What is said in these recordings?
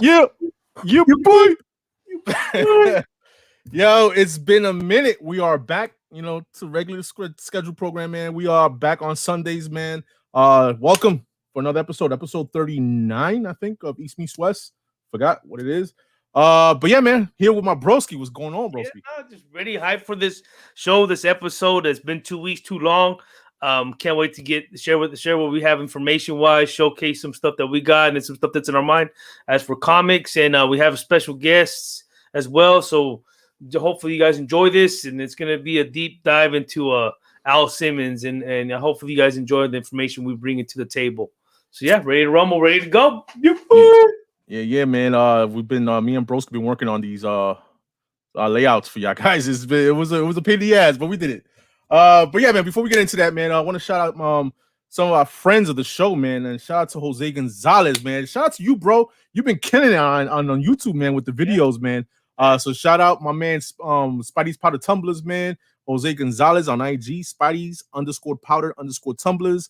Yeah, you boy. Yo, it's been a minute. We are back, to regular schedule program, man. We are back on Sundays, man. Welcome for another episode 39, I think, of East Meets West. Forgot what it is. But yeah, man, here with my broski. What's going on, broski? Yeah, just really hyped for this show, this episode. It's been 2 weeks too long. Can't wait to share what we have information wise, showcase some stuff that we got and some stuff that's in our mind as for comics, and we have special guests as well. So hopefully you guys enjoy this, and it's gonna be a deep dive into Al Simmons, and hopefully you guys enjoy the information we bring into the table. So yeah, ready to rumble, ready to go. Yeah, man. We've been me and Broski been working on these layouts for y'all guys. It was a pain in the ass, but we did it. But yeah, man, before we get into that, man, I want to shout out some of our friends of the show, man, and shout out to Jose Gonzalez, man. Shout out to you, bro. You've been killing it on YouTube, man, with the videos, man. So shout out my man Spidey's Powder Tumblers, man. Jose Gonzalez on IG, Spidey's _powder_tumblers.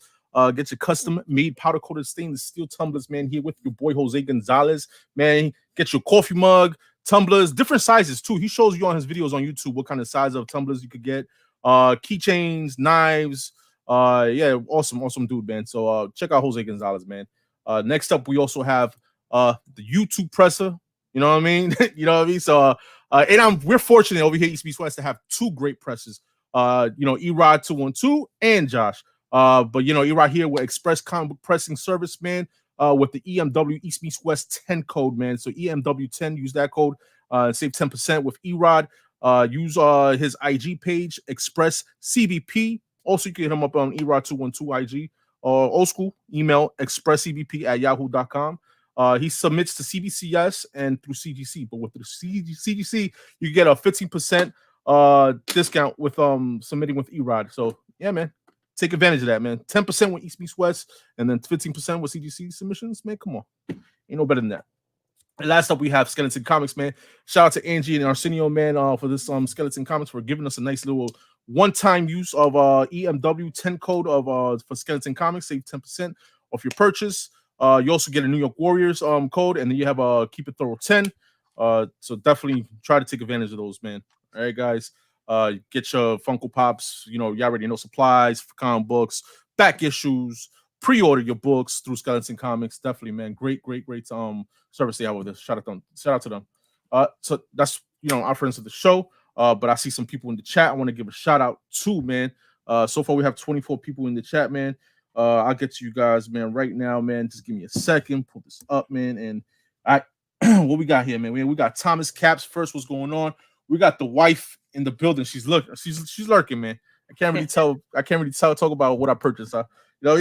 Get your custom made powder coated stainless steel tumblers, man. Here with your boy Jose Gonzalez, man. Get your coffee mug, tumblers, different sizes too. He shows you on his videos on YouTube what kind of size of tumblers you could get. Keychains, knives. Yeah, awesome dude, man. So check out Jose Gonzalez, man. Next up, we also have the YouTube presser. You know what I mean? So we're fortunate over here at East Meets West to have two great presses. Erod 212 and Josh. But Erod here with Express Comic Book Pressing Service, man. With the EMW East Meets West 10 code, man. So EMW 10, use that code. Save 10% with Erod. Use his IG page, Express CBP. Also, you can hit him up on Erod 212 IG. Old school email expresscbp@yahoo.com. He submits to CBCS and through CGC, but with the CGC, you get a 15% discount with submitting with Erod. So yeah, man, take advantage of that, man. 10% with East Meets West, and then 15% with CGC submissions. Man, come on, ain't no better than that. And last up, we have Skeleton Comics, man. Shout out to Angie and Arsenio, man, for this Skeleton Comics for giving us a nice little one-time use of EMW 10 code of for Skeleton Comics. Save 10% off your purchase. You also get a New York Warriors code, and then you have Keep It Thoro 10. So definitely try to take advantage of those, man. All right, guys. Get your Funko Pops. You already know supplies for comic books, back issues. Pre-order your books through Skeleton Comics. Definitely, man. Great service they have with this. Shout out to them. So that's our friends of the show. But I see some people in the chat I want to give a shout out to, man. So far we have 24 people in the chat, man. I'll get to you guys, man, right now, man. Just give me a second. Pull this up, man. And what we got here, man? We got Thomas Caps first. What's going on? We got the wife in the building. She's lurking. She's lurking, man. I can't really tell. Talk about what I purchased. Yeah,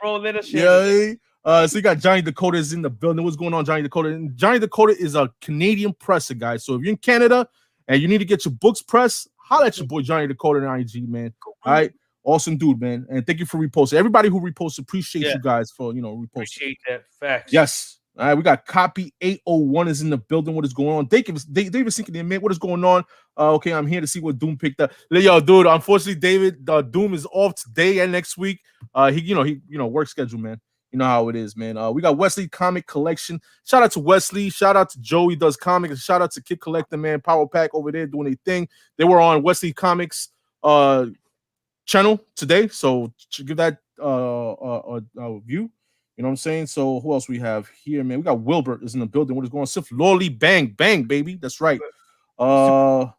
bro. Let us share. Yeah. So you got Johnny Dakota is in the building. What's going on, Johnny Dakota? And Johnny Dakota is a Canadian presser, guys. So if you're in Canada and you need to get your books pressed, holla at your boy Johnny Dakota on IG, man. All right. Awesome dude, man. And thank you for reposting. Everybody who reposted, appreciate you guys for reposting. Appreciate that. Facts. Yes. All right, we got Copy 801 is in the building. What is going on? David Sinking in, man. What is going on? Okay, I'm here to see what Doom picked up. Yo, dude, unfortunately, David, Doom is off today and next week. He work schedule, man. You know how it is, man. We got Wesley Comic Collection. Shout out to Wesley. Shout out to Joey does comics. And shout out to Kid Collector, man. Power Pack over there doing their thing. They were on Wesley Comics channel today, so give that a view. You know what I'm saying? So who else we have here, man? We got Wilbert is in the building. What is going on? Sif Lolly Bang, baby. That's right. Who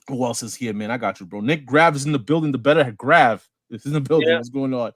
else is here, man? I got you, bro. Nick Grav is in the building. The better Grav is in the building. Yeah. What's going on?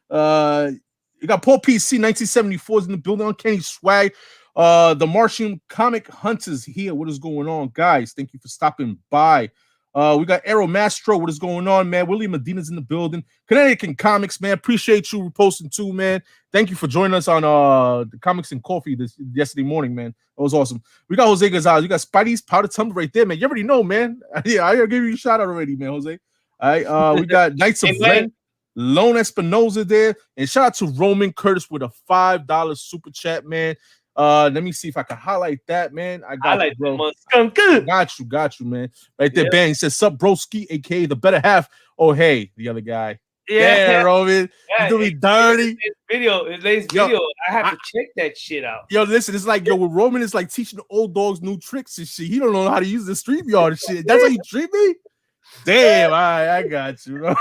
You got Paul PC 1974 is in the building. Uncanny Swag. The Martian Comic Hunters here. What is going on, guys? Thank you for stopping by. We got Aero Mastro. What is going on, man? Willie Medina's in the building. Connecticut Comics, man. Appreciate you reposting too, man. Thank you for joining us on the Comics and Coffee yesterday morning, man. That was awesome. We got Jose Gonzalez. You got Spidey's Powder Tumbler right there, man. You already know, man. Yeah, I gave you a shout out already, man, Jose. All right. We got Knights of Ren, Lone Espinoza there. And shout out to Roman Curtis with a $5 super chat, man. Let me see if I can highlight that, man. I got you, bro. Got you, man. Right there, Ben. He says, "Sup, broski, aka the better half." Oh, hey, the other guy. Yeah, Roman. You do me dirty. Latest video. I have to check that shit out. Yo, listen, it's like, yo, with Roman is like teaching old dogs new tricks and shit. He don't know how to use the StreamYard and shit. That's how you treat me? Damn, all right, I got you, bro.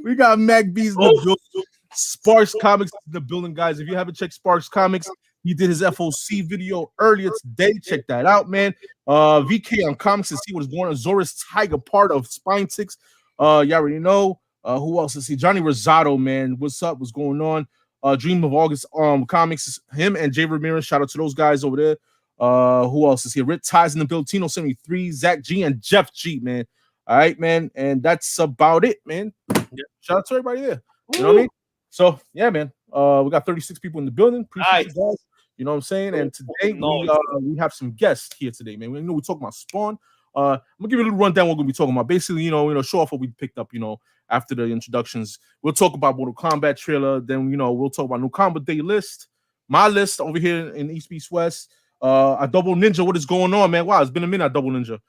We got Mac B's in the building. Sparks Comics in the building, guys. If you haven't checked Sparks Comics, he did his FOC video earlier today. Check that out, man. VK on comics to see what is going on. Zorus Tiger, part of Spine Ticks. You already know. Who else is he? Johnny Rosado, man. What's up? What's going on? Dream of August comics. Him and Jay Ramirez. Shout out to those guys over there. Who else is here? Rick Ties in the build. Tino 73, Zach G, and Jeff G, man. All right, man. And that's about it, man. Shout out to everybody there. You know what I mean? So yeah, man. We got 36 people in the building. Appreciate you guys. You know what I'm saying? And today we have some guests here today, man. We know we're talking about Spawn. I'm gonna give you a little rundown what we're gonna be talking about. Basically, you know, show off what we picked up, after the introductions. We'll talk about Mortal Kombat trailer, then we'll talk about new Kombat Day list, my list over here in East Beast West. I Double Ninja, what is going on, man? Wow, it's been a minute, I Double Ninja.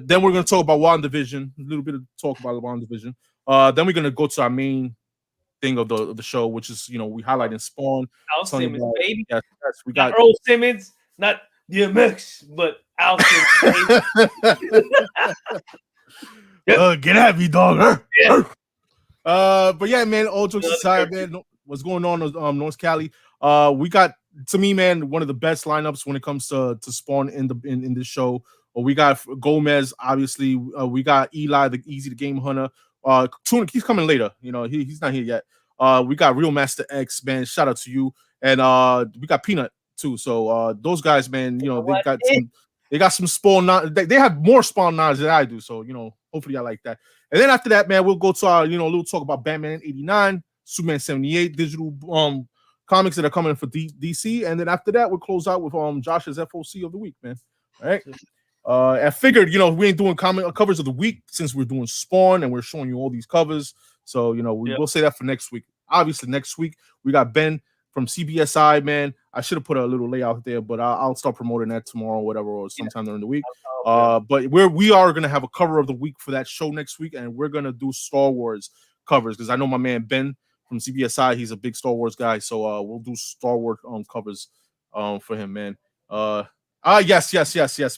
Then we're gonna talk about WandaVision, a little bit of talk about WandaVision. Then we're gonna go to our main thing of the show, which is we highlighting Spawn. Al Simmons, baby. Yes, we got Earl Simmons, not DMX, but Al Simmons. Get at me, dog. But yeah, man, all jokes aside, man, what's going on North Cali? We got, to me, man, one of the best lineups when it comes to Spawn in this show. We got Gomez, obviously. We got Eli, the Easy the Game Hunter. Tuna, he's coming later. He's not here yet. We got Real Master X, man. Shout out to you. And we got Peanut too. So those guys, man, they got some Spawn. They have more Spawn knowledge than I do. So hopefully I like that. And then after that, man, we'll go to our little talk about Batman 89, Superman 78, digital comics that are coming for DC. And then after that, we'll close out with Josh's FOC of the week, man. All right. I figured, we ain't doing covers of the week since we're doing Spawn and we're showing you all these covers. So, we'll say that for next week. Obviously, next week, we got Ben from CBSI, man. I should have put a little layout there, but I'll start promoting that tomorrow or whatever, or sometime during the week. But we are going to have a cover of the week for that show next week, and we're going to do Star Wars covers because I know my man Ben from CBSI, he's a big Star Wars guy. So we'll do Star Wars covers for him, man. Yes,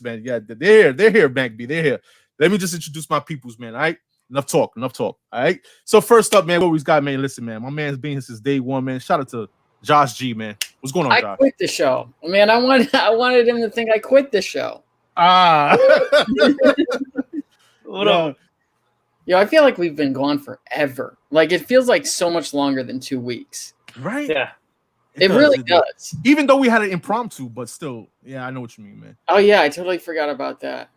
man. Yeah, they're here, Bank B. They're here. Let me just introduce my peoples, man. All right. Enough talk. All right. So first up, man, what we've got, man. Listen, man, my man's been here since day one, man. Shout out to Josh G, man. What's going on, Josh? I quit the show. Man, I wanted him to think I quit the show. What up? Yo, I feel like we've been gone forever. Like it feels like so much longer than 2 weeks. Right? Yeah. It really does. Even though we had an impromptu, but still, yeah, I know what you mean, man. Oh yeah, I totally forgot about that.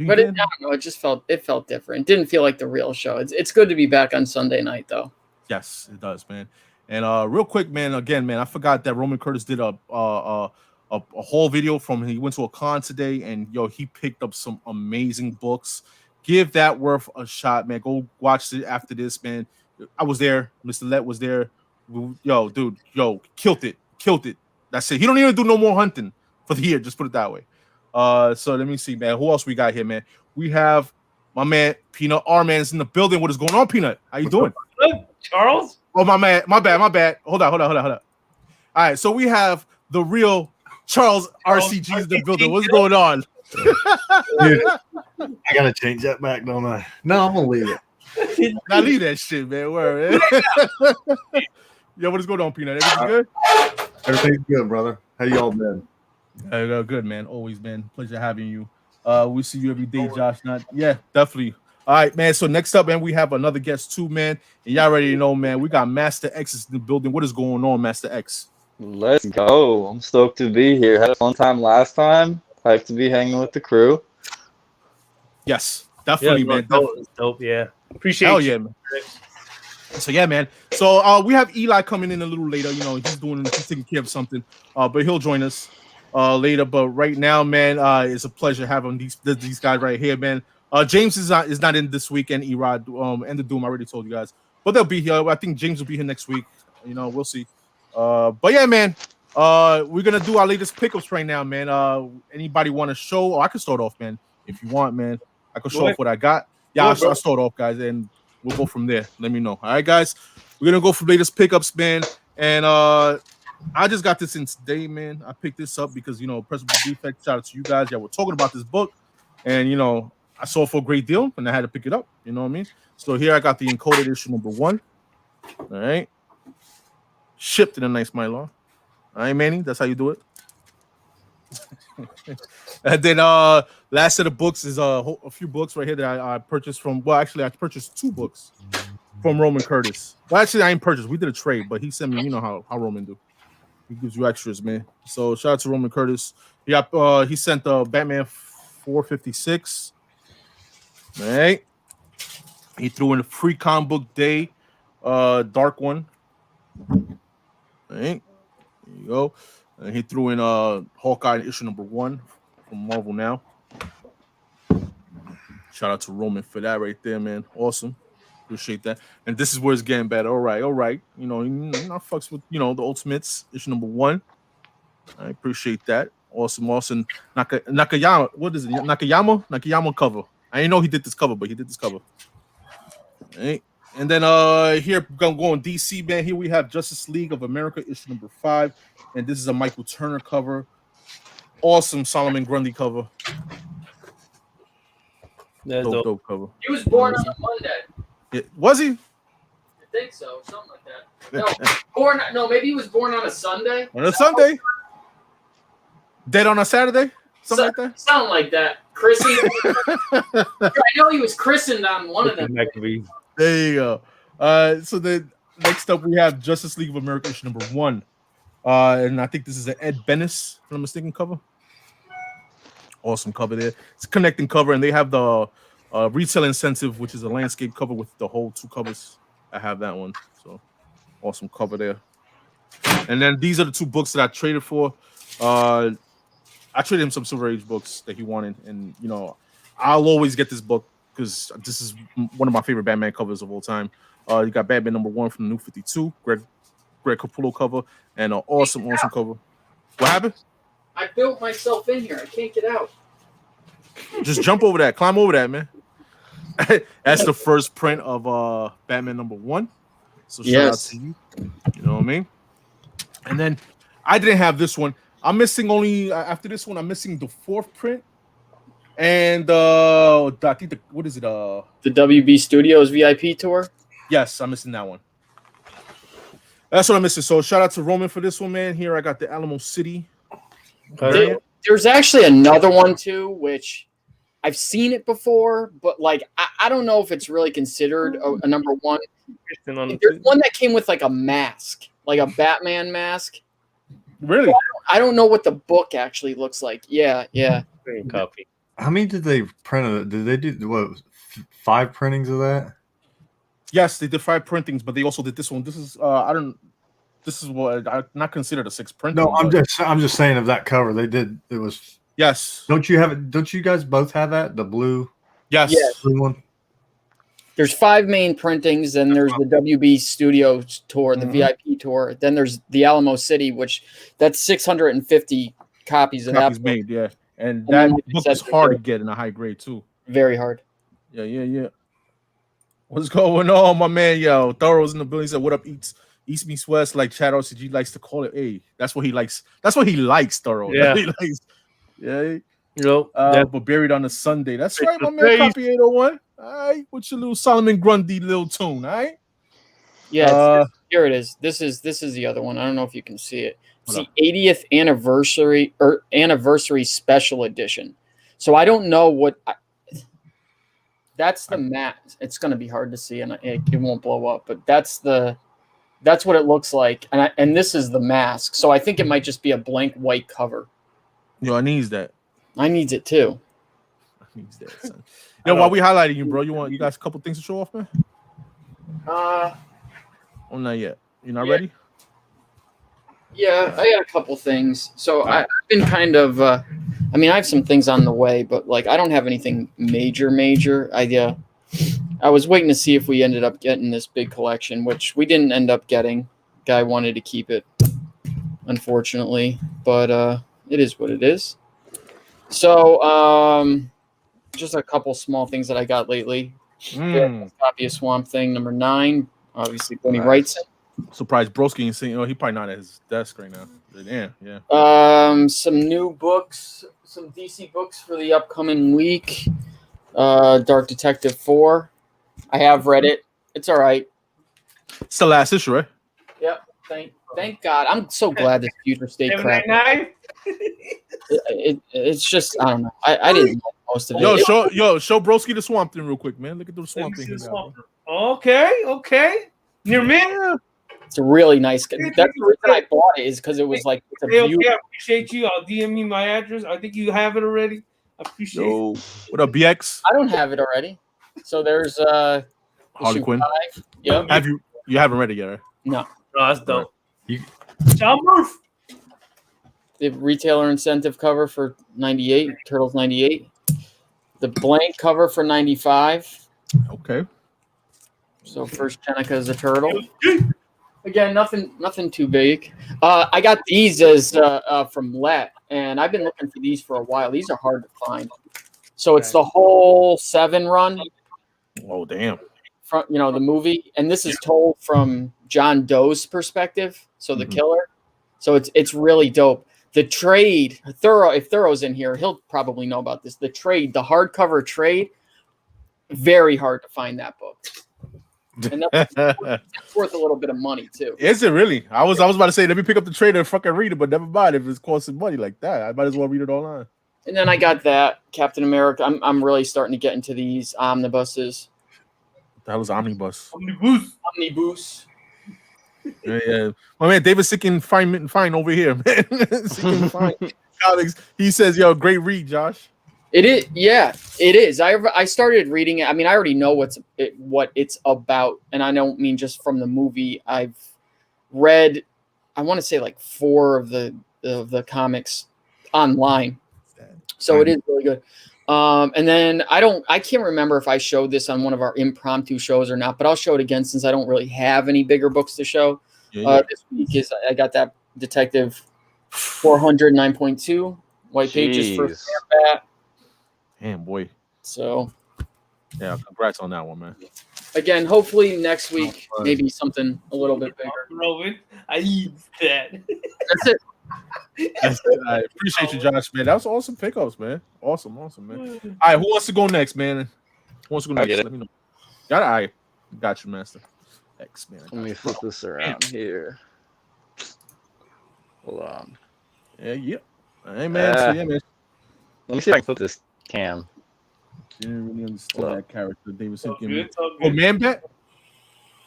But I don't know, it just felt different. It didn't feel like the real show. It's good to be back on Sunday night, though. Yes, it does, man. And real quick, man, again, man, I forgot that Roman Curtis did a whole video from he went to a con today, and he picked up some amazing books. Give that worth a shot, man. Go watch it after this, man. I was there. Mr. LETT was there. Dude, killed it. That's it. He don't even do no more hunting for the year. Just put it that way. So let me see, man. Who else we got here, man? We have my man Peanut R Man is in the building. What is going on, Peanut? How you doing? Good, Charles? Oh, my bad. Hold on. All right, so we have the real Charles RCG in the building. What's going on? Dude, I gotta change that back, don't I? No, I'm gonna leave it. Now leave that shit, man. Where, man? Yo, what is going on, Peanut? Everything good? Everything's good, brother. How y'all been? Good, man. Always, man. Pleasure having you. We see you every day, Josh. Yeah, definitely. All right, man. So next up, man, we have another guest too, man. And y'all already know, man. We got Master X in the building. What is going on, Master X? Let's go. I'm stoked to be here. Had a fun time last time. Hyped to be hanging with the crew. Yes, definitely, man. Dope, yeah. Appreciate Hell you. yeah, man. So yeah, man. So we have Eli coming in a little later. He's taking care of something. But he'll join us later. But right now, man, it's a pleasure having these guys right here, man. James is not in this week, and Erod and the Doom. I already told you guys, but they'll be here. I think James will be here next week. We'll see. But yeah, man. We're gonna do our latest pickups right now, man. Anybody want to show? Or I can start off, man, if you want, man. I can show off what I got. Yeah, I'll start off, guys. And we'll go from there. Let me know. All right, guys. We're gonna go for latest pickups, man. And I just got this in today, man. I picked this up because Pressable Defects. Shout out to you guys. Yeah, we're talking about this book, and I saw it for a great deal, and I had to pick it up. You know what I mean? So here I got the encoded issue number 1. All right, shipped in a nice Mylar. All right, Manny, that's how you do it. And then last set of books is a few books right here that I purchased from. Well, actually, I purchased 2 books from Roman Curtis. Well, actually, I ain't purchased. We did a trade, but he sent me. You know how Roman do. He gives you extras, man. So shout out to Roman Curtis. He sent Batman 456. All right. He threw in a free comic book day, dark one. All right. There you go. And he threw in Hawkeye issue number 1 from Marvel Now. Shout out to Roman for that right there, man. Awesome. Appreciate that. And this is where it's getting better. All right. I fucks with the Ultimates issue number 1. I appreciate that. Awesome. Nakayama. What is it? Nakayama cover. I didn't know he did this cover, but he did this cover. All right. And then here I'm going DC, man. Here we have Justice League of America issue number 5, and this is a Michael Turner cover. Awesome Solomon Grundy cover. That's dope cover. He was born on a Monday. Was he? I think so, something like that. No, maybe he was born on a Sunday. On a Sunday. Dead on a Saturday. Something like that. Something like that. Christened. I know he was christened on one of them. There you go. So then next up we have Justice League of America issue number 1. And I think this is an Ed Benes, if I'm mistaken, cover. Awesome cover there. It's a connecting cover, and they have the retail incentive, which is a landscape cover with the whole 2 covers. I have that one. So awesome cover there. And then these are the 2 books that I traded for. I traded him some Silver Age books that he wanted, and I'll always get this book because this is one of my favorite Batman covers of all time. You got Batman number 1 from the New 52, Greg Capullo cover, and an awesome cover. What happened? I built myself in here. I can't get out. Just jump over that. Climb over that, man. That's the first print of Batman number 1. So shout out to you. You know what I mean? And then I didn't have this one. I'm missing after this one, I'm missing the 4th print. And I think what is it? The WB Studios VIP tour? Yes, I'm missing that one. That's what I'm missing. So shout out to Roman for this one, man. Here I got the Alamo City. There's actually another one too, which I've seen it before, but I don't know if it's really considered a number 1. There's one that came with like a mask, like a Batman mask. Really? I don't know what the book actually looks like. Yeah. Copy. How many did they print of it? Did they do 5 printings of that? Yes, they did 5 printings, but they also did this one. This is This is what I not considered a 6 print. No, I'm just saying of that cover they did. It was yes. Don't you guys both have that, the blue? Yes. Blue one. There's 5 main printings, then there's the WB Studios tour, the VIP tour. Then there's the Alamo City, which that's 650 copies of that book. Made, yeah. And that book is hard to get in a high grade too. Very hard. Yeah. What's going on, my man? Yo, Thoro's in the building. He said, "What up, East meets West?" Like Chad RCG likes to call it. Hey, that's what he likes. That's what he likes, Thoro. Yeah. He likes. Yeah. But buried on a Sunday. That's right, my man. Copy 801. All right, with your little Solomon Grundy little tune. All right. Yeah, here it is. This is the other one. I don't know if you can see it. It's the 80th anniversary special edition. So I don't know what. That's the mat. It's going to be hard to see, and it won't blow up. But that's what it looks like, and this is the mask. So I think it might just be a blank white cover. Yo, I needs that. I needs it too. I needs that, son. Yo, while we highlighting you, bro, you guys a couple things to show off, man? Oh, not yet. You're not ready? Yeah, I got a couple things. So I've been kind of. I have some things on the way, but I don't have anything major. I was waiting to see if we ended up getting this big collection, which we didn't end up getting. Guy wanted to keep it, unfortunately, but it is what it is. So just a couple small things that I got lately. Copy of Swamp Thing number 9. Obviously, when he writes it. Surprised Broski ain't saying, he probably not at his desk right now. Yeah. Some new books, some DC books for the upcoming week. Dark Detective 4. I have read it. It's all right. It's the last issue, right? Yep. Thank God. I'm so glad this Future State crap. It's just, I don't know. I didn't know most of it. Show Broski the Swamp Thing real quick, man. Look at the Swamp Thing. Okay. Near me. It's a really nice. That's the reason I bought it, is because it was like, it's a beautiful. I appreciate you. I'll DM you my address. I think you have it already. I appreciate it. What up, BX? I don't have it already. So there's Harley Quinn. 5. Yep. You haven't read it yet, right? No, that's dope. John Murph. The retailer incentive cover for 98, Turtles 98. The blank cover for 95. Okay. So first Jenica is a turtle. Again, nothing too big. I got these as from LETT, and I've been looking for these for a while. These are hard to find. So it's the whole 7 run. Oh, damn. From the movie, and this is told from John Doe's perspective. So the killer. So it's really dope. The trade, Thoro, if Thoro's in here, he'll probably know about this. The hardcover trade, very hard to find that book. And that's worth a little bit of money too. Is it really? I was about to say, let me pick up the trade and fucking read it, but never mind. If it's costing money like that, I might as well read it online. And then I got that Captain America. I'm really starting to get into these omnibuses. The hell is omnibus? Omnibus. Yeah. My man David Sickin fine over here, man. Sickin fine comics. He says, "Yo, great read, Josh." It is, yeah, it is. I started reading it. I mean, I already know what it's about, and I don't mean just from the movie. I've read, I want to say like 4 of the comics online, so it is really good. And then I can't remember if I showed this on one of our impromptu shows or not, but I'll show it again since I don't really have any bigger books to show. This week I got that Detective 400 9.2 white pages for Kombat. Damn, boy. So, yeah, congrats on that one, man. Again, hopefully next week, maybe something a little bit bigger. I eat that. That's it. I appreciate you, Josh, man. That was awesome pickups, man. Awesome, man. All right, who wants to go next, man? Who wants to go next? Let me know. Got you, Master. X, man. Let me flip this around here. Hold on. Yeah. Hey, man. Man. Let me see if I can flip this cam. Didn't really understand that character. David Simpkin. Oh, Man-Bat?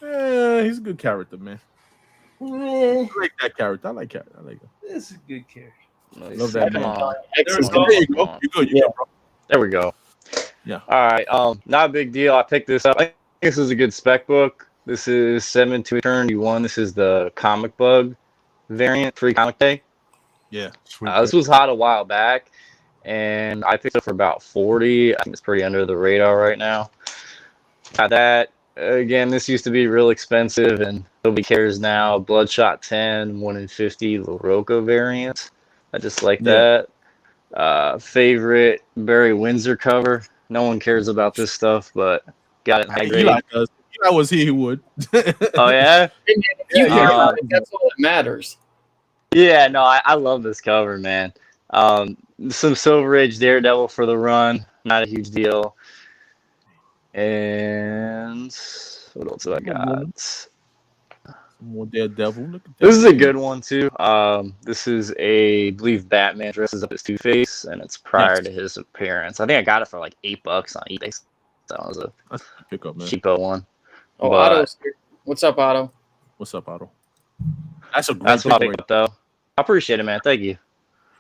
He's a good character, man. I like that character. I like it. This is a good character. Love that, man. There you go. You're good, bro. There we go. Yeah. All right. Not a big deal. I picked this up. I think this is a good spec book. This is 7 to Eternity 1. This is the comic bug variant, free comic day. Yeah. This was hot a while back, and I picked it up for about 40. I think it's pretty under the radar right now. Got that. Again, this used to be real expensive, and nobody cares now. Bloodshot 10, 1 in 50, LaRocca variant. I just like that. Favorite Barry Windsor cover. No one cares about this stuff, but got it in high grade. Eli does. Eli was he who would. Oh, yeah? You hear about it, that's all that matters. Yeah, no, I love this cover, man. Some Silver Age Daredevil for the run. Not a huge deal. And what else have I got? Some more Daredevil. Look at that. This is a good one too. This is I believe Batman dresses up as Two-Face, and it's prior to his appearance. I think I got it for like $8 on eBay. So it was a pick up, man. cheapo one. Oh, Otto's here. What's up, Otto? What's up, Otto? That's a great That's what I picked up, though. I appreciate it, man. Thank you.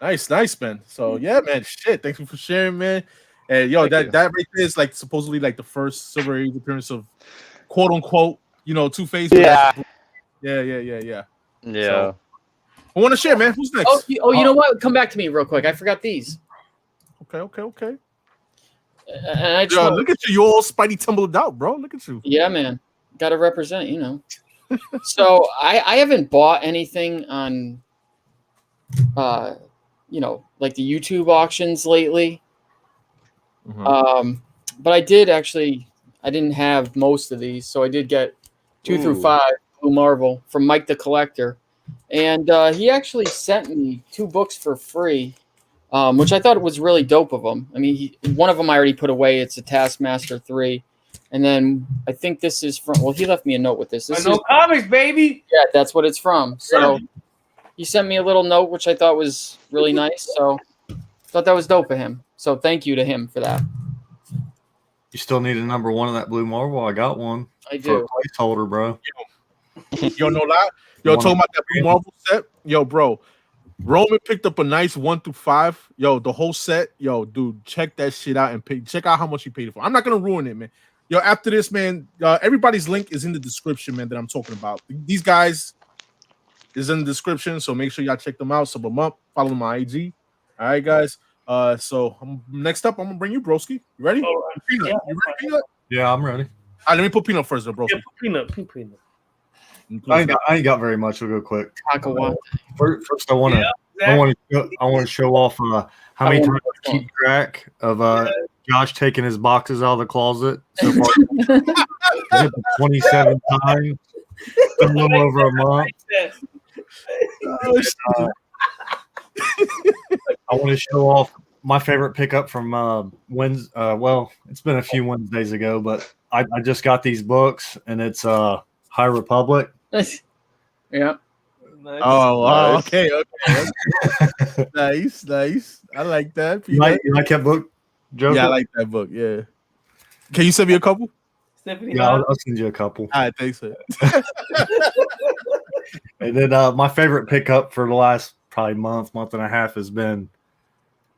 Nice, man. So yeah, man. Shit, thanks for sharing, man. And yo, that right there is like supposedly like the first Silver Age appearance of quote unquote, Two-Face. Yeah. Yeah. So, I want to share, man. Who's next? You know what? Come back to me real quick. I forgot these. Okay. Yo, look at you. You're all Spidey tumbled out, bro. Look at you. Yeah, man. Got to represent, So I haven't bought anything on, like the YouTube auctions lately. Mm-hmm. But I did actually. I didn't have most of these, so I did get 2 through 5 Blue Marvel from Mike the Collector, and he actually sent me 2 books for free, which I thought was really dope of him. I mean, one of them I already put away. It's a Taskmaster 3, and then I think this is from. Well, he left me a note with this. This is comics, baby. Yeah, that's what it's from. So he sent me a little note, which I thought was really nice. So thought that was dope of him. So thank you to him for that. You still need a number 1 of that Blue Marvel? I got one. I For a do. placeholder, bro. Yo, no lie. Yo, talking about that Blue Marvel set. Yo, bro. Roman picked up a nice 1 through 5. Yo, the whole set. Yo, dude, check that shit out and check out how much he paid it for. I'm not gonna ruin it, man. Yo, after this, man, everybody's link is in the description, man, that I'm talking about. These guys is in the description, so make sure y'all check them out. Sub them up, follow them on IG. All right, guys. So next up, I'm gonna bring you, Broski. You ready? All right. Peanut. Yeah. You ready, Peanut? Yeah, I'm ready. All right, let me put Peanut first, though, Broski. Yeah, peanut. I ain't got very much. We'll go quick. Takawata. First, I want to show off how many times I keep track of Josh taking his boxes out of the closet so far. 27 times, a little over a month. I want to show off my favorite pickup from Wednesday. Well, it's been a few Wednesdays ago, but I just got these books, and it's High Republic. Yeah. Nice. Oh, wow. Nice. Okay. Nice. I like that. You like that book, Joe? Yeah, I like that book. Yeah. Can you send me a couple? Stephanie, Yeah, I'll send you a couple. All right, thanks. And then my favorite pickup for the last probably month and a half has been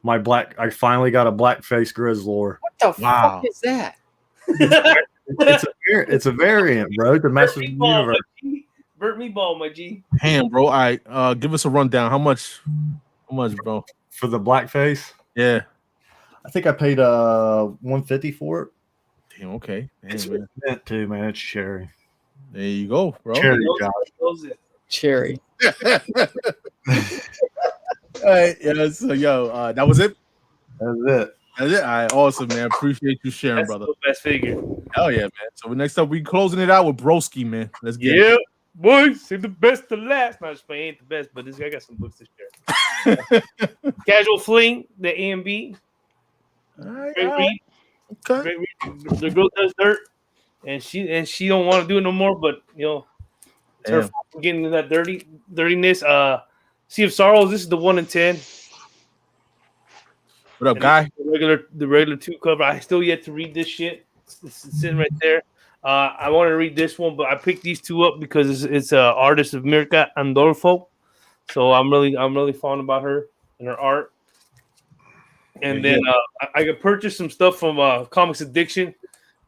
my black. I finally got a blackface Grizzlor. What the Wow. fuck is that? It's a variant, bro. The Masters of the Universe. Burt Meatball, my G. Damn, bro. All right, give us a rundown. How much, bro? For the blackface, Yeah. I think I paid $150 for it. Damn, okay. Damn, It's man. meant to, man. It's cherry. There you go, bro. Cherry, Those Josh. it. Cherry. All right, yeah. So, yo, that was it. That's it. That's it. All right, awesome, man. Appreciate you sharing, That's brother. the best figure. Hell yeah, man. So next up, we closing it out with Broski, man. Let's get Yeah, boys, save the best to last. Not just ain't the best, but this guy got some books to share. Casual Fling, the AMB. All right, Great all right. read. Okay. Great read. The girl does dirt, and she don't want to do it no more. But it's her Damn. fault for getting into that dirtiness. Sea of Sorrows. This is the 1 in 10. What up, And guy? The regular 2 cover. I still yet to read this shit. It's sitting right there. I want to read this one, but I picked these 2 up because it's artist of Mirka Andolfo. So I'm really fond about her and her art. And then I could purchase some stuff from Comics Addiction.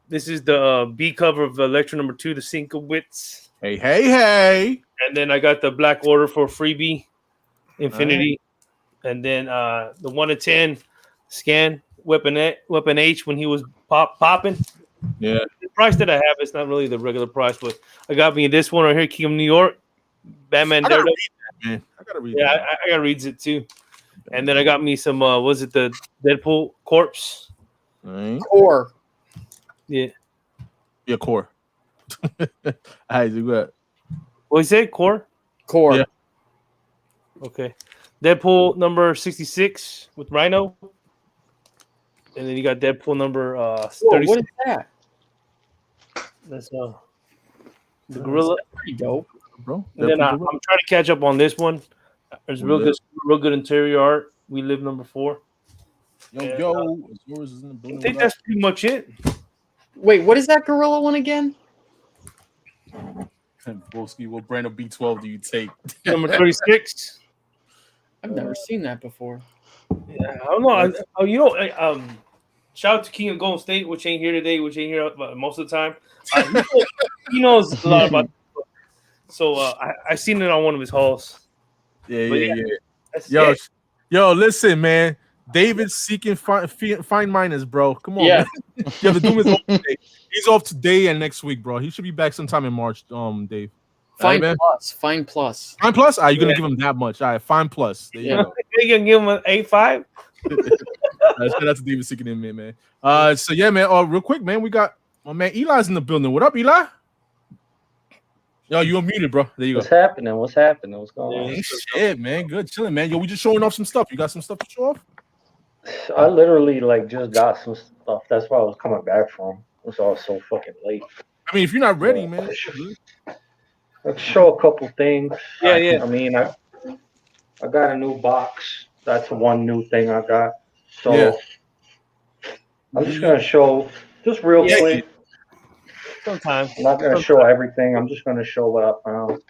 This is the B cover of Electro number 2, the Sinkowitz. Hey. And then I got the Black Order for freebie, Infinity. And then the 1 in 10 scan Weapon H when he was popping. Yeah. The price that I have is not really the regular price, but I got me this one right here, Kingdom New York, Batman I gotta Daredevil. read that, man. I gotta read Yeah, that. I got reads it too. And then I got me some was it the Deadpool corpse? All right. Core. Yeah. Yeah, core. All right, so good. What you say? Core? Core. Yeah. Okay. Deadpool number 66 with Rhino. And then you got Deadpool number Whoa, 36. what is that? That's the gorilla. Pretty dope. Bro. And then I'm trying to catch up on this one. There's real good interior art. We live number 4. Yo, yours is in the I building. think that's pretty much it. Wait, what is that gorilla one again? Broski, what brand of B12 do you take? Number 36. I've never seen that before. Yeah, I don't know. Shout out to King of Golden State, which ain't here today, which ain't here most of the time. He knows a lot about this. So I seen it on one of his hauls. Yeah. That's Yo, it. yo, listen, man. David's seeking fine miners, bro. Come on, Yeah. man. Yeah, the Doom is off today. He's off today and next week, bro. He should be back sometime in March, Dave. Fine man. plus. Fine plus. Fine plus? All right, you're going to give him that much. All right, fine plus. There you Yeah. go. They gonna give him an 8.5. Shout out to David seeking in, man. So, yeah, man, real quick, man, we got My man Eli's in the building. What up, Eli? Yo, you unmuted, bro. There you go. What's happening? What's happening? What's going on? Hey, shit, man. Good chilling, man. Yo, we just showing off some stuff. You got some stuff to show off? I literally like just got some stuff. That's why I was coming back from. It's all so fucking late. I mean, if you're not ready, man. Let's show a couple things. Yeah. I mean, I got a new box. That's one new thing I got. So Yeah. I'm just gonna show just real quick. Sometimes. I'm not gonna show everything. I'm just gonna show what I found.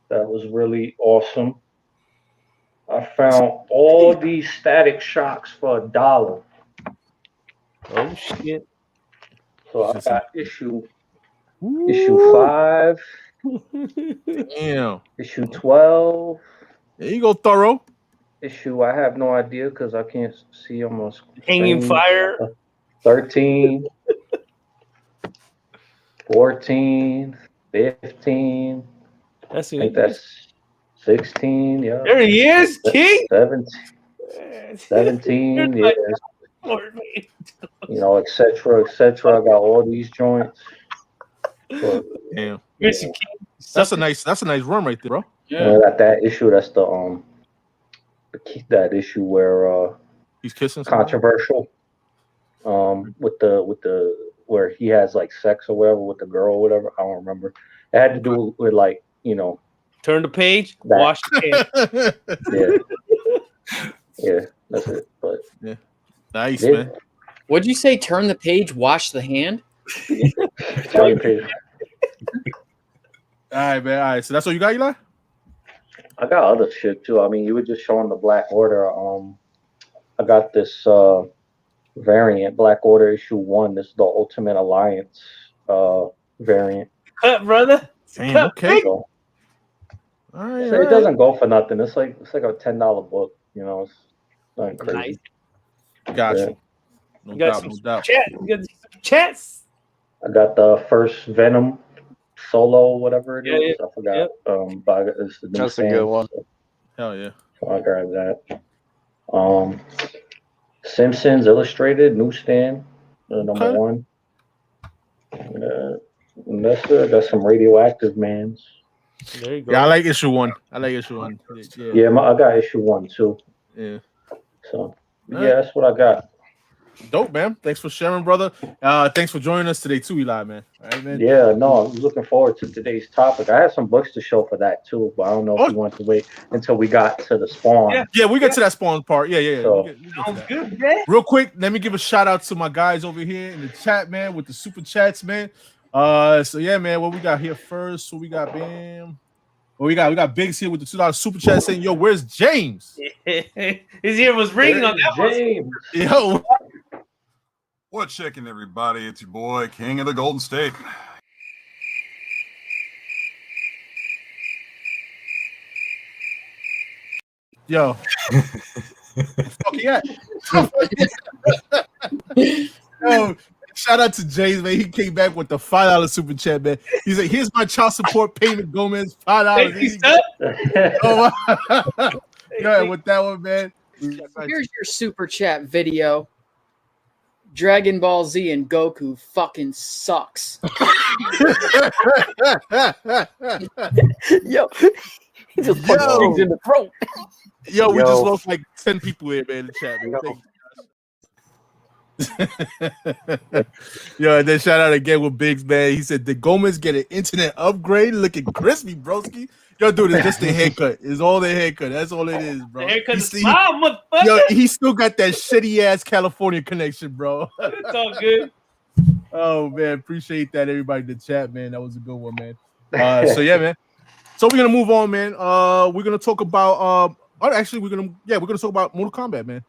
That was really awesome. I found all these Static Shocks for $1. Oh shit. So I got issue 5, Damn. issue 12, There you go, Thoro. issue I have no idea because I can't see almost Hanging fire. 13, 14, 15. I think that's 16. Yeah. There he is, King. 17. Yeah. You know, etc. I got all these joints. But, Damn. yeah. That's a nice run right there, bro. And I got that issue. That's that issue where He's kissing controversial. With the where he has like sex or whatever with the girl or whatever. I don't remember. It had to do with like, you know. Turn the page, that. wash the Yeah. Yeah, that's it. But yeah. Nice, man. What'd you say? Turn the page, wash the hand? Turn the page. All right, man. All right. So that's what you got, Eli? I got other shit too. I mean, you were just showing the Black Order. I got this variant, Black Order issue 1. This is the Ultimate Alliance variant. cut, brother. Damn, Cut, okay. So, All right. so it doesn't go for nothing. It's like a $10 book. You know, it's nothing crazy. Nice. Got Yeah. you. No You got doubt, some no doubt. chat. You got some chats. I got the first Venom solo, whatever it is. Yeah. I forgot. But it's the new That's a good one. Hell yeah. So I grabbed that. Simpsons Illustrated newsstand, number Okay. 1. And that's it. I got some Radioactive Mans. There you go. Yeah, I like issue 1. Yeah. Yeah, I got issue 1 too. Yeah. So All yeah, right. that's what I got. Dope, man. Thanks for sharing, brother. Thanks for joining us today too, Eli, man. All right, man. Yeah, no, I was looking forward to today's topic. I had some books to show for that too, but I don't know if you want to wait until we got to the spawn. Yeah. We get to that spawn part. Yeah. So- We get to Sounds that. good, man. Real quick, let me give a shout out to my guys over here in the chat, man, with the super chats, man. So yeah, man, what we got here first? So we got Bam. Well, we got Biggs here with the $2 super chat saying, "Yo, where's James?" His ear was ringing on that one. James. Yo, What's checking, everybody? It's your boy, King of the Golden State. yo, fuck yeah. Yo, shout out to James, man. He came back with the $5 super chat, man. He's like, "Here's my child support payment, Gomez, $5." Thank you, son. Oh, yeah, with that one, man. Here's your super chat video. Dragon Ball Z and Goku fucking sucks. Yo, he just punched Yo. things in the throat. Yo, we Yo. just lost like 10 people here, man, in the chat, man. Yo, and then shout out again with Biggs, man. He said, "Did Gomez get an internet upgrade? Looking crispy, broski." Yo, dude, it's just a haircut. It's all the haircut. That's all it is, bro. The haircut He is see- smile, motherfucker. Yo, he still got that shitty ass California connection, bro. It's all good. Oh man, appreciate that, everybody in the chat, man. That was a good one, man. So yeah, man. So we're gonna move on, man. We're gonna talk about we're gonna talk about Mortal Kombat, man.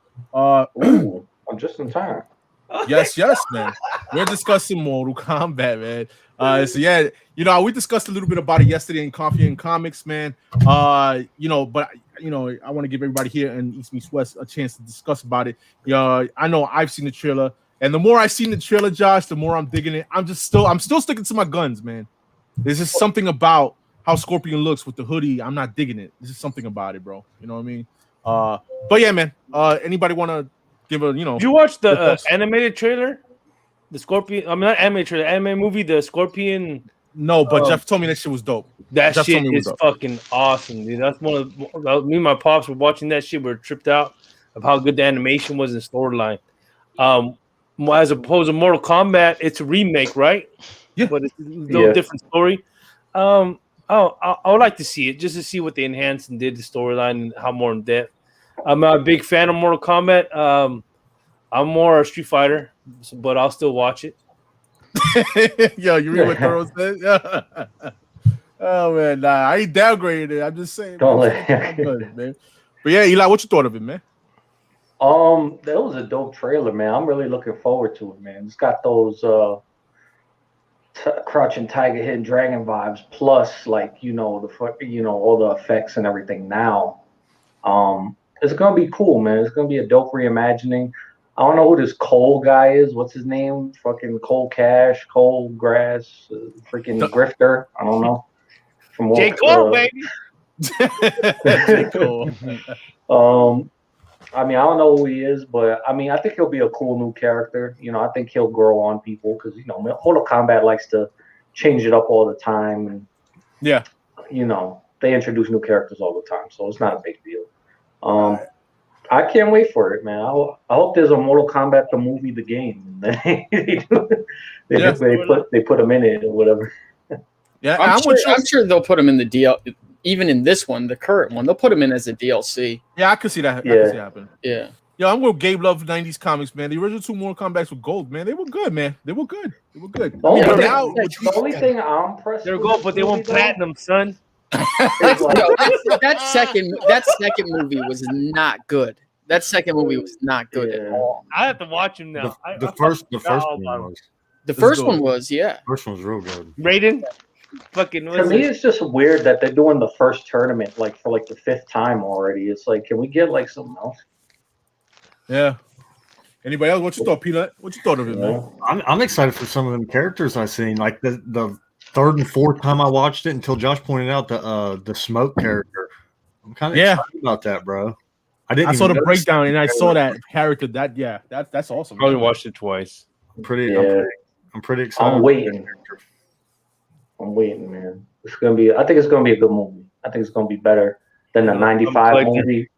Ooh, I'm just in time. Yes, man. We're discussing Mortal Kombat, man. So yeah, we discussed a little bit about it yesterday in Coffee and Comics, man. But I want to give everybody here in East Meets West a chance to discuss about it. I know I've seen the trailer, and the more I've seen the trailer, Josh, the more I'm digging it. I'm still sticking to my guns, man. There's just something about how Scorpion looks with the hoodie. I'm not digging it. There's just something about it, bro. You know what I mean? But yeah, man. Anybody want to give a Did you watch the animated trailer? The Scorpion. I mean, not anime trailer, the anime movie, the Scorpion. No, but Jeff told me that shit was dope. That Jeff shit told me it was is dope. fucking awesome, dude. That's one of me and my pops were watching that shit. We were tripped out of how good the animation was in storyline. As opposed to Mortal Kombat, it's a remake, right? Yeah, but it's a little different story. I would like to see it just to see what they enhanced and did the storyline and how more in depth. I'm not a big fan of Mortal Kombat. I'm more a Street Fighter, but I'll still watch it. Yo, you read what Thoro said? Yeah. Oh man, nah, I ain't downgraded it. I'm just saying. Don't man, good, man. But yeah, Eli, what you thought of it, man? That was a dope trailer, man. I'm really looking forward to it, man. It's got those Crouching Tiger, Hidden Dragon vibes, plus like all the effects and everything. Now, it's gonna be cool, man. It's gonna be a dope reimagining. I don't know who this Cole guy is. What's his name? Fucking Cole Cash, Cole Grass, freaking Grifter. I don't know. From J. Cole, baby. J. Cole. I mean, I don't know who he is, but I mean, I think he'll be a cool new character. I think he'll grow on people because Mortal Kombat likes to change it up all the time, and yeah, they introduce new characters all the time, so it's not a big deal. I can't wait for it, man. I hope there's a Mortal Kombat the movie, the game. They put him in it or whatever. Yeah, I'm sure they'll put him in the DL. Even in this one, the current one, they'll put him in as a DLC. Yeah, I could see that. Yeah. I could see that happen. Yeah. Yo, I'm going to Gabe love 90s comics, man. The original 2 Mortal Kombats with gold, man. They were good, man. They were good. The only thing I'm impressed They're gold, but they won't platinum, son. That second movie was not good. That second movie was not good at all. I have to watch him now. The first one was. The first one was, yeah. The first one was real good. Raiden? Fucking to me, it's just weird that they're doing the first tournament for the 5th time already. It's like, can we get something else? Yeah. Anybody else? What you thought, Peanut? What you thought of it, man? I'm excited for some of them characters I've seen. Like the 3rd and 4th time I watched it until Josh pointed out the smoke character. I'm kind of excited about that, bro. I saw the breakdown and I saw that character. That's awesome. Probably watched it twice. I'm pretty excited. I'm waiting, man. I think it's gonna be a good movie. I think it's gonna be better than the '95 movie.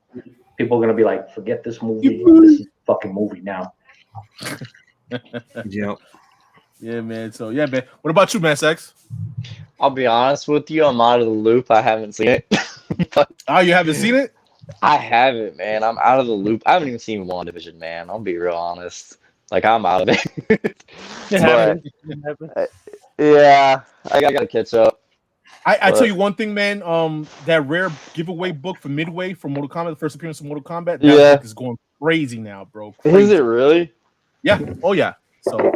People are gonna be like, forget this movie. This is a fucking movie now. Yep. Yeah, man. So yeah, man. What about you, man, Sex? I'll be honest with you, I'm out of the loop. I haven't seen it. Oh, you haven't seen it? I haven't, man. I'm out of the loop. I haven't even seen WandaVision, man. I'll be real honest. Like, I'm out of it. Yeah, I gotta catch up. I tell you one thing, man. That rare giveaway book for Midway from Mortal Kombat, the first appearance of Mortal Kombat, that book is going crazy now, bro. Crazy. Is it really? Yeah. Oh yeah. So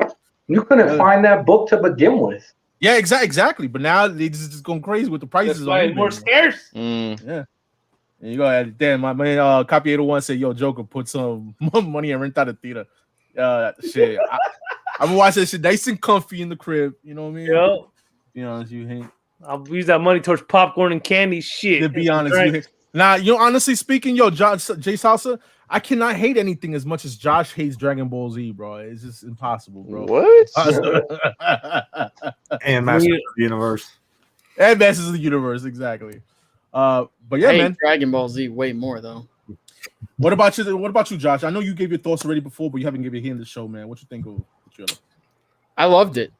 you couldn't find that book to begin with. Yeah, exactly. But now they just going crazy with the prices. That's why it's more scarce. Yeah. And you go ahead. Damn, my man, Copy 801 said, "Yo, Joker, put some money and rent out a theater." Shit. I'm watching that shit nice and comfy in the crib. You know what I mean? Yeah. Be honest, you hate. I'll use that money towards popcorn and candy. Shit. To be honest, you hate. Now, honestly speaking, yo, Jay Salsa, I cannot hate anything as much as Josh hates Dragon Ball Z, bro. It's just impossible, bro. What? And Masters of the Universe. And Masters of the Universe, exactly. But yeah, man. Dragon Ball Z way more though. What about you, Josh? I know you gave your thoughts already before, but you haven't given it here in the show, man. What you think of the trailer? I loved it.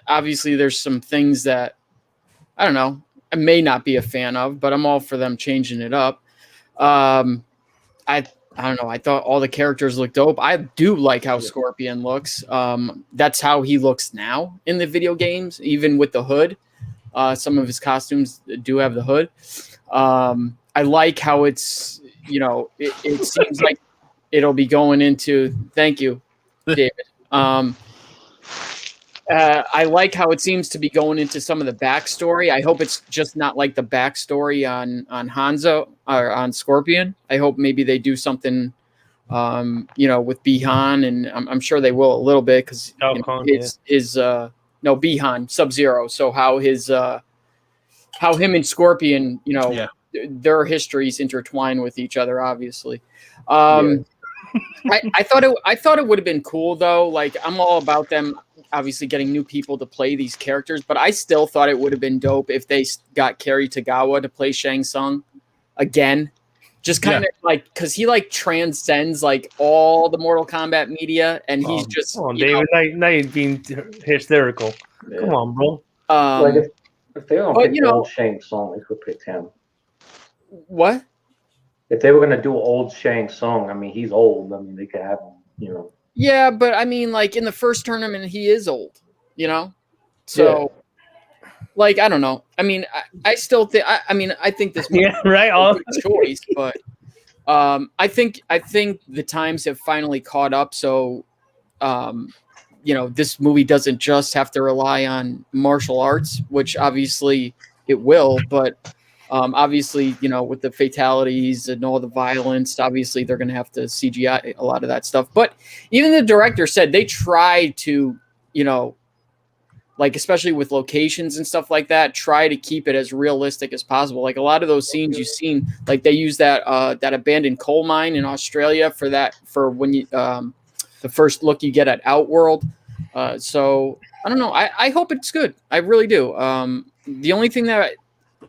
Obviously, there's some things that I don't know. I may not be a fan of, but I'm all for them changing it up. I don't know. I thought all the characters looked dope. I do like how Scorpion looks. That's how he looks now in the video games, even with the hood. Some of his costumes do have the hood. I like how it's, it seems like it'll be going into. Thank you, David. I like how it seems to be going into some of the backstory. I hope it's just not like the backstory on Hanzo or on Scorpion. I hope maybe they do something, with Bihan, and I'm sure they will a little bit because Bihan Sub-Zero. So how him and Scorpion, their histories intertwine with each other, obviously. I thought it would have been cool though. Like I'm all about them obviously getting new people to play these characters, but I still thought it would have been dope if they got Kerry Tagawa to play Shang Tsung again. Just kind of like because he like transcends like all the Mortal Kombat media, and he's just come on, David. Now you're being hysterical. Yeah. Come on, bro. Like if they were gonna pick old Shang Tsung, they could pick him. What? If they were gonna do old Shang Tsung, I mean he's old. I mean they could have him, you know. Yeah, but I mean, like in the first tournament, he is old, you know. So, like, I don't know. I mean, I still think. I mean, I think this yeah, right. All choice, but I think the times have finally caught up. So, you know, this movie doesn't just have to rely on martial arts, which obviously it will, but. Obviously, you know, with the fatalities and all the violence, obviously they're going to have to CGI a lot of that stuff. But even the director said they tried to, you know, like especially with locations and stuff like that, try to keep it as realistic as possible. Like a lot of those scenes you've seen, like they use that that abandoned coal mine in Australia for when you the first look you get at Outworld. So I don't know. I hope it's good. I really do. The only thing that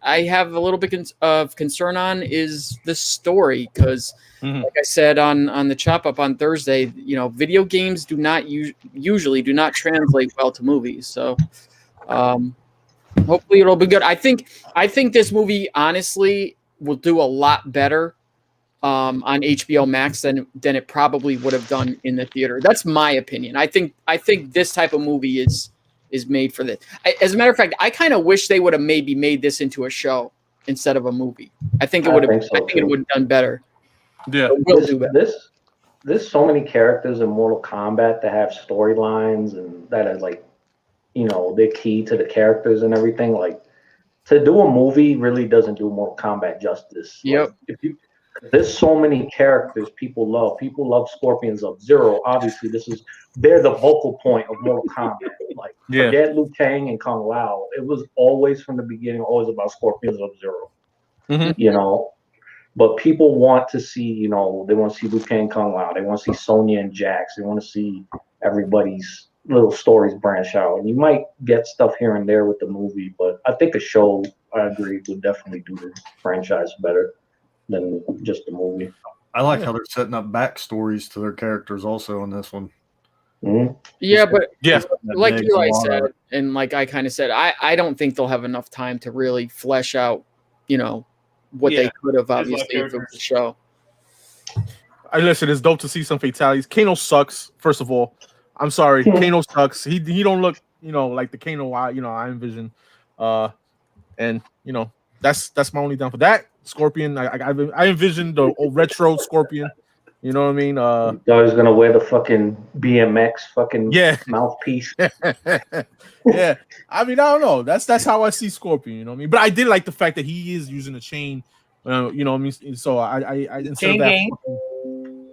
I have a little bit of concern on is the story because, like I said on the chop up on Thursday, you know, video games do not usually do not translate well to movies. So, hopefully it'll be good. I think this movie honestly will do a lot better on HBO Max than it probably would have done in the theater. That's my opinion. I think this type of movie is made for this. As a matter of fact, I kind of wish they would have maybe made this into a show instead of a movie. I think it would have. I think it would have done better. Yeah, will do better. There's so many characters in Mortal Kombat that have storylines and that are like, you know, they're key to the characters and everything. Like to do a movie really doesn't do Mortal Kombat justice. Yep. Like, there's so many characters people love. People love Scorpion Sub-Zero. Obviously, they're the vocal point of Mortal Kombat. Like, forget Liu Kang and Kung Lao. It was always from the beginning, always about Scorpion Sub-Zero. You know, but people want to see, you know, they want to see Liu Kang, Kung Lao. They want to see Sonya and Jax. They want to see everybody's little stories branch out. And you might get stuff here and there with the movie, but I think a show, I agree, would definitely do the franchise better than just the movie. I like how they're setting up backstories to their characters also in this one. Yeah, but like Eli Eli said, and like I kind of said, I don't think they'll have enough time to really flesh out, you know, what they could have obviously if it was a show. Listen, it's dope to see some fatalities. Kano sucks, first of all. I'm sorry, Kano sucks. He don't look, you know, like the Kano I envision. And you know, that's my only down for that. Scorpion, I envisioned the retro Scorpion. You know what I mean? I was gonna wear the fucking BMX mouthpiece. Yeah. I mean, I don't know. That's how I see Scorpion. You know what I mean? But I did like the fact that he is using a chain. You know what I mean? So I instead of that,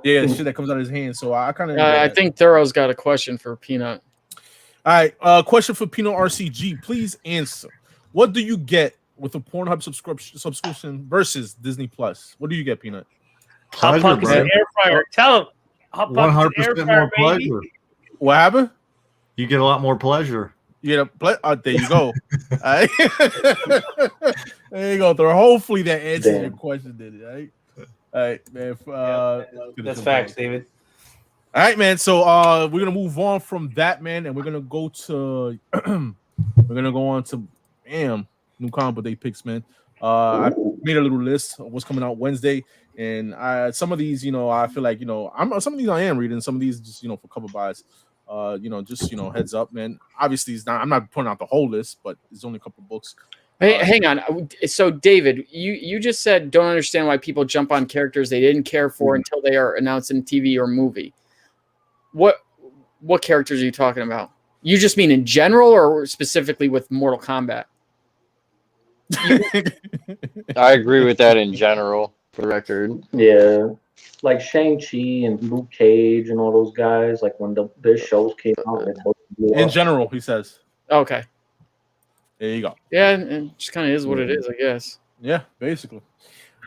shit that comes out of his hand. So I kind of. I think Thoro's got a question for Peanut. All right, question for Peanut RCG. Please answer. What do you get with a Pornhub subscription versus Disney Plus? What do you get, Peanut? Hot Pockets and air fryer. Tell him. Hot Pockets and air fryer, more pleasure. What happened? You get a lot more pleasure. There you go. There you go. Hopefully that answers your question, did it? Right? All right, man. That's facts, David. All right, man. So we're gonna move on from that, man, and we're gonna go to new comic book day picks, man. I made a little list of what's coming out Wednesday, and some of these, you know, I feel like, you know, some of these I am reading, some of these just, you know, for cover buys. You know, just, you know, heads up, man. Obviously, I'm not putting out the whole list, but it's only a couple books. Hey, hang on. So, David, you just said don't understand why people jump on characters they didn't care for until they are announced in TV or movie. What characters are you talking about? You just mean in general or specifically with Mortal Kombat? I agree with that in general, for the record. Yeah. Like Shang-Chi and Luke Cage and all those guys, like when their shows came out. In general, he says. Okay. There you go. Yeah, and it just kind of is what it is, I guess. Yeah, basically.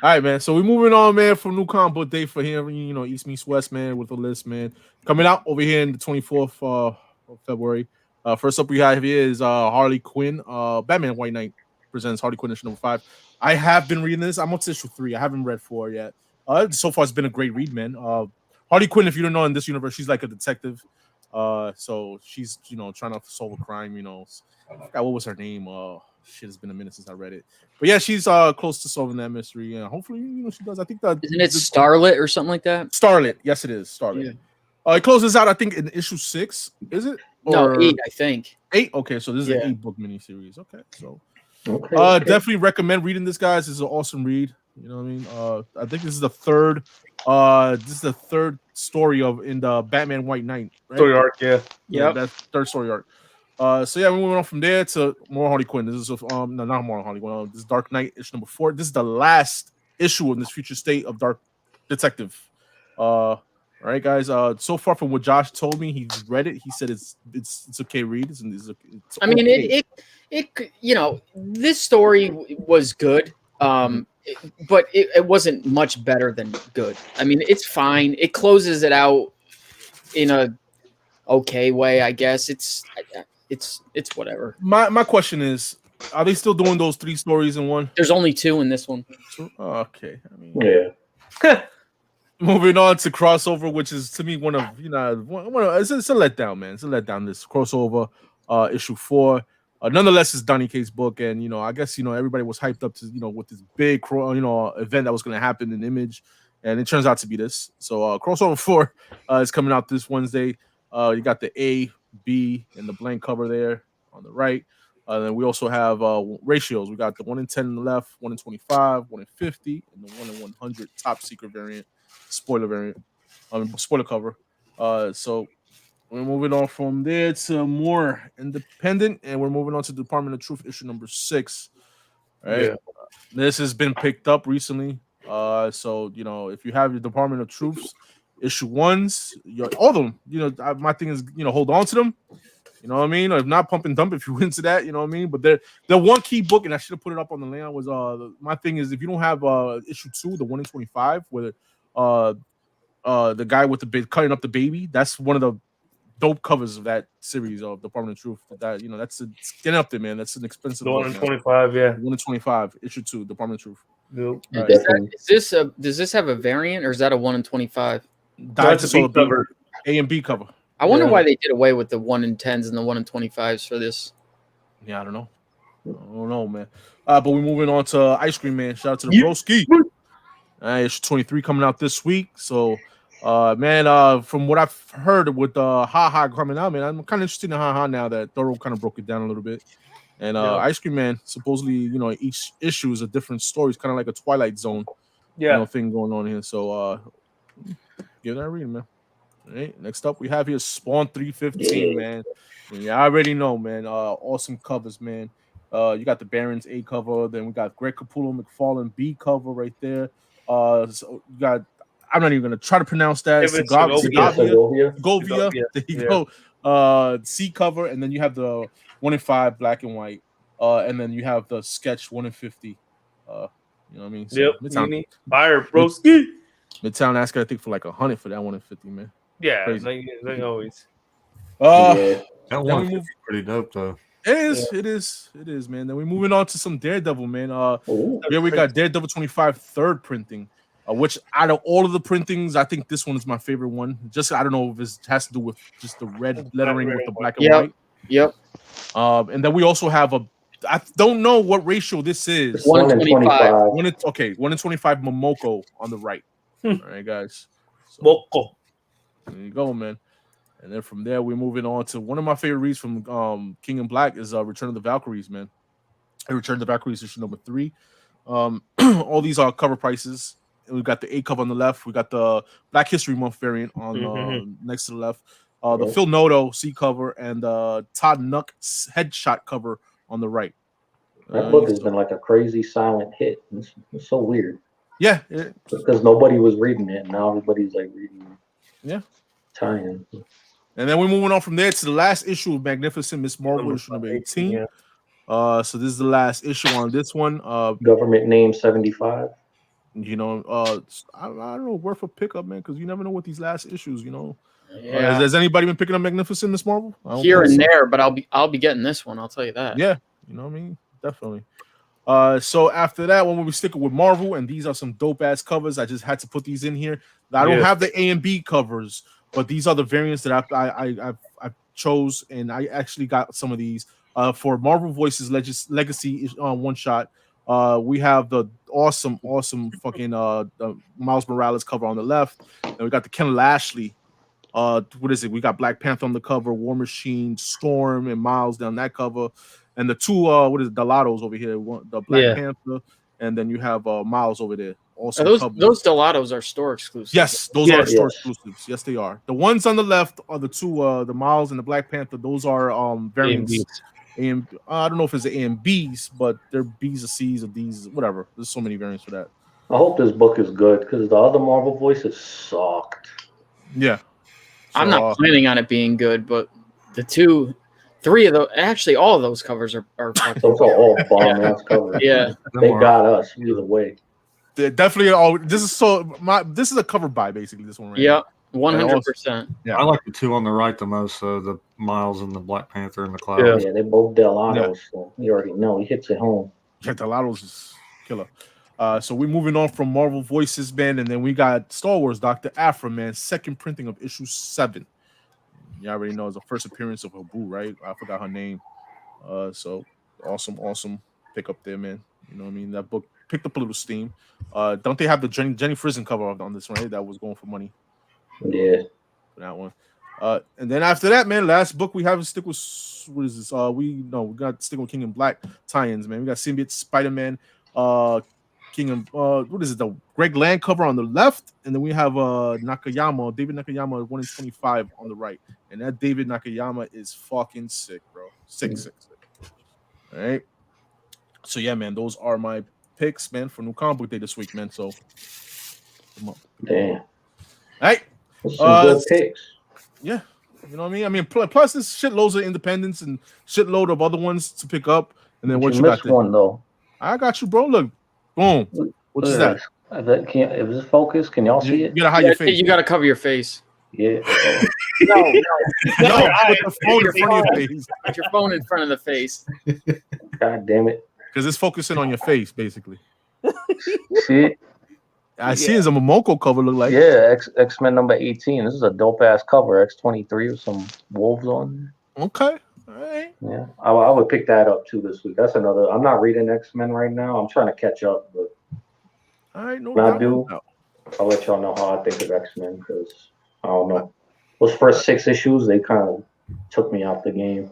All right, man. So we're moving on, man, from new comic book day for him. You know, East meets West, man, with a list, man. Coming out over here in the 24th of February. First up we have here is Harley Quinn. Batman White Knight presents Harley Quinn issue number 5. I have been reading this. I'm up to issue 3. I haven't read 4 yet. So far it's been a great read, man. Harley Quinn, if you don't know, in this universe, she's like a detective. So she's, you know, trying to solve a crime, you know. I forgot what was her name. Shit, it's been a minute since I read it. But yeah, she's close to solving that mystery. And hopefully, you know, she does. I think that isn't it Starlet or something like that? Starlet, yes, it is Starlet. Yeah. It closes out, I think, in issue 6. Is it? No, 8, I think. 8. Okay, so this is an 8-book miniseries. Okay, so definitely recommend reading this, guys. This is an awesome read. You know what I mean? I think this is the third. This is the third story in the Batman White Knight story arc. Yeah, that's third story arc. So yeah, we're moving on from there to more Harley Quinn. This is no, not more Harley Quinn. This is Dark Knight issue number 4. This is the last issue in this future state of Dark Detective. All right, guys. So far from what Josh told me, he's read it. He said it's okay read. It's I mean, it you know, this story was good. But it wasn't much better than good. I mean, it's fine. It closes it out in a okay way, I guess. It's whatever. My question is, are they still doing those 3 stories in one? There's only 2 in this one. Okay. I mean, yeah. Moving on to crossover, which is to me one of it's a letdown, man. It's a letdown. This crossover, issue 4. Nonetheless, it's Donny Cates' book, and you know, I guess everybody was hyped up to with this big event that was going to happen in Image, and it turns out to be this. So crossover 4 is coming out this Wednesday. You got the A, B, and the blank cover there on the right. Then we also have ratios. We got the 1 in 10 on the left, 1 in 25, 1 in 50, and the 1 in 100 top secret variant, spoiler variant, spoiler cover. So we're moving on from there to more independent, and we're moving on to Department of Truth issue number 6. Right, yeah. This has been picked up recently. So if you have your Department of Truths issue 1s, all of them. My thing is, hold on to them. You know what I mean? Or if not, pump and dump if you're into that. You know what I mean? But the one key book, and I should have put it up on the layout, was my thing is if you don't have issue 2, the 1 in 25, where the guy with the cutting up the baby, that's one of the dope covers of that series of Department of Truth. That that's it's getting up there, man. That's an expensive. The 1 in 25, yeah. 1 in 25, issue 2, Department of Truth. Yep. Right. Does this have a variant, or is that a 1 in 25? That's a cover. A and B cover. I wonder why they did away with the 1 in 10s and the 1 in 25s for this. Yeah, I don't know, man. But we're moving on to Ice Cream Man. Shout out to the Broski. Issue 23 coming out this week. So, from what I've heard with Ha Ha coming out, man, I'm kind of interested in Ha Ha now that Thoro kind of broke it down a little bit. And Ice Cream Man, supposedly, each issue is a different story. It's kind of like a Twilight Zone thing going on here. So, give that a read, man. All right, next up we have here Spawn 315, man. Yeah, I already know, man. Awesome covers, man. You got the Barons A cover, then we got Greg Capullo McFarlane B cover right there. So you got, I'm not even gonna try to pronounce that. Segovia. There you go. C cover, and then you have the 1 in 5 black and white, and then you have the sketch 1 in 50. You know what I mean? So Midtown, buyer broski. Midtown asking, I think, for like 100 for that 1 in 50, man. Yeah, like always. That one is pretty dope, though. It is, man. Then we're moving on to some Daredevil, man. Here we got Daredevil 25 third printing, which out of all of the printings, I think this one is my favorite one. Just I don't know if it has to do with just the red lettering with the black and white. Yep. And then we also have I don't know what ratio this is. 1 in 25. 1 in 25 Momoko on the right. All right, guys. Momoko. There you go, man. And then from there, we're moving on to one of my favorite reads from King and Black is Return of the Valkyries, man. Return of the Valkyries issue number 3. All these are cover prices. And we've got the A cover on the left. We got the Black History Month variant on next to the left. The Phil Noto C cover and the Todd Nuck headshot cover on the right. That book has been like a crazy silent hit. It's so weird. Yeah. Because nobody was reading it, and now everybody's like reading it. Yeah. Tie-in. And then we're moving on from there to the last issue of Magnificent Miss Marvel, issue number 18. So this is the last issue on this one. Government name 75. You know, I don't know, worth a pickup, man, because you never know what these last issues. You know, Yeah. has anybody been picking up Magnificent Miss Marvel? Here and there, but I'll be getting this one. I'll tell you that. Yeah, you know what I mean, definitely. So after that, when we were sticking with Marvel, and these are some dope ass covers, I just had to put these in here. I don't have the A and B covers, but these are the variants that I chose, and I actually got some of these. For Marvel Voices Legacy one shot. We have the awesome fucking the Miles Morales cover on the left, and we got the Ken Lashley. What is it? We got Black Panther on the cover, War Machine, Storm, and Miles down that cover, and the two what is it, Delatos over here? The Black Panther, and then you have Miles over there. Also, those Delatos are store exclusives. Yes, those are store exclusives. Yes, they are. The ones on the left are the two, the Miles and the Black Panther. Those are variants. And I don't know if it's the A and B's, but they're B's or C's or D's, whatever. There's so many variants for that. I hope this book is good because the other Marvel Voices sucked. Yeah. So, I'm not planning on it being good, but three of those, actually all of those covers are those are all bomb ass covers. Yeah. They got us either way. They're definitely all this is a cover buy basically, this one right Yeah. 100%. Yeah, I like the two on the right the most. So the Miles and the Black Panther and the Cloud. Yeah, they both Delatos. So you already know he hits it home. Yeah, Delatos is killer. So we're moving on from Marvel Voices, man, and then we got Star Wars Dr. Aphra, man, second printing of issue 7. You already know it's the first appearance of Habu, right? I forgot her name. So awesome pick up there, man. You know what I mean? That book picked up a little steam. Don't they have the Jenny Frizen cover on this one, right? That was going for money. Yeah. For that one. And then after that, man, last book we have to stick with, what is this? We got to stick with King and Black tie-ins, man. We got Symbiote, Spider-Man, King and what is it? The Greg Land cover on the left, and then we have David Nakayama 1 in 25 on the right. And that David Nakayama is fucking sick, bro. Sick. All right. So yeah, man, those are my picks, man, for New Comic Book Day this week, man. So damn. All right. Some good picks. Yeah. You know what I mean? I mean, plus there's shitloads of independents and shitload of other ones to pick up. And then what you got there? One though. I got you, bro. Look, boom. What is that? If it's focused, can y'all see it? You gotta hide your face. You gotta cover your face. Yeah. No. Put the phone in front of your face. Put your phone in front of the face. God damn it. Because it's focusing on your face, basically. See it? I see it's a Momoko cover look like. Yeah, X-Men number 18. This is a dope ass cover. X-23 with some wolves on there. Okay. All right. Yeah. I would pick that up too this week. That's another. I'm not reading X-Men right now. I'm trying to catch up, but all right, when I do, I'll let y'all know how I think of X-Men because I don't know. Those first 6 issues, they kind of took me out the game.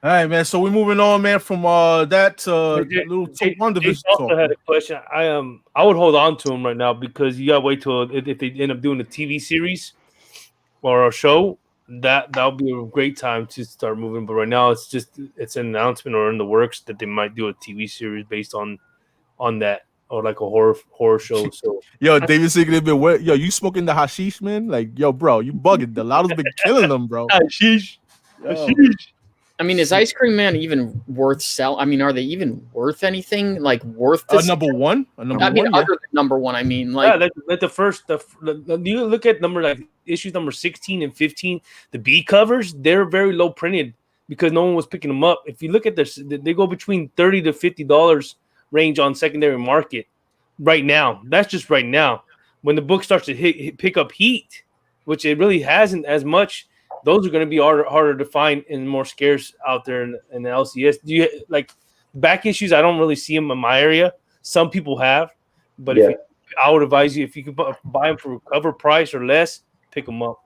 All right, man. So we're moving on, man, from that to little WandaVision Talk. talk. I had a question. I would hold on to him right now because you gotta wait till if they end up doing a TV series or a show, that'll be a great time to start moving. But right now, it's an announcement or in the works that they might do a TV series based on that or like a horror show. So yo, David Siegel been wet. Yo, you smoking the hashish, man? Like, yo, bro, you bugging. The Lotto's been killing them, bro. Hashish. I mean, is Ice Cream Man even worth selling? I mean, are they even worth anything? Like worth this? Number one? Other than number one, I mean, like like the first. You look at issues number 16 and 15. The B covers, they're very low printed because no one was picking them up. If you look at this, they go between $30 to $50 range on secondary market right now. That's just right now. When the book starts to pick up heat, which it really hasn't as much. Those are going to be harder to find and more scarce out there in the LCS. Do you like back issues? I don't really see them in my area. Some people have, but I would advise you if you could buy them for a cover price or less, pick them up.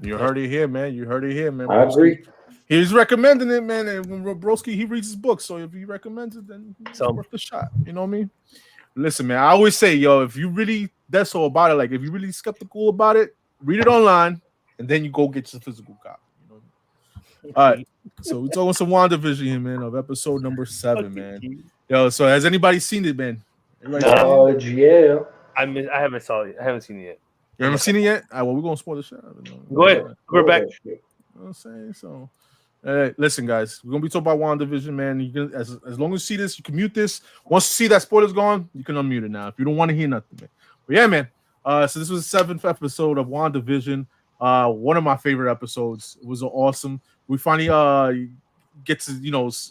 You heard it here, man. You heard it here, man. I agree. He's recommending it, man. And when Broski, he reads his book, so if he recommends it, then it's worth the shot. You know what I mean? Listen, man. I always say, yo, if you really that's all about it, like if you're really skeptical about it, read it online. And then you go get your physical copy. You know what I mean? All right. So we're talking some WandaVision here, man, of episode number 7, man. Yo, so has anybody seen it, man? Yeah. I haven't saw it. I haven't seen it yet. You haven't seen it yet? All right, well, we're gonna spoil the shit. Go ahead. We're back. You know what I'm saying? So Listen, guys, we're gonna be talking about WandaVision, man. You can, as long as you see this, you can mute this. Once you see that spoiler's gone, you can unmute it now. If you don't want to hear nothing, man. But yeah, man. So this was the 7th episode of WandaVision. One of my favorite episodes. It was awesome. We finally get to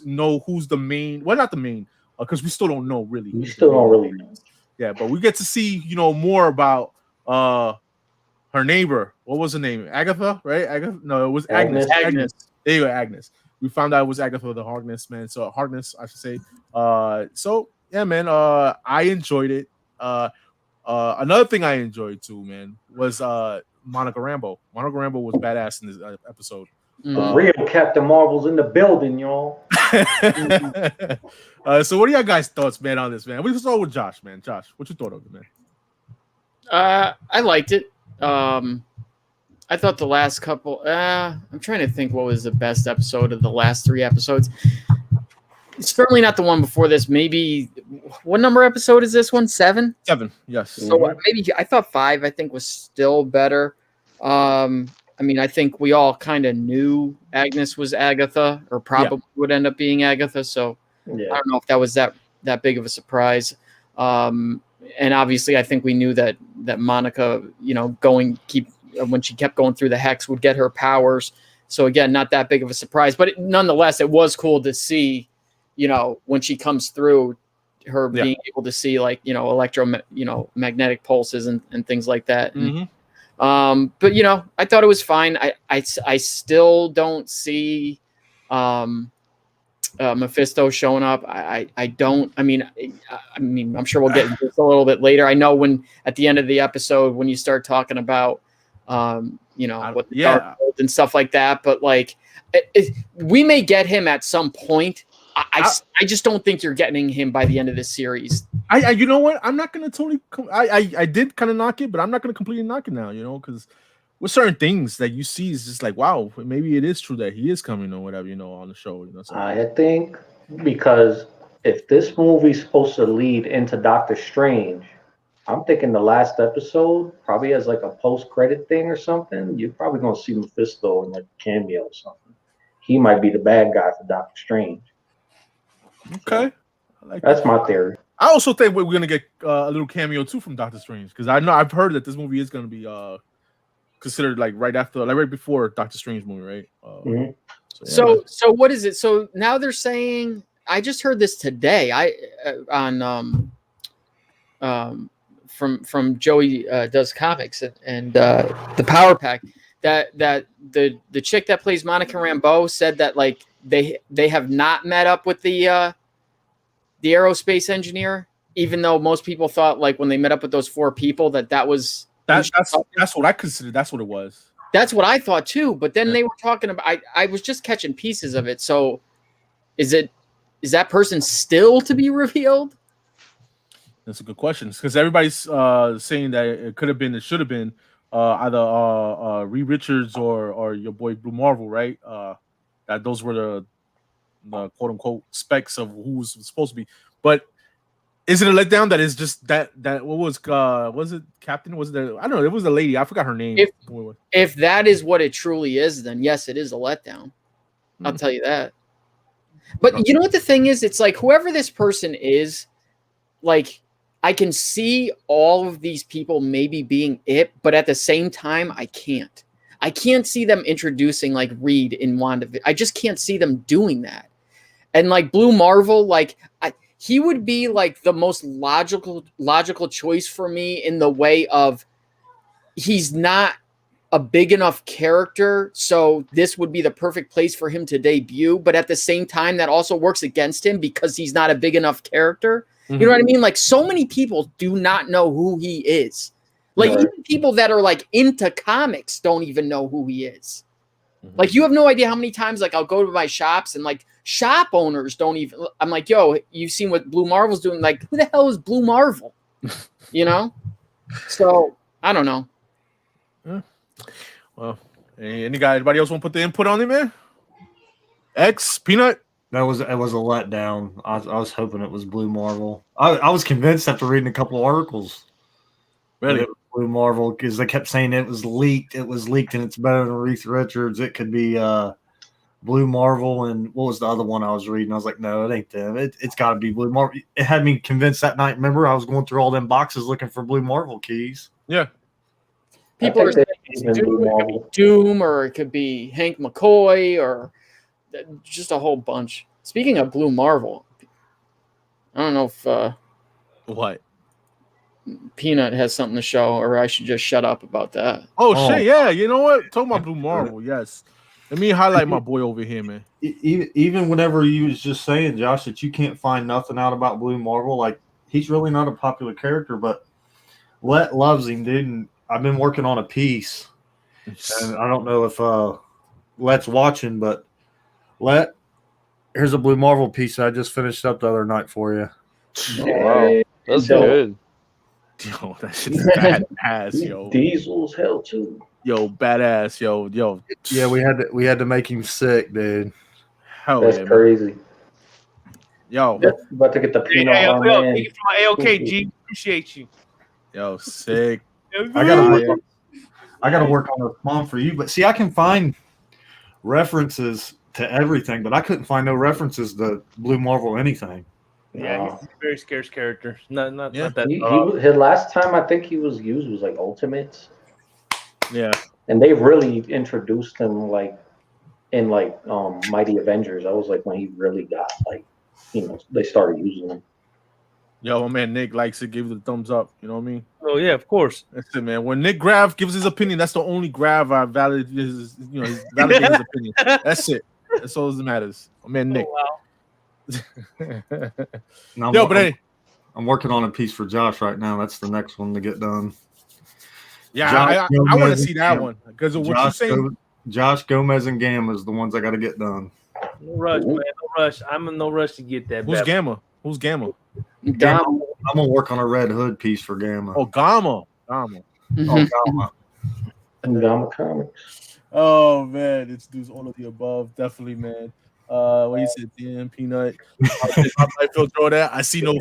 know who's the main. Well, not the main, because we still don't know really. We still don't really know. Yeah, but we get to see more about her neighbor. What was her name? Agatha, right? Agatha? No, it was Agnes. Agnes. There you go, Agnes. We found out it was Agatha the Harkness, man. So Harkness, I should say. So yeah, man. I enjoyed it. Another thing I enjoyed too, man, was Monica Rambeau. Monica Rambeau was badass in this episode. The real Captain Marvel's in the building, y'all. So what are y'all guys' thoughts, man, on this, man? We start with Josh, man. Josh, what you thought of it, man? I liked it. I thought the last couple. I'm trying to think what was the best episode of the last 3 episodes. It's certainly not the one before this. Maybe what number episode is this one? 7. 7. Yes. So maybe I thought 5. I think was still better. I mean, I think we all kind of knew Agnes was Agatha, or probably would end up being Agatha. So I don't know if that was that big of a surprise. And obviously, I think we knew that Monica, when she kept going through the hex, would get her powers. So again, not that big of a surprise, but nonetheless, it was cool to see, when she comes through, her being able to see magnetic pulses and things like that. And, but I thought it was fine. I still don't see Mephisto showing up. I mean, I'm sure we'll get into this a little bit later. I know when at the end of the episode, when you start talking about what the Dark World and stuff like that, but we may get him at some point. I just don't think you're getting him by the end of this series. You know what? I'm not gonna totally. I did kind of knock it, but I'm not gonna completely knock it now. Because with certain things that you see is just like, wow, maybe it is true that he is coming or whatever. On the show. So. I think because if this movie's supposed to lead into Doctor Strange, I'm thinking the last episode probably as a post-credit thing or something. You're probably gonna see Mephisto in a cameo or something. He might be the bad guy for Doctor Strange. Okay, that's my theory. I also think we're gonna get a little cameo too from Doctor Strange, because I've heard that this movie is gonna be considered right before Doctor Strange movie, right? So what is it? So now they're saying, I just heard this today. From Joey Does Comics and the Power Pack that the chick that plays Monica Rambeau said that they have not met up with the aerospace engineer, even though most people thought when they met up with those 4 people that was that's what I considered. That's what it was. That's what I thought too. But then they were talking about. I was just catching pieces of it. So is that person still to be revealed? That's a good question, because everybody's saying that it could have been, it should have been either Reed Richards or your boy Blue Marvel, right? That those were the quote unquote specs of who was supposed to be. But is it a letdown that is just that what was it Captain? Was it I don't know, it was a lady, I forgot her name. If that is what it truly is, then yes, it is a letdown. I'll tell you that. But you know what the thing is? It's whoever this person is, I can see all of these people maybe being it, but at the same time, I can't. I can't see them introducing Reed in WandaVision. I just can't see them doing that. And Blue Marvel, he would be the most logical choice for me, in the way of he's not a big enough character, so this would be the perfect place for him to debut. But at the same time, that also works against him because he's not a big enough character. You know what I mean? So many people do not know who he is. Even people that are into comics don't even know who he is. You have no idea how many times I'll go to my shops and shop owners don't even. I'm yo, you've seen what Blue Marvel's doing? Who the hell is Blue Marvel? So I don't know. Yeah. Well, anybody else want to put the input on it, man? X Peanut. It was a letdown. I was hoping it was Blue Marvel. I was convinced after reading a couple of articles. Really? It was Blue Marvel, because they kept saying it was leaked. It was leaked, and it's better than Reed Richards. It could be Blue Marvel, and what was the other one I was reading? I was like, no, it ain't them. It's got to be Blue Marvel. It had me convinced that night. Remember, I was going through all them boxes looking for Blue Marvel keys. Yeah. People are saying it's Doom, it could be Doom, or it could be Hank McCoy, or just a whole bunch. Speaking of Blue Marvel, I don't know if what Peanut has something to show, or I should just shut up about that. Oh shit, yeah. You know what? Talking about Blue Marvel, yes. Let me highlight my boy over here, man. Even whenever you was just saying, Josh, that you can't find nothing out about Blue Marvel, like he's really not a popular character, but LETT loves him, dude. And I've been working on a piece, and I don't know if LETT's watching, but LETT, here's a Blue Marvel piece that I just finished up the other night for you. Oh, wow. That's good. Yo, that shit's badass, yo. Diesel's hell too. Yo, badass, yo. Yeah, we had to make him sick, dude. Hell That's yeah, crazy. Man. Yo, about to get the peanut Hey, on yo, man. thank you for my AOK, G. Appreciate you. yo, sick. I gotta work on a spawn for you, but see, I can find references to everything, but I couldn't find no references to Blue Marvel anything. Yeah, he's a very scarce character. Not that. His last time I think he was used was like Ultimates. Yeah, and they really introduced him like in like Mighty Avengers. That was like when he really got like, they started using him. yo, my man Nick likes it. Give it a thumbs up. You know what I mean? Oh yeah, of course. That's it, man. When Nick Grav gives his opinion, that's the only Grav I validate his opinion. That's it. That's all that matters. My man Nick. Oh, wow. I'm working on a piece for Josh right now. That's the next one to get done. Yeah, I want to see that one because of what you're saying. Josh Gomez and Gamma is the ones I got to get done. No rush, man. No rush. I'm in no rush to get that. Who's Gamma? Who's Gamma? I'm gonna work on a Red Hood piece for Gamma. Oh, Gamma. Oh, Gamma. Gamma Comics. Oh man, it's dudes all of the above. Definitely, man. What you said, damn Peanut. I feel throw that. I see no.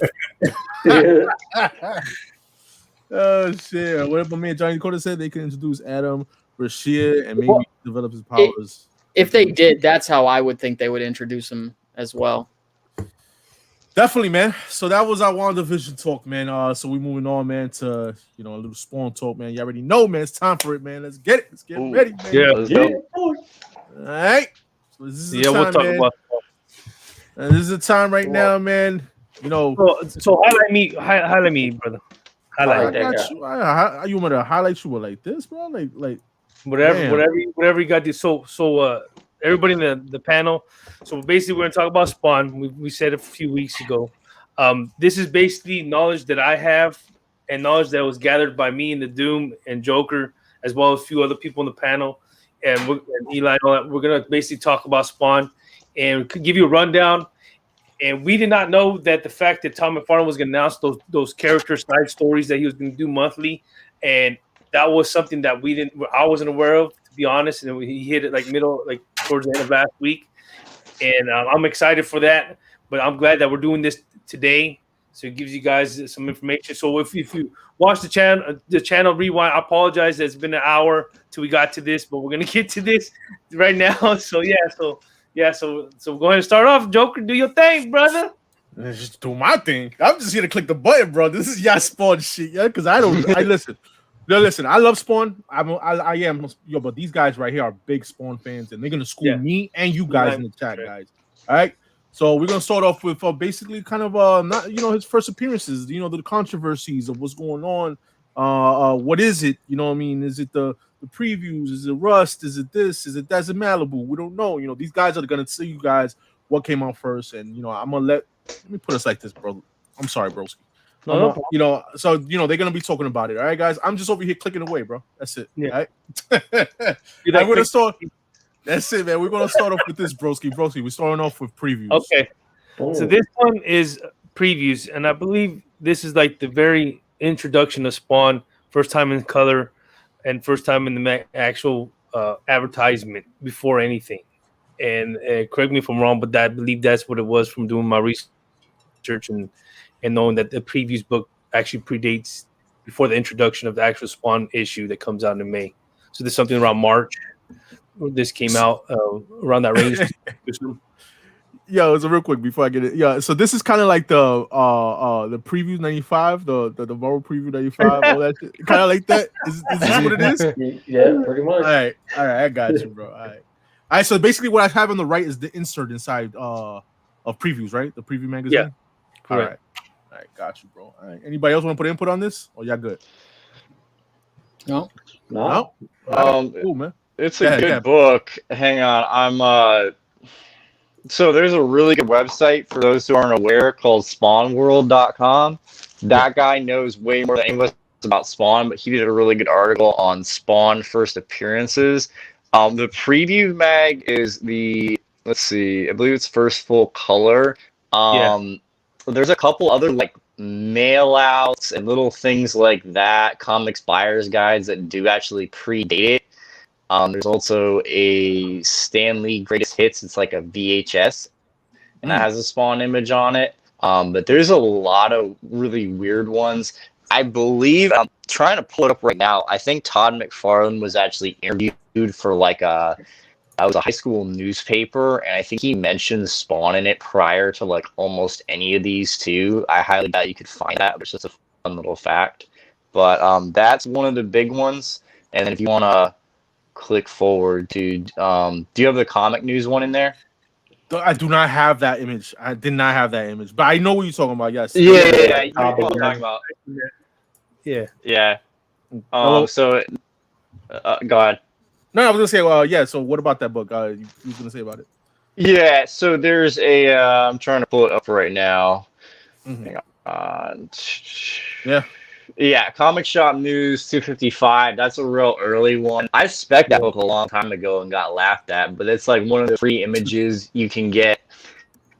Oh shit! What if my man Johnny Dakota said they could introduce Adam Rashid and maybe develop his powers? If they did, that's how I would think they would introduce him as well. Definitely, man. So that was our WandaVision talk, man. So we moving on, man, to a little Spawn talk, man. You already know, man. It's time for it, man. Let's get it. Let's get ready, man. Yeah, let's go. All right. So this is the time, we'll talk man. about. This is the time right now, man. So highlight me, brother. Highlight. You want to highlight you like this, bro? Like whatever you got to do. So everybody in the panel. So basically, we're gonna talk about Spawn. We said a few weeks ago. This is basically knowledge that I have and knowledge that was gathered by me and the Doom and Joker, as well as a few other people in the panel, and Eli and all that. We're gonna basically talk about Spawn and give you a rundown. And we did not know that the fact that Tom McFarlane was going to announce those character side stories that he was going to do monthly, and that was something that I wasn't aware of, to be honest. And he hit it towards the end of last week, and I'm excited for that. But I'm glad that we're doing this today, so it gives you guys some information. So if you watch the channel rewind, I apologize. It's been an hour till we got to this, but we're going to get to this right now. So go ahead and start off. Joker, do your thing, brother. Just do my thing. I'm just here to click the button, bro. This is y'all Spawn shit, yeah. Because I listen. No, listen. I love Spawn. I am. Yo, but these guys right here are big Spawn fans, and they're gonna school me and you guys in the chat, guys. All right. So we're gonna start off with basically kind of not his first appearances. The controversies of what's going on. What is it? You know what I mean? Is it the previews? Is it Rust? Is it this? Is it that? Is it Malibu? We don't know. These guys are gonna tell you guys what came out first, and I'm gonna let me put us like this, bro. I'm sorry, broski. So they're gonna be talking about it. All right, guys. I'm just over here clicking away, bro. That's it. Yeah. All right? I'm gonna start. That's it, man. We're gonna start off with this, broski. We're starting off with previews. Okay. So this one is previews, and I believe this is like the very introduction of Spawn, first time in color. And first time in the actual advertisement before anything. And correct me if I'm wrong, but I believe that's what it was from doing my research and knowing that the previews book actually predates before the introduction of the actual Spawn issue that comes out in May. So there's something around March this came out around that range. Yo, so real quick before I get it. Yeah, so this is kind of like the preview 95, the Marvel preview 95, all that shit. Kind of like that. Is this what it is? Yeah, pretty much. All right, I got you, bro. All right. So basically, what I have on the right is the insert inside of previews, right? The preview magazine. Yeah. Correct. All right, got you, bro. All right. Anybody else want to put input on this? Or y'all good? No. Cool, man. It's a good book. Hang on, I'm So there's a really good website for those who aren't aware called SpawnWorld.com. That guy knows way more than any of us about Spawn, but he did a really good article on Spawn first appearances. The preview mag is let's see, I believe it's first full color. There's a couple other like mail outs and little things like that, comics buyer's guides that do actually predate it. There's also a Stan Lee Greatest Hits. It's like a VHS, and that has a Spawn image on it. But there's a lot of really weird ones. I believe, I'm trying to pull it up right now. I think Todd McFarlane was actually interviewed for like a high school newspaper, and I think he mentioned Spawn in it prior to like almost any of these too. I highly doubt you could find that, but it's just a fun little fact. But that's one of the big ones. And then if you want to click forward to do you have the comic news one in there? I do not have that image. I did not have that image, but I know what you're talking about. Yes. You know what I'm talking about. Yeah. So go ahead. No, I was gonna say, well, yeah. So what about that book? You was gonna say about it? Yeah. So there's a I'm trying to pull it up right now. Hang on. Yeah, Comic Shop News 255. That's a real early one. I spec'd that book a long time ago and got laughed at, but it's like one of the free images you can get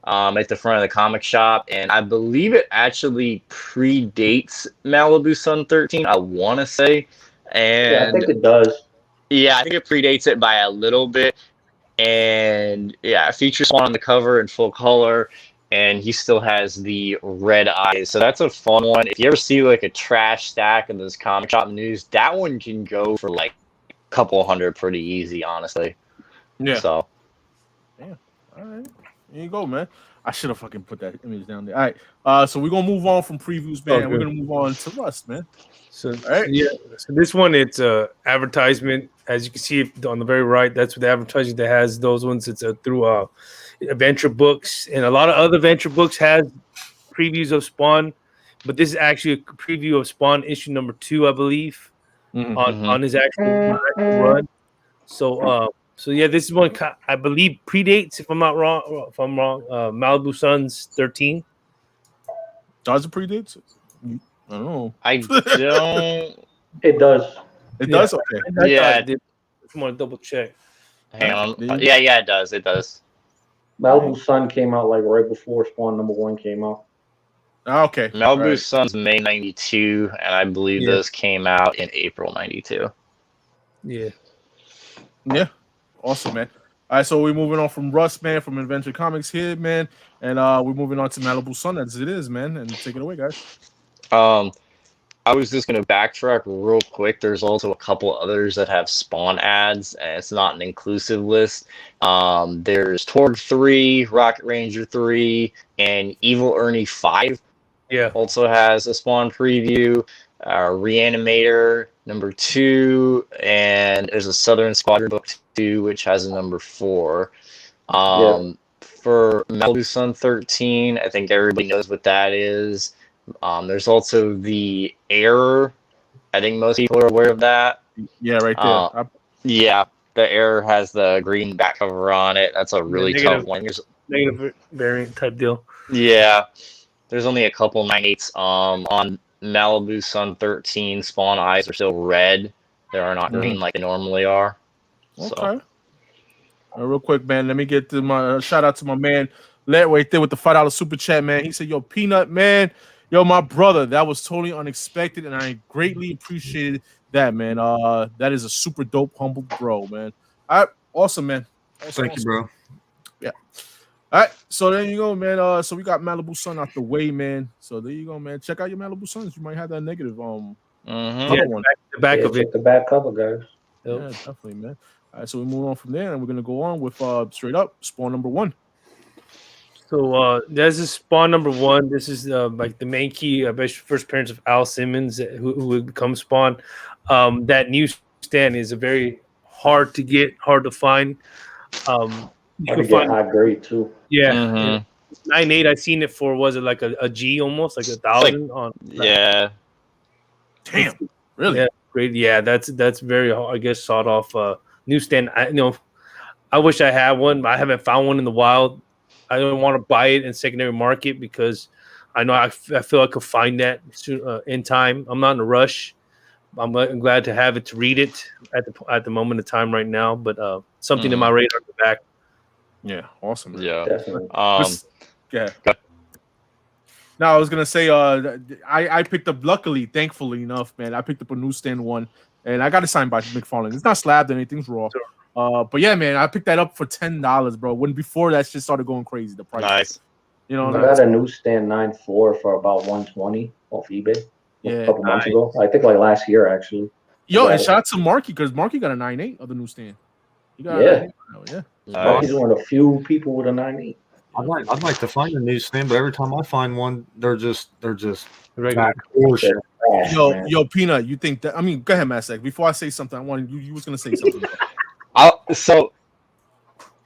at the front of the comic shop, and I believe it actually predates Malibu Sun 13. I want to say, and yeah, I think it does. Yeah, I think it predates it by a little bit, and yeah, it features Spawn on the cover in full color. And he still has the red eyes. So that's a fun one. If you ever see like a trash stack of this comic shop news, that one can go for like a couple hundred pretty easy, honestly. Yeah. So. Yeah. All right. There you go, man. I should have fucking put that image down there. All right. So we're going to move on from previews, man. We're going to move on to Rust, man. So, so this one, it's a advertisement. As you can see on the very right, that's what the advertising that has those ones. It's through Adventure Books, and a lot of other Adventure Books has previews of Spawn, but this is actually a preview of Spawn issue number 2, I believe, on his actual run. So yeah, this is one I believe predates, if I'm not wrong. If I'm wrong, Malibu Sun's 13. Does it predates? I don't know. I don't. It does. It does. Okay. Yeah. I did. I want to double check. Hang on. Yeah, it does. It does. Malibu Sun came out like right before Spawn number 1 came out. Okay. Malibu Sun's May 92, and I believe those came out in April 92. Yeah. Yeah. Awesome, man. All right, so we're moving on from Rust, man, from Adventure Comics here, man, and we're moving on to Malibu Sun as it is, man, and take it away, guys. I was just going to backtrack real quick. There's also a couple others that have Spawn ads, and it's not an inclusive list. There's Torg 3, Rocket Ranger 3, and Evil Ernie 5. Yeah. Also has a Spawn preview. Reanimator number 2, and there's a Southern Squadron book 2, which has a number 4. For Malibu Sun 13, I think everybody knows what that is. There's also the Error. I think most people are aware of that. Yeah, right there. Yeah, the Error has the green back cover on it. That's a really tough one. Negative variant type deal. Yeah, there's only a couple 9/8s. On Malibu Sun 13, Spawn eyes are still red. They are not green like they normally are. Okay. So. Real quick, man. Let me get to my shout out to my man LETT right there with the $5 super chat, man. He said, "Yo, Peanut, man. Yo, my brother, that was totally unexpected, and I greatly appreciated that, man. That is a super dope, humble bro, man. All right, awesome, man. Thank you, bro. Yeah. All right, so there you go, man. So we got Malibu Sun out the way, man. So there you go, man. Check out your Malibu Suns. You might have that negative one. The back of it. The back cover, guys. Yeah, definitely, man. All right, so we move on from there, and we're gonna go on with straight up Spawn number 1. So this is Spawn number 1. This is like the main key first appearance of Al Simmons, who would become Spawn. That newsstand is a very hard to get, hard to find. I get high grade too. Yeah. Mm-hmm. 9.8. I seen it for, was it like a G almost, like 1,000 on? Yeah. Damn. Really? Yeah. Great. Yeah. That's very, I guess, sought off newsstand. I wish I had one. I haven't found one in the wild. I don't want to buy it in secondary market because I know I feel I could find that soon, in time. I'm not in a rush. I'm glad to have it, to read it at the moment of time right now. But something in my radar in the back. Yeah, awesome. Man. Yeah. Definitely. Yeah. Now I was gonna say, I picked up, luckily, thankfully enough, man. I picked up a newsstand one, and I got it signed by McFarlane. It's not slabbed, anything's raw. But yeah, man, I picked that up for $10, bro. When before that shit started going crazy, the price. Nice. I got a newsstand 9.4 for about $120 off eBay. A couple months ago. I think like last year actually. Yo, and shout out to Marky, because Marky got a 9.8 of the newsstand. Yeah. Nice. He's one of the few people with a 9.8. I'd like to find a newsstand, but every time I find one, they're just regular. Yo, Peanut, you think that? I mean, go ahead, Masek. Before I say something, I wanted you was gonna say something. So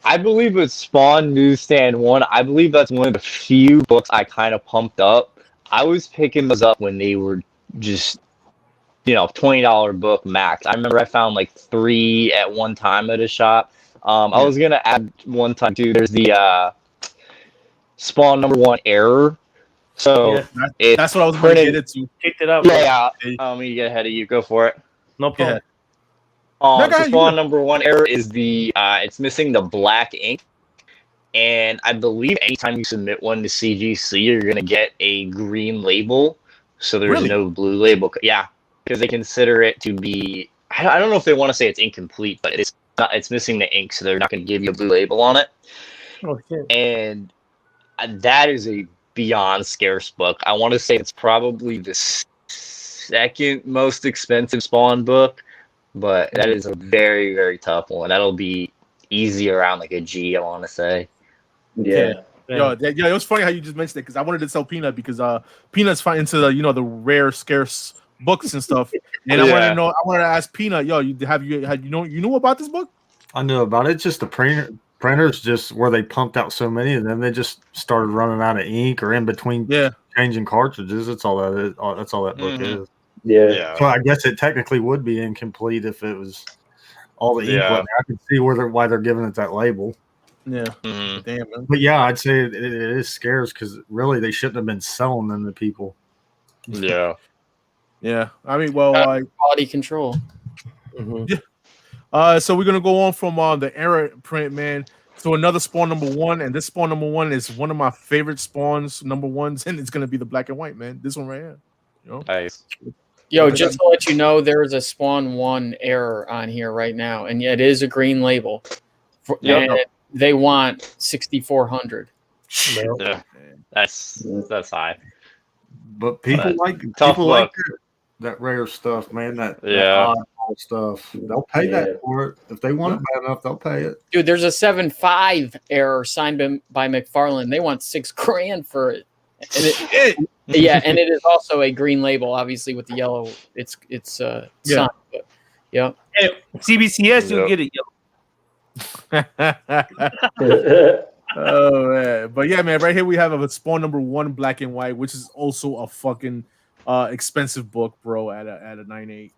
I believe it's Spawn Newsstand 1. I believe that's one of the few books I kind of pumped up. I was picking those up when they were just, $20 book max. I remember I found like 3 at one time at a shop. I was gonna add one time too. There's the Spawn number 1 error. So that's what I was going to get it to. Picked it up. Yeah. Let me get ahead of you. Go for it. No problem. So Spawn number 1 error is it's missing the black ink, and I believe anytime you submit one to CGC, you're gonna get a green label. So there's no blue label. Yeah, because they consider it to be. I don't know if they want to say it's incomplete, but it's not. It's missing the ink, so they're not gonna give you a blue label on it. Okay. And that is a beyond scarce book. I want to say it's probably the second most expensive Spawn book. But that is a very, very tough one. That'll be easy around like a G, I want to say. Yeah. Yo, it was funny how you just mentioned it, because I wanted to tell Peanut, because Peanut's into the the rare, scarce books and stuff. And I wanted to know. I wanted to ask Peanut, yo, you knew about this book? I knew about it. It's just the printers just where they pumped out so many, and then they just started running out of ink or in between changing cartridges. That's all that is. That's all that book is. Yeah. So I guess it technically would be incomplete if it was all the ink. I can see why they're giving it that label. Yeah. Damn, man. But yeah, I'd say it is scarce, because really they shouldn't have been selling them to people. Yeah. Yeah. I mean, well, quality control. Yeah. So we're gonna go on from the error print, man, to another Spawn number 1, and this Spawn number 1 is one of my favorite Spawns number 1s, and it's gonna be the black and white, man. This one right here. Nice. Yo, just to let you know, there is a Spawn 1 error on here right now, and it is a green label. And they want 6,400. Yeah. That's high. But people like that rare stuff, man. That oddball stuff. They'll pay that for it. If they want it bad enough, they'll pay it. Dude, there's a 7.5 error signed by McFarlane. They want $6,000 for it. And and it is also a green label, obviously with the yellow. It's signed. But, Hey, CBCS, you'll get it yellow. Oh man, but yeah, man. Right here we have a Spawn number 1 black and white, which is also a fucking expensive book, bro. At a 9.8,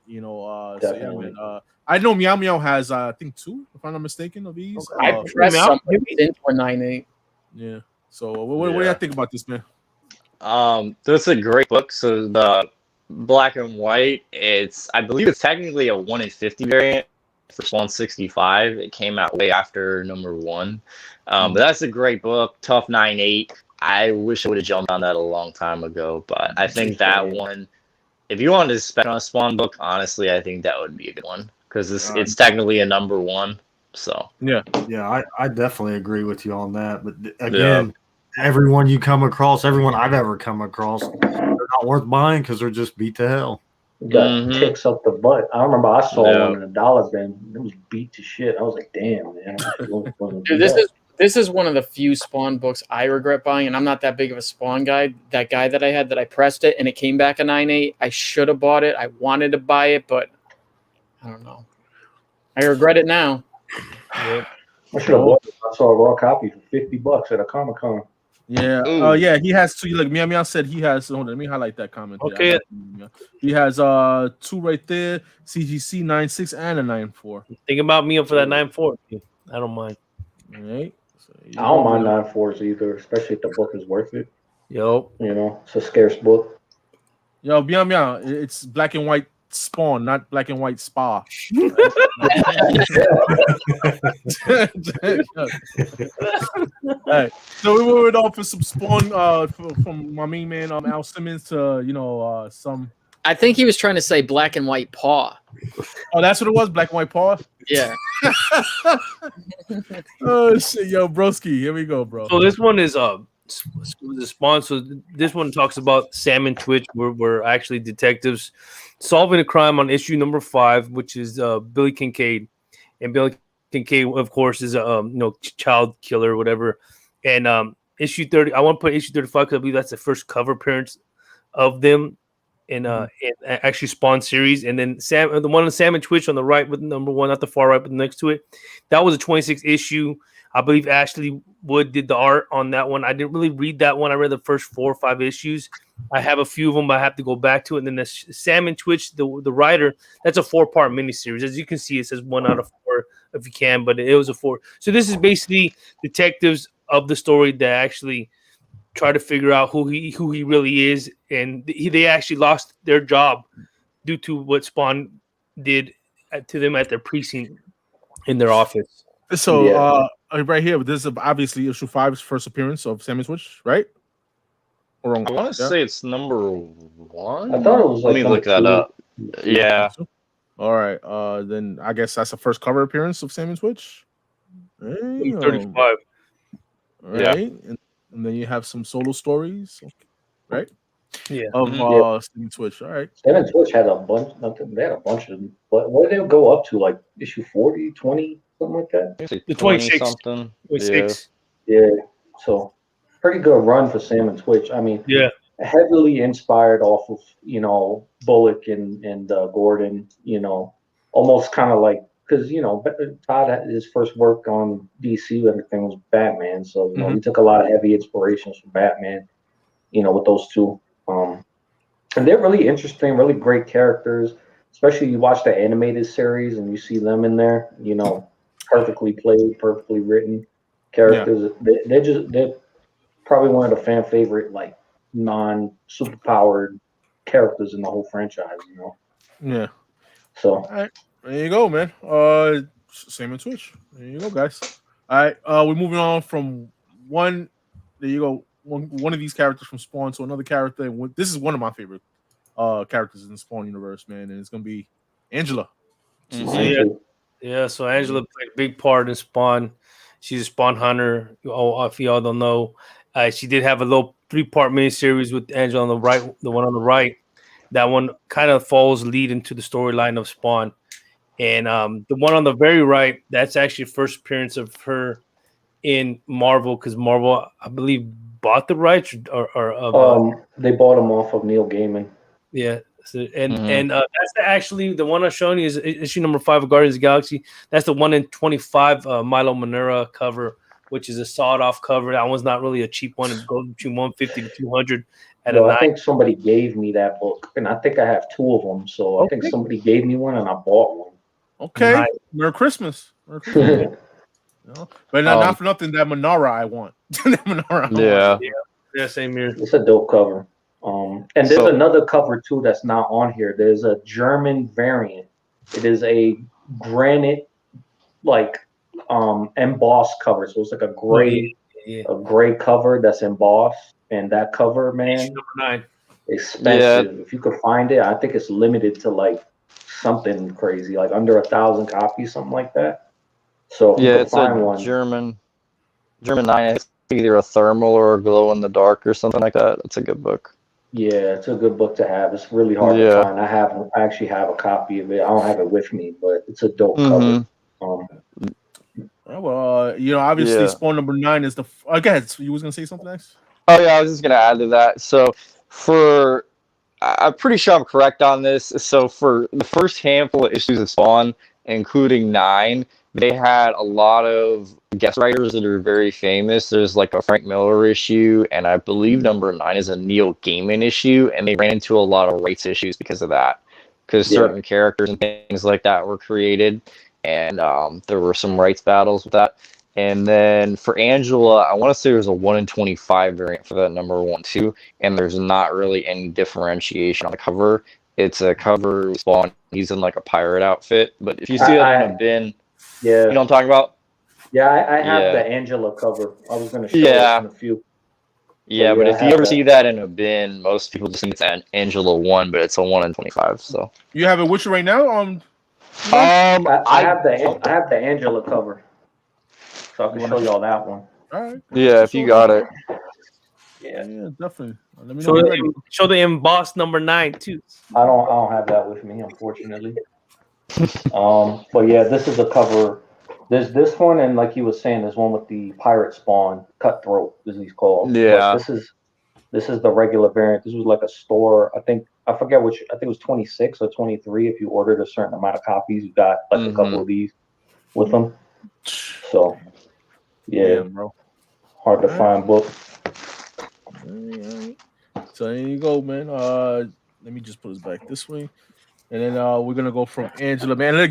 So yeah, man. I know Meow Meow has I think 2, if I'm not mistaken, of these. I pressed something into a 9.8. Yeah. So what do you think about this, man? That's a great book. So the black and white, I believe it's technically a 1 in 50 variant for Spawn 65. It came out way after number 1. But that's a great book. Tough 9.8. I wish I would have jumped on that a long time ago, but I think that one, if you wanted to spend on a Spawn book, honestly, I think that would be a good one, because it's technically a number 1. So yeah, I definitely agree with you on that. But again, everyone I've ever come across, they're not worth buying because they're just beat to hell. got ticks up the butt. I remember I saw one in a dollar bin. It was beat to shit. I was like, damn, man. Dude, this is one of the few Spawn books I regret buying, and I'm not that big of a Spawn guy. That guy that I had that I pressed it and it came back a 9.8. I should have bought it. I wanted to buy it, but I don't know. I regret it now. I should have bought it. I saw a raw copy for $50 at a Comic-Con. Yeah. Yeah, he has two. Like Meow said, he has. Hold on, let me highlight that comment. Okay. He has 2 right there. CGC 9.6 and a 9.4. Think about me for that 9.4. I don't mind. All right. So, I don't mind 9.4s either, especially if the book is worth it. Yo. You know, it's a scarce book. Yo, Meow, it's black and white Spawn, not black and white Spa. All right. So we moved on for some Spawn from my main man Al Simmons to some. I think he was trying to say black and white paw. Oh, that's what it was, black and white paw. Yeah. Oh shit, yo, broski, here we go, bro. So this one is the Spawn. So this one talks about Sam and Twitch. We're actually detectives solving a crime on issue number 5, which is Billy Kincaid, and Billy Kincaid, of course, is a child killer, or whatever. And issue 30, I want to put issue 35 because I believe that's the first cover appearance of them in actually Spawn series. And then the one on Sam and Twitch on the right with number 1, not the far right, but next to it, that was a 26 issue. I believe Ashley Wood did the art on that one. I didn't really read that one. I read the first 4 or 5 issues. I have a few of them, but I have to go back to it. And then the Sam and Twitch, the writer, that's a 4-part miniseries. As you can see, it says 1 out of 4 if you can, but it was a 4. So this is basically detectives of the story that actually try to figure out who he really is, and they actually lost their job due to what Spawn did to them at their precinct in their office. So right here, this is obviously issue 5's first appearance of Sam and Twitch, right? Or wrong? I want to say it's number 1. I thought it was. Let me look that up. Yeah. All right. Then I guess that's the first cover appearance of Sam and Twitch. 35. All right. And then you have some solo stories, right? Yeah. Of Sam and Twitch. All right. Sam and Twitch had a bunch. They had a bunch of them. What did they go up to? Like issue 40, 20, something like that. The 26 something. 26. Yeah. So pretty good run for Sam and Twitch. I mean, heavily inspired off of Bullock and Gordon. Almost kind of like, because Todd had his first work on DC, everything was Batman, so he took a lot of heavy inspirations from Batman. With those two, and they're really interesting, really great characters. Especially you watch the animated series and you see them in there. Perfectly played, perfectly written characters. Yeah. They're probably one of the fan favorite, like non-superpowered characters in the whole franchise. Yeah. So. All right. There you go, man. Sam and Twitch. There you go, guys. All right. We're moving on from one. There you go. One of these characters from Spawn to another character. This is one of my favorite characters in the Spawn universe, man, and it's gonna be Angela. Yeah. So Angela played a big part in Spawn. She's a Spawn hunter. If y'all don't know, she did have a little 3-part miniseries with Angela on the right. The one on the right, that one kind of falls lead into the storyline of Spawn. And the one on the very right, that's actually the first appearance of her in Marvel, because Marvel, I believe, bought the rights or they bought them off of Neil Gaiman. Yeah. So, and that's actually the one I'm showing you is issue number 5 of Guardians of the Galaxy. That's the 1 in 25 Milo Manura cover, which is a sawed-off cover. That one's not really a cheap one. It goes between 150 to 200. I think somebody gave me that book, and I think I have 2 of them. So I think somebody gave me one, and I bought one. Okay, nice. Merry Christmas. Merry Christmas. But not for nothing. That Manara I want. That Manara. Yeah, same here. It's a dope cover. And there's another cover too that's not on here. There's a German variant. It is a granite, like embossed cover. So it's like a gray cover that's embossed. And that cover, man, number 9, expensive. Yeah. If you could find it, I think it's limited to like something crazy, like under 1,000 copies, something like that. So it's a German 9X, either a thermal or a glow in the dark or something like that. It's a good book. Yeah, it's a good book to have. It's really hard to find. I actually have a copy of it. I don't have it with me, but it's a dope cover. Well, obviously, Spawn number 9 is the. Again, you was gonna say something next? Oh yeah, I was just gonna add to that. So I'm pretty sure I'm correct on this. So for the first handful of issues of Spawn, including 9, they had a lot of guest writers that are very famous. There's like a Frank Miller issue, and I believe number 9 is a Neil Gaiman issue, and they ran into a lot of rights issues because of that. Because certain characters and things like that were created, and there were some rights battles with that. And then for Angela, I want to say there's a 1 in 25 variant for that number 1 too, and there's not really any differentiation on the cover. It's a cover Spawn. He's in like a pirate outfit, but if you see that in a bin, you know what I'm talking about? Yeah, I have the Angela cover. I was going to show it in a few. Yeah, but if you ever see that in a bin, most people just think it's an Angela 1, but it's a 1 in 25. So you have it with you right now? I have the Angela cover. So I can show y'all that one. All right. Yeah, if you got it. Yeah, definitely. Let me know show the embossed number 9 too. I don't have that with me, unfortunately. But yeah, this is a cover. There's this one, and like he was saying, there's one with the pirate Spawn, Cutthroat, as he's called. Yeah. But this is the regular variant. This was like a store. I think it was 26 or 23. If you ordered a certain amount of copies, you got like a couple of these with them. So yeah, bro. Hard to find book. So there you go, man. Let me just put this back this way. And then we're gonna go from Angela, man.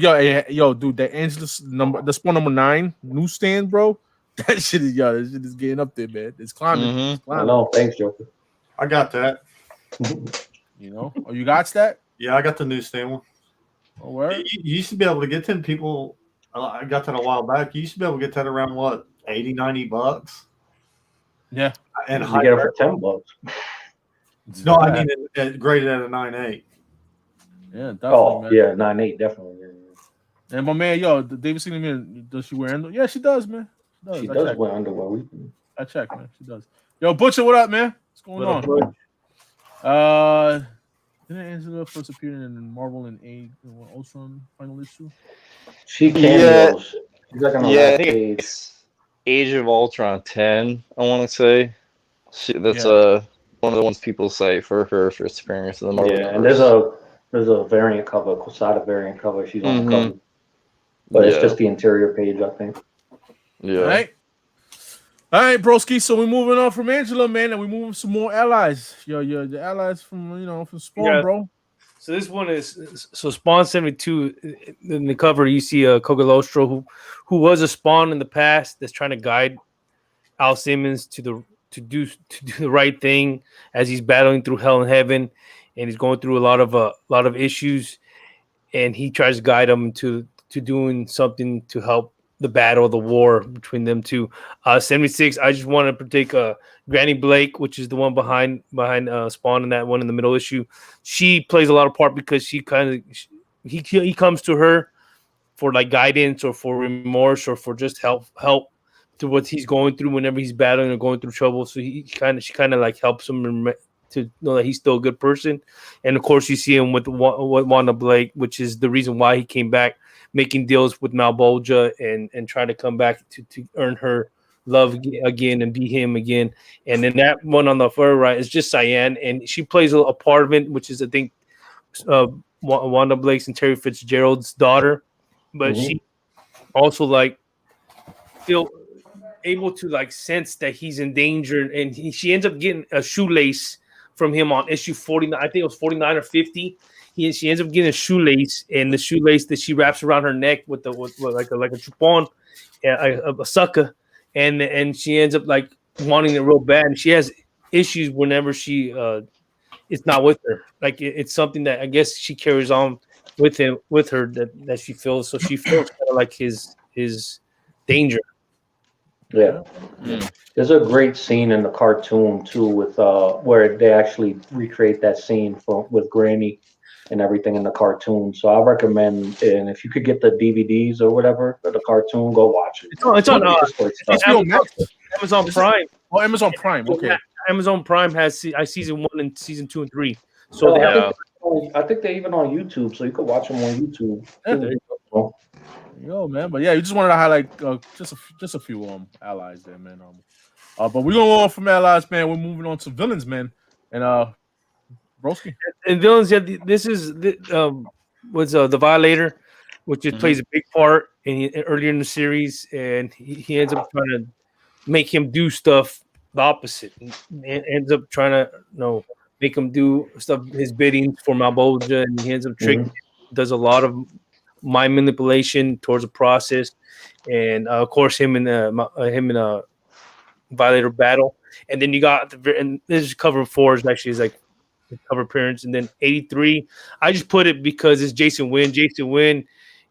Yo, dude, that Angela's number, the Spawn number 9 newsstand, bro. That shit is getting up there, man. It's climbing. It's climbing. I know. Thanks, Joker. I got that. Oh, you got that? Yeah, I got the newsstand one. Oh, where? You used to be able to get them. People, I got that a while back. You used to be able to get that around what, $80-$90? Yeah, and you get it for $10. No, I mean it graded at a 9.8. Yeah, definitely. Man. Yeah, 9.8, definitely. Yeah. And my man, David seen does she wear underwear? Yeah, she does, man. She does wear underwear. I check, man. She does. Yo, Butcha, what up, man? What's going on? Didn't Angela first appear in Marvel in Ultron final issue? She cameos. She's like on the last I think page. it's Age of Ultron 10, I want to say. That's one of the ones people say for her first appearance in the Marvel universe. And there's a variant cover, Quesada variant cover. She's on the cover. But it's just the interior page, I think. Yeah. All right, broski. So we're moving on from Angela, man, and we're moving some more allies. The allies from from Spawn, bro. So this one is Spawn 72. In the cover, you see Cogalostro, who was a Spawn in the past, that's trying to guide Al Simmons to do the right thing as he's battling through hell and heaven, and he's going through a lot of issues, and he tries to guide him to doing something to help the battle, the war between them two. 76. I just wanted to take Granny Blake, which is the one behind Spawn in that one in the middle issue. She plays a lot of part because he he comes to her for like guidance or for remorse or for just help to what he's going through whenever he's battling or going through trouble. So she kind of like helps him to know that he's still a good person. And of course, you see him with Wanda Blake, which is the reason why he came back, making deals with Malbolgia and trying to come back to earn her love again and be him again. And then that one on the far right is just Cyan, and she plays a part of it, which is I think Wanda Blake's and Terry Fitzgerald's daughter, but she also like feel able to like sense that he's in danger, and she ends up getting a shoelace from him on issue 49. I think it was 49 or 50. She ends up getting a shoelace, and the shoelace that she wraps around her neck with like a chupon, a sucker, and she ends up like wanting it real bad. And she has issues whenever she it's not with her. Like it's something that I guess she carries on with her that she feels. So she feels kind of like his danger. Yeah. There's a great scene in the cartoon too with where they actually recreate that scene with Granny and everything in the cartoon. So I recommend, and if you could get the DVDs or whatever for the cartoon, go watch it. It's on Amazon Prime. Oh, Amazon Prime. Okay. Amazon Prime has season 1 and season 2 and 3. So they have. I think they're even on YouTube, so you could watch them on YouTube. Yeah, there you go. Yo, man, but yeah, you just wanted to highlight just a few allies there, man. But we're gonna go on from allies, man. We're moving on to villains, man, and Broski. And villains, yeah, this is the Violator, which plays a big part earlier in the series, and he ends up trying to make him do stuff the opposite, and ends up trying to make him do stuff his bidding for Malbolgia, and he ends up tricking, does a lot of mind manipulation towards the process, and of course him in a Violator battle, and then you got and this is cover 4 is like the cover appearance, and then 83. I just put it because it's Jason Wynn. Jason Wynn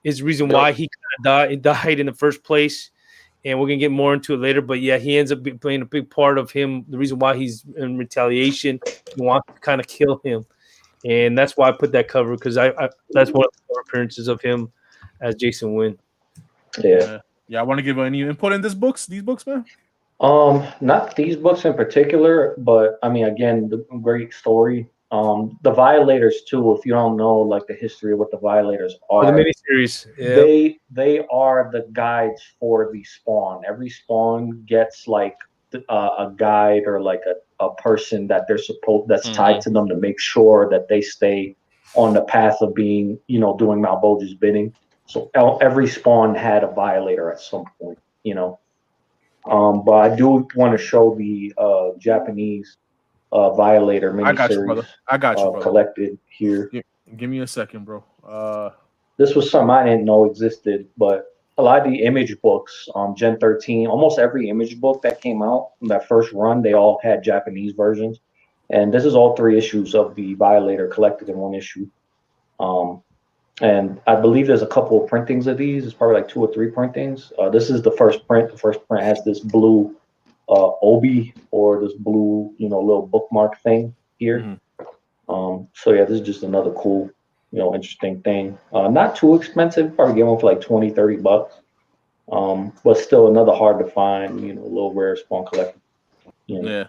is the reason why he died in the first place, and we're gonna get more into it later. But yeah, he ends up playing a big part of him. The reason why he's in retaliation, he wants to kind of kill him, and that's why I put that cover, because I that's one of the cover appearances of him as Jason Wynn. Yeah. I want to give any input in these books, man. Not these books in particular, but I mean, again, the great story. The Violators too. If you don't know like the history of what the Violators are, the miniseries, yeah. They are the guides for the Spawn. Every Spawn gets like a guide or like a person that that's tied to them to make sure that they stay on the path of being, doing Malbolgia's bidding. So every Spawn had a Violator at some point, But I do want to show the Japanese Violator miniseries. I got you, brother. Collected here. Give me a second, bro. This was something I didn't know existed, but a lot of the image books, Gen 13, almost every image book that came out in that first run, they all had Japanese versions. And this is all 3 issues of the Violator collected in one issue. And I believe there's a couple of printings of these. It's probably like 2 or 3 printings. This is the first print. The first print has this blue obi, or this blue, little bookmark thing here. So yeah, this is just another cool, interesting thing. Not too expensive. Probably get one for like $20-$30. But still another hard to find, little rare Spawn collector. Yeah.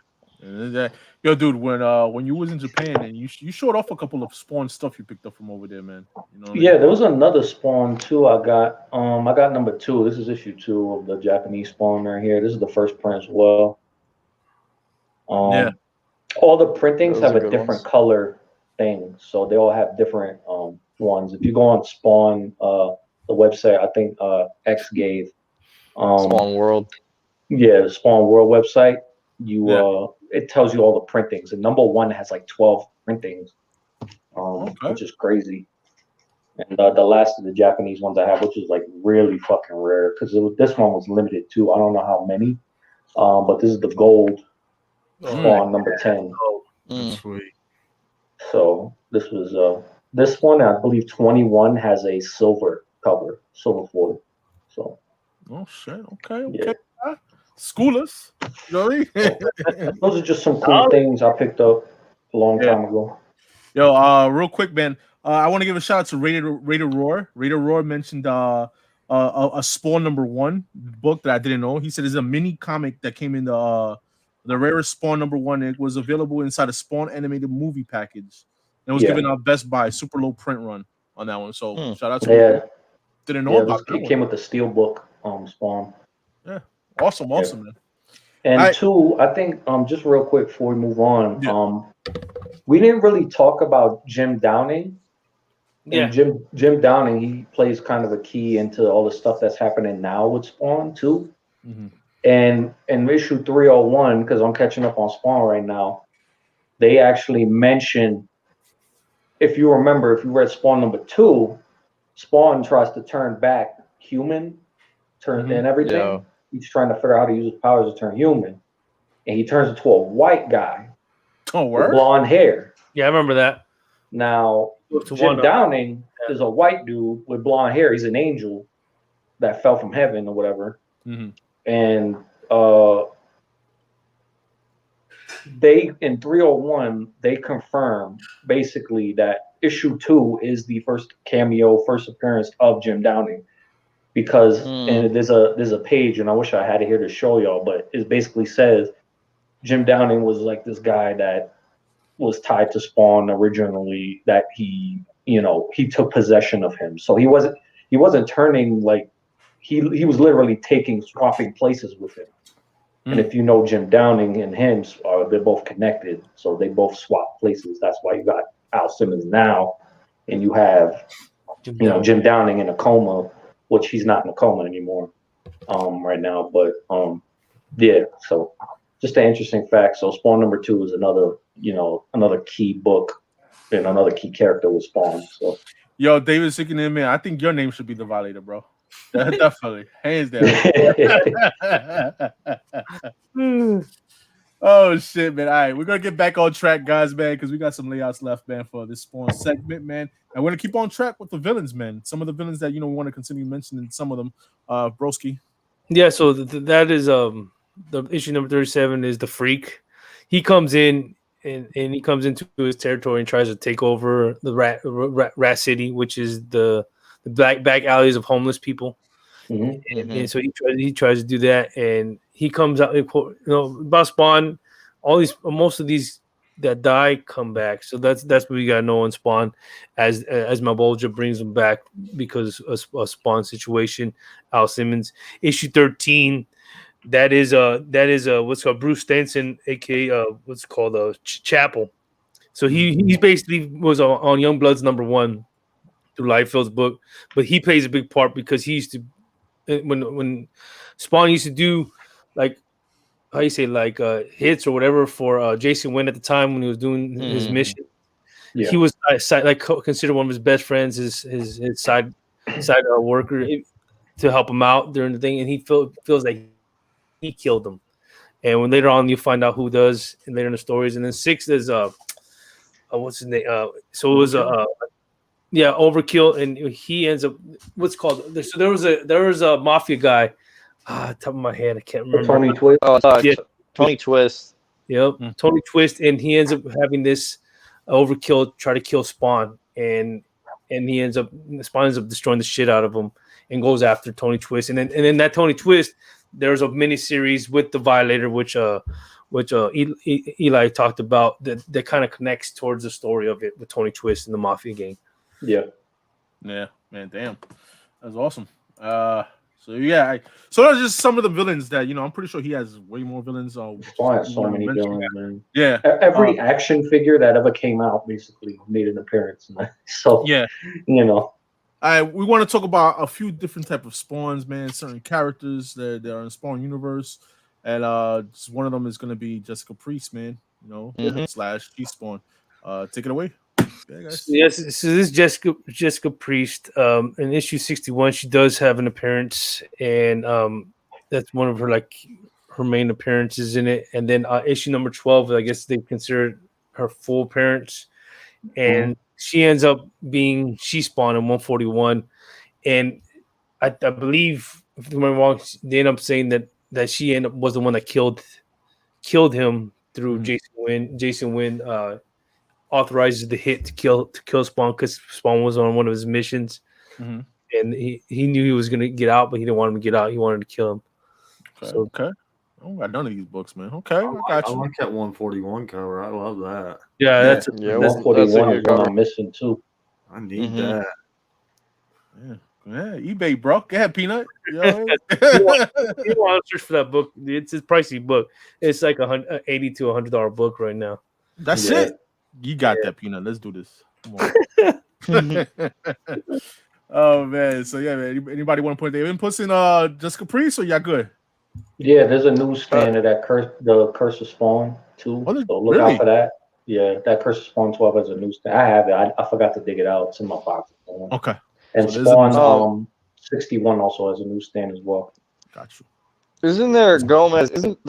Yo, dude, when you was in Japan and you showed off a couple of Spawn stuff you picked up from over there, man. Yeah, there was another Spawn too. I got number 2. This is issue 2 of the Japanese Spawn right here. This is the first print as well. All the printings have a different color thing, so they all have different ones. If you go on Spawn, the website, I think X gave Spawn World. Yeah, the Spawn World website. It tells you all the printings, and number 1 has like 12 printings, which is crazy. And the last of the Japanese ones I have, which is like really fucking rare, because this one was limited too. I don't know how many, but this is the gold Spawn number 10. Sweet. So this was this one, I believe 21 has a silver cover, silver foil. So. Oh shit! Okay. Yeah. School us. You know what I mean? Those are just some cool things I picked up a long time ago. Yo, real quick, man. I want to give a shout out to Raider Roar. Raider Roar mentioned a Spawn number 1 book that I didn't know. He said it's a mini comic that came in the rarest Spawn number 1. It was available inside a Spawn animated movie package. And it was given out Best Buy, super low print run on that one. So shout out to him. Didn't know about that. It came with the Steelbook Spawn. Yeah. Awesome, man. And 2, I think just real quick before we move on, we didn't really talk about Jim Downing. And Jim Downing, he plays kind of a key into all the stuff that's happening now with Spawn too. And in issue 301, because I'm catching up on Spawn right now, they actually mention, if you remember, if you read Spawn number 2, Spawn tries to turn back human, and everything. Yeah. He's trying to figure out how to use his powers to turn human, and he turns into a white guy with blonde hair. Yeah, I remember that. Now, Jim Downing is a white dude with blonde hair. He's an angel that fell from heaven or whatever. And they, in 301, they confirm basically that issue 2 is the first appearance of Jim Downing. Because and there's a page, and I wish I had it here to show y'all, but it basically says Jim Downing was like this guy that was tied to Spawn originally, that he took possession of him. So he wasn't turning, like he was literally swapping places with him. And if you know Jim Downing and him, they're both connected, so they both swap places. That's why you got Al Simmons now, and you have Jim Downing in a coma, which he's not in a coma anymore right now. But yeah, so just an interesting fact. So Spawn number 2 is another key book and another key character with Spawn. So yo, David Sickin in, man, I think your name should be the Violator, bro. Definitely, hands down. Oh shit, man! All right, we're gonna get back on track, guys, man, because we got some layouts left, man, for this Spawn segment, man, and we're gonna keep on track with the villains, man. Some of the villains that we want to continue mentioning, some of them, Broski. Yeah, so that is the issue number 37 is the Freak. He comes in and he comes into his territory and tries to take over the Rat City, which is the back alleys of homeless people. And so he tries to do that, and he comes out. About Spawn, most of these that die come back. So that's what we gotta know on Spawn, as Mabulja brings them back because of a Spawn situation. Al Simmons, issue 13. That is what's called Bruce Stenson, aka what's called a Chapel. So he basically was on Youngblood's number 1 through Liefeld's book, but he plays a big part because he used to, when Spawn used to do like how you say, like hits or whatever for Jason Wynn at the time when he was doing his mission. He was considered one of his best friends, his side worker to help him out during the thing, and he feels like he killed him. And when later on you find out who does, and later in the stories, and then 6 is what's his name? So it was Overkill, and he ends up what's called. So there was a mafia guy. Top of my head, I can't remember. Tony Twist. Tony Twist. Yep, Tony Twist, and he ends up having this Overkill try to kill Spawn, and Spawn ends up destroying the shit out of him and goes after Tony Twist, and then that Tony Twist, there's a mini series with the Violator, which Eli talked about that kind of connects towards the story of it with Tony Twist and the Mafia gang. Yeah, man, damn, that's awesome. So that's just some of the villains that I'm pretty sure he has way more villains. Spawn has so many villains, man. Yeah, every action figure that ever came out basically made an appearance. So yeah, All right, we want to talk about a few different type of Spawns, man. Certain characters that are in the Spawn universe, and just one of them is going to be Jessica Priest, man. / She Spawn. Take it away. Yeah, guys. Yes, so this is Jessica Priest. In issue 61, she does have an appearance, and that's one of her main appearances in it. And then issue number 12, I guess they consider her full appearance, and she ends up being She Spawn in 141. And I believe, if I'm wrong, they end up saying that she was the one that killed him through Jason Wynn. Authorizes the hit to kill Spawn because Spawn was on one of his missions, and he knew he was gonna get out, but he didn't want him to get out. He wanted to kill him. Okay. I don't got none of these books, man. Okay, I got you. I like that 141 cover. I love that. Yeah, that's 141 is one I'm missing too. I need that. Yeah, eBay, bro. Go ahead, Peanut. You want to search for that book? It's a pricey book. It's like $80 to $100 book right now. That's it. You got that, Peanut. Let's do this. Come on. Oh man. So yeah, man. Anybody want to put their inputs in Jessica Priest, or y'all good? Yeah, there's a newsstand of that the Curse of Spawn too. So look out for that. Yeah, that Curse of Spawn 12 has a newsstand. I have it. I forgot to dig it out. It's in my box. Okay. And so Spawn 61 also has a newsstand as well. Got you. Isn't there Gomez? Isn't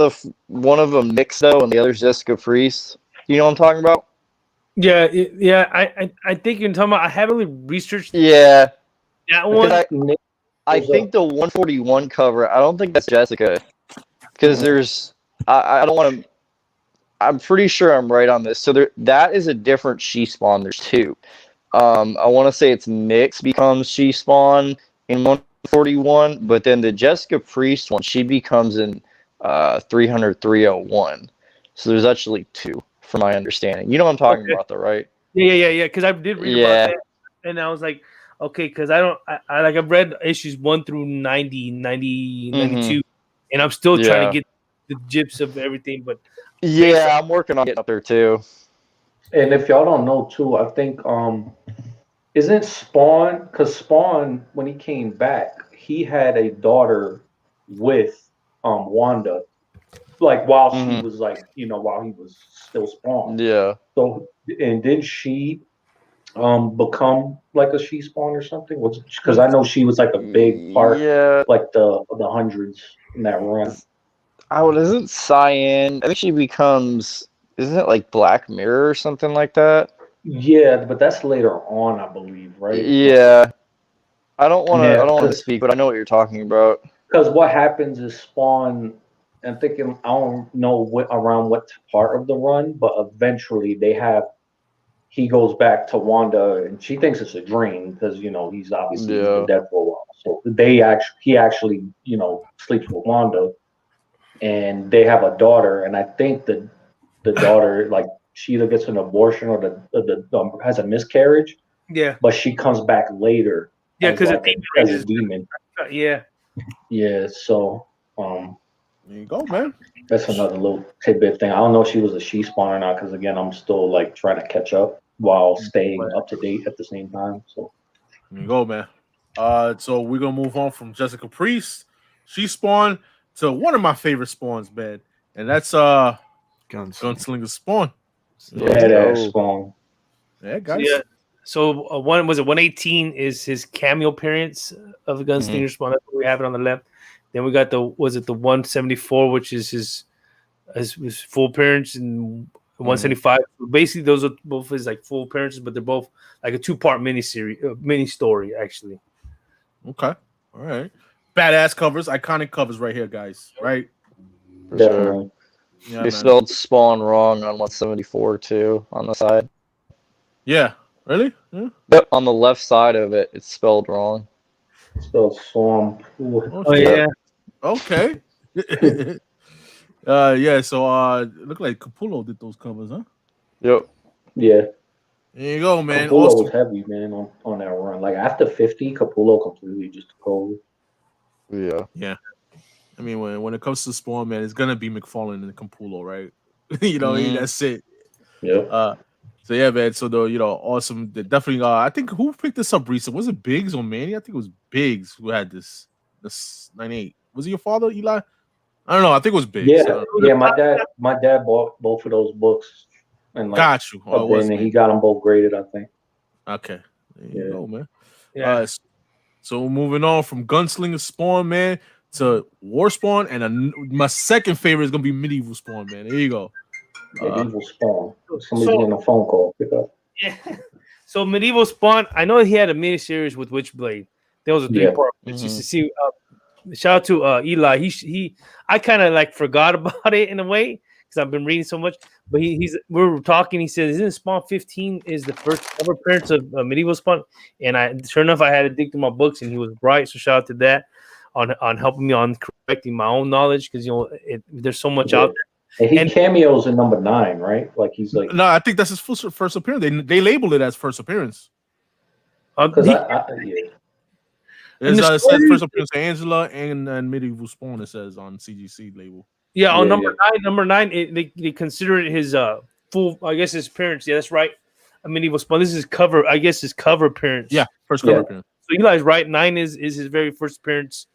one of them Nick though, and the other's Jessica Priest? You know what I'm talking about? Yeah. I think you're talking about. I haven't really researched. Yeah, that one. I think the 141 cover. I don't think that's Jessica, because there's. I don't want to. I'm pretty sure I'm right on this. So that is a different She Spawn. There's 2. I want to say it's Nyx becomes She Spawn in 141, but then the Jessica Priest one, she becomes in 300-301. So there's actually 2, from my understanding. You know what I'm talking about, though, right? Yeah. Because I did read about that, and I was like, okay, because I've read issues 1 through 90, 92, and I'm still trying to get the gist of everything. But I'm working on getting up there too. And if y'all don't know too, I think isn't Spawn, because Spawn, when he came back, he had a daughter with Wanda, like while she was like, while he was still Spawn. Yeah. So, and did she become like a she Spawn or something? Because I know she was like a big part, like the hundreds in that run. Isn't Cyan? I think she becomes. Isn't it like Black Mirror or something like that? Yeah, but that's later on, I believe, right? Yeah. I don't want to speak, but I know what you're talking about. Because what happens is Spawn. I'm thinking, I don't know around what part of the run, but eventually he goes back to Wanda, and she thinks it's a dream because he's obviously been dead for a while. So he actually sleeps with Wanda, and they have a daughter, and I think the daughter, like, she either gets an abortion or the has a miscarriage. Yeah. But she comes back later. Yeah, because as a demon. Yeah. Yeah. So there you go, man. That's another little tidbit thing. I don't know if she was a she Spawn or not, because again, I'm still like trying to catch up while staying up to date at the same time. So there you go, man. So we're gonna move on from Jessica Priest, she Spawn, to one of my favorite Spawns, man, and that's Gunslinger Spawn. Badass Spawn. Yeah, guys. So 118 is his cameo appearance of the Gunslinger Spawn. That's what we have it on the left. Then we got the 174, which is his full appearance, and 175. Basically, those are both his like full appearances, but they're both like a 2-part mini story actually. Okay, all right. Badass covers, iconic covers right here, guys. Right? Definitely. Yeah, they spelled Spawn wrong on 174 too on the side. Yeah. Really? Yeah. But on the left side of it, it's spelled wrong. Spelled Storm. Oh yeah. Okay. Yeah. So look like Capullo did those covers, huh? Yep. Yeah. There you go, man. Capullo was heavy, man, on that run. Like after 50, Capullo completely just took over. Yeah. Yeah. I mean, when it comes to Spawn, man, it's gonna be McFarlane and Capullo, right? That's it. Yeah. So yeah, man. So though, awesome. Definitely. I think who picked this up recently? Was it Biggs or Manny? I think it was Biggs who had this 98. Was it your father, Eli? I don't know. I think it was Biggs. Yeah. My dad bought both of those books, and got you. And he got them both graded, I think. Okay. There you go, man. Yeah. So moving on from Gunslinger Spawn, man, to War Spawn, and my second favorite is gonna be Medieval Spawn, man. There you go. Medieval Spawn. Somebody's getting a phone call. Pick up. Yeah. So Medieval Spawn, I know he had a miniseries with Witchblade. There was a 3-part. Just to see. Shout out to Eli. I kind of like forgot about it in a way because I've been reading so much. But we were talking. He said, "Isn't Spawn 15 is the first ever appearance of Medieval Spawn?" And sure enough, I had to dig through my books, and he was right. So shout out to that on helping me on correcting my own knowledge because there's so much out there. And he cameos in number 9, right? Like he's like. No, I think that's his first appearance. They labeled it as first appearance. Yeah. It says first appearance of Angela and Medieval Spawn. It says on CGC label. Yeah, on number 9, they consider it his full. I guess his appearance. Yeah, that's right. Medieval Spawn. This is his cover. I guess his cover appearance. Yeah, first cover appearance. So Eli's right. 9 is his very first appearance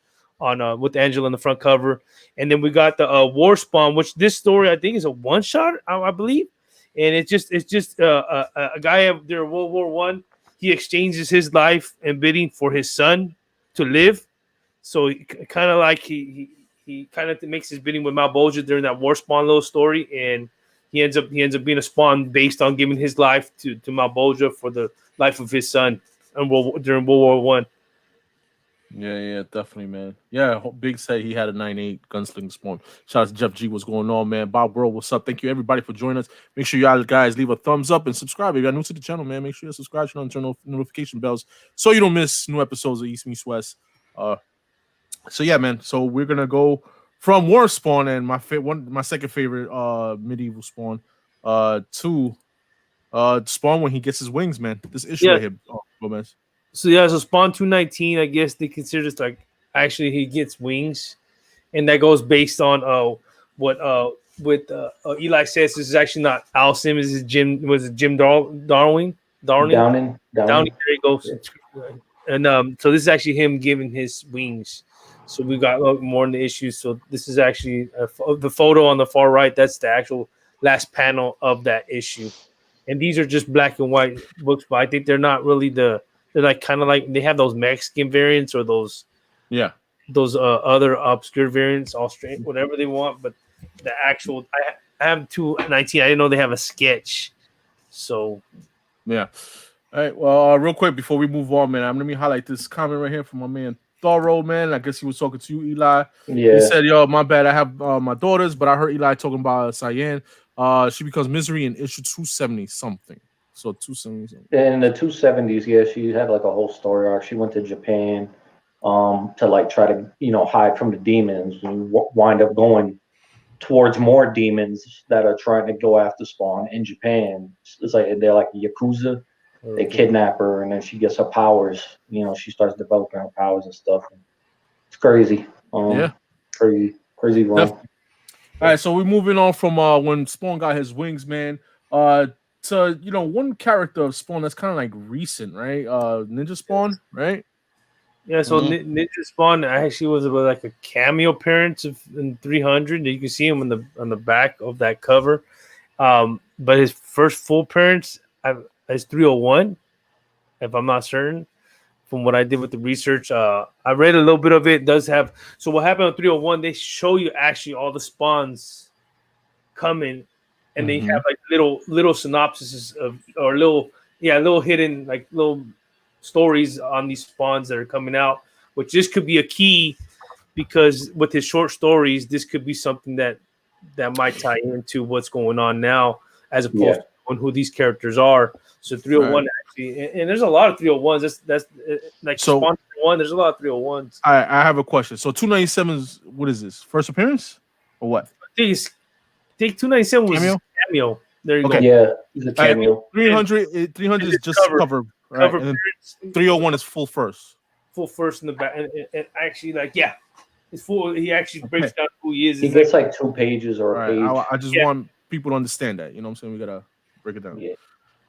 on with Angela on the front cover, and then we got the War Spawn, which this story I think is a one-shot, I believe, and it's just a guy during World War I. He exchanges his life and bidding for his son to live, so kind of like he kind of makes his bidding with Malbolgia during that War Spawn little story, and he ends up being a Spawn based on giving his life to Malbolgia for the life of his son during World War I. Yeah, definitely, man. Yeah, Big said he had a 9.8 Gunslinger Spawn. Shout out to Jeff G. What's going on, man? Bob World, what's up? Thank you, everybody, for joining us. Make sure y'all guys leave a thumbs up and subscribe. If you're new to the channel, man, make sure you subscribe and turn on notification bells so you don't miss new episodes of East Meets West. So yeah, man. So we're gonna go from War Spawn and my second favorite medieval Spawn, to Spawn when he gets his wings, man. This issue right here, Gomez. So yeah, so Spawn 219, I guess they consider this like actually he gets wings, and that goes based on what Eli says. This is actually not Al Simmons. This is Jim. Was it Jim Downing? Downing. There he goes. And so this is actually him giving his wings. So we got a little more in the issues. So this is actually the photo on the far right. That's the actual last panel of that issue. And these are just black and white books, but I think they're not really they're like kind of like they have those Mexican variants or those other obscure variants, all straight, whatever they want. But the actual I have 219. I didn't know they have a sketch. So yeah. All right. Well, real quick before we move on, man, let me highlight this comment right here from my man Thoro, man. I guess he was talking to you, Eli. Yeah. He said, "Yo, my bad. I have my daughters, but I heard Eli talking about Cyan. She becomes Misery in issue 270 something. So 270 something. In the 270s, yeah, she had like a whole story arc. She went to Japan to like try to hide from the demons and wind up going towards more demons that are trying to go after Spawn in Japan. It's like they're like Yakuza. They kidnap her, and then she gets her powers. She starts developing her powers and stuff. It's crazy. Crazy run. All right, so we're moving on from when Spawn got his wings, man, to one character of Spawn that's kind of like recent, right? Ninja Spawn, right? Yeah, so Ninja Spawn actually was about like a cameo appearance in 300. You can see him on the back of that cover, but his first full appearance is 301, if I'm not certain. From what I did with the research, I read a little bit of it. It does have so what happened on 301? They show you actually all the spawns coming, and they have like little synopsises of or little hidden like little stories on these spawns that are coming out. Which this could be a key because with his short stories, this could be something that might tie into what's going on now, as opposed to on who these characters are. So 301 actually, and there's a lot of 301s. That's like so, Spawn 301. There's a lot of 301s. I have a question. So 297's what is this? First appearance or what? I think 297 was cameo. There you go. Yeah, it's a cameo. 300 is just cover. Right? Cover 301 is full first. Full first in the back, and actually it's full. He actually breaks down who he is. He gets like 2 pages or a page. I just want people to understand that. You know what I'm saying? We gotta break it down. Yeah.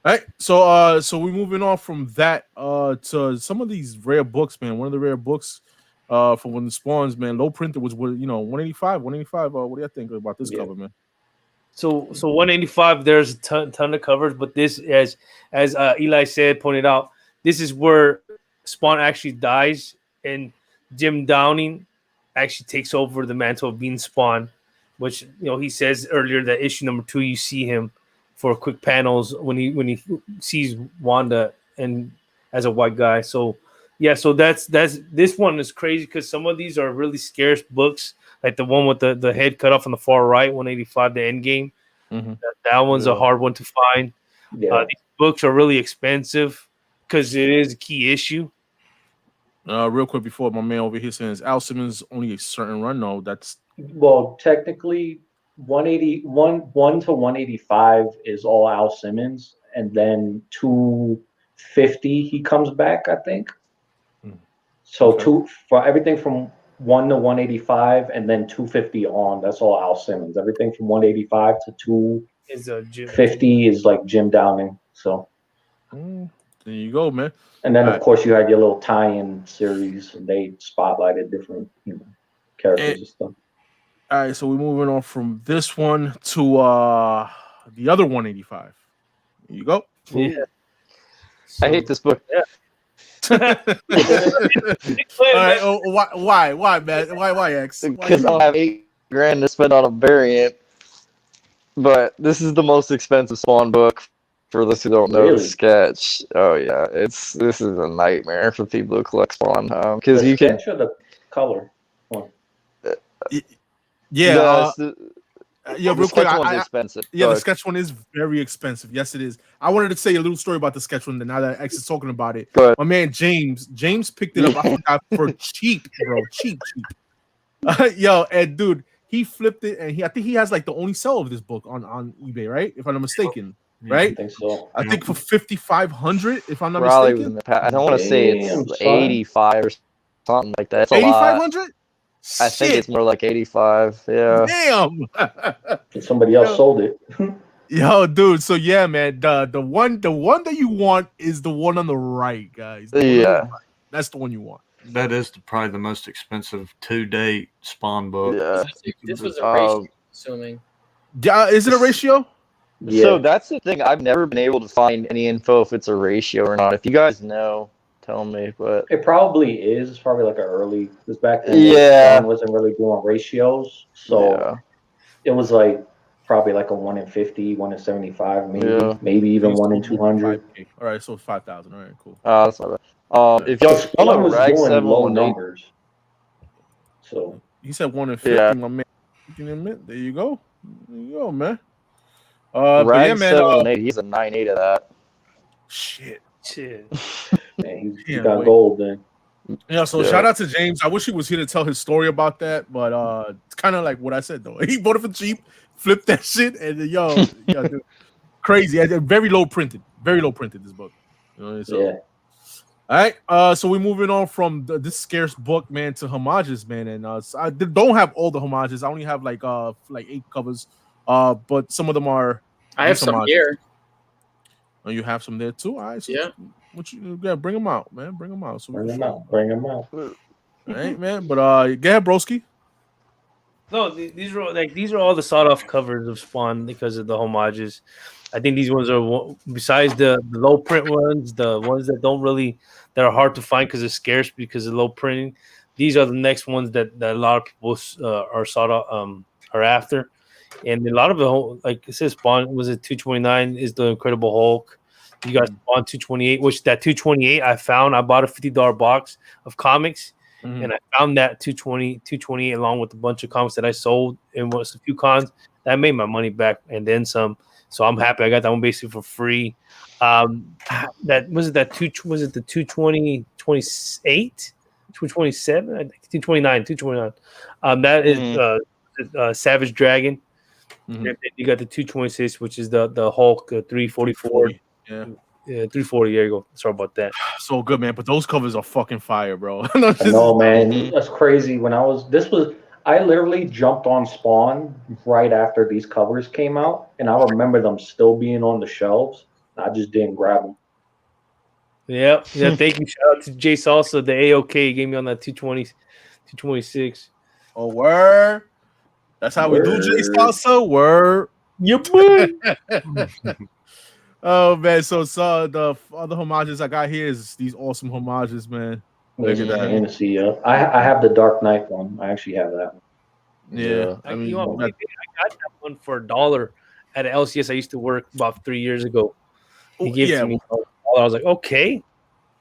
All right, so we're moving on from that to some of these rare books, man. One of the rare books for when the Spawns, man, low printed was 185. What do you think about this cover, man? So 185. There's a ton of covers, but this, as Eli pointed out, this is where Spawn actually dies, and Jim Downing actually takes over the mantle of being Spawn, which he says earlier that issue number 2 you see him for quick panels when he sees Wanda and as a white guy. So that's this one is crazy because some of these are really scarce books, like the one with the head cut off on the far right, 185, the end game. That one's a hard one to find. These books are really expensive because it is a key issue. Real quick before my man over here says Al Simmons only a certain run. No, that's technically 1 to 185 is all Al Simmons, and then 250 he comes back, I think. So for everything from 1 to 185 and then 250 on, that's all Al Simmons. Everything from 185 to 250 is like Jim Downing. So there you go, man. And then of course you had your little tie-in series, and they spotlighted different characters and stuff. All right, so we're moving on from this one to the other 185. There you go. Yeah. I hate this book. Yeah. All right. Why, man? Why, X? Because I'll have $8,000 to spend on a variant. But this is the most expensive Spawn book for those who don't know the sketch. Oh yeah, this is a nightmare for people who collect Spawn. Because you can the color. Yeah. Real quick. Expensive. The sketch one is very expensive. Yes, it is. I wanted to say a little story about the sketch one. Now that X is talking about it, my man James picked it up. I forgot for cheap, bro. Cheap. Yo, and dude, he flipped it, and I think he has like the only sell of this book on eBay, right? If I'm not mistaken, right? I think so. I think for 5,500, if I'm not Probably mistaken. was in the past. I don't want to say it's 85 or something like that. It's a lot. 8,500. I think it's more like 85. Yeah. Damn. Somebody else sold it. Yo, dude. So yeah, man. The one that you want is the one on the right, guys. Yeah. That's the one you want. That is probably the most expensive to-date Spawn book. Yeah. This was a ratio, assuming. Yeah, is it a ratio? Yeah. So that's the thing. I've never been able to find any info if it's a ratio or not. If you guys know, tell me. But It probably is. It's probably like an early. Because back then, Yeah. Spawn wasn't really doing ratios, so it was like probably like a 1 in 50, 1 in 75, maybe even 1 in 200. All right, so 5,000. All right, cool. That's not bad. If y'all Spawn was Rag doing low 718, numbers. So He said 1 in 50, Yeah. my man. There you go. There you go, man. Rag but yeah, man. 718, he's a 9.8 of that. Shit. man, he got gold then. Yeah, so Yeah. shout out to James. I wish he was here to tell his story about that, but it's kind of like what I said though. He bought it for cheap, flipped that shit, and yo, dude, crazy. Very low printed this book. You know, so. Yeah. All right, so we're moving on from this scarce book, man, to homages, man, and so I don't have all the homages. I only have like 8 covers, but some of them are. I have some homages. here. Oh, you have some there too. All right, so Yeah. Bring them out, man. Bring them out. So Bring them out. All right, man. But go ahead, broski. No, these are all the sawed-off covers of Spawn because of the homages. I think these ones are, besides the low print ones, the ones that are hard to find because they're scarce because of low printing. These are the next ones that a lot of people are are after, and a lot of the, like it says, Spawn was it 229 is the Incredible Hulk. You got Spawn 228, which that 228 I found. I bought a $50 box of comics. And I found that 228 along with a bunch of comics that I sold and was a few cons. That made my money back and then some. So I'm happy I got that one basically for free. That was it. Was it the 220, 28, 227? I think 229. That is Savage Dragon. And then you got the 226, which is the Hulk 344. Yeah. Yeah, 340. There you go. Sorry about that. So good, man. But those covers are fucking fire, bro. I know, man. That's crazy. I literally jumped on Spawn right after these covers came out, and I remember them still being on the shelves. I just didn't grab them. Yeah. Thank you. Shout out to Jace also. The AOK gave me on that 220, 226. Oh, word. That's how we do Jace also. Word. Yep. Oh man, so the other homages I got here is these awesome homages, man. Look at that. Hennessy, I have the Dark Knight one. I actually have that one. Yeah, I got that one for $1 at LCS. I used to work about 3 years ago. He gave it to me. I was like, okay.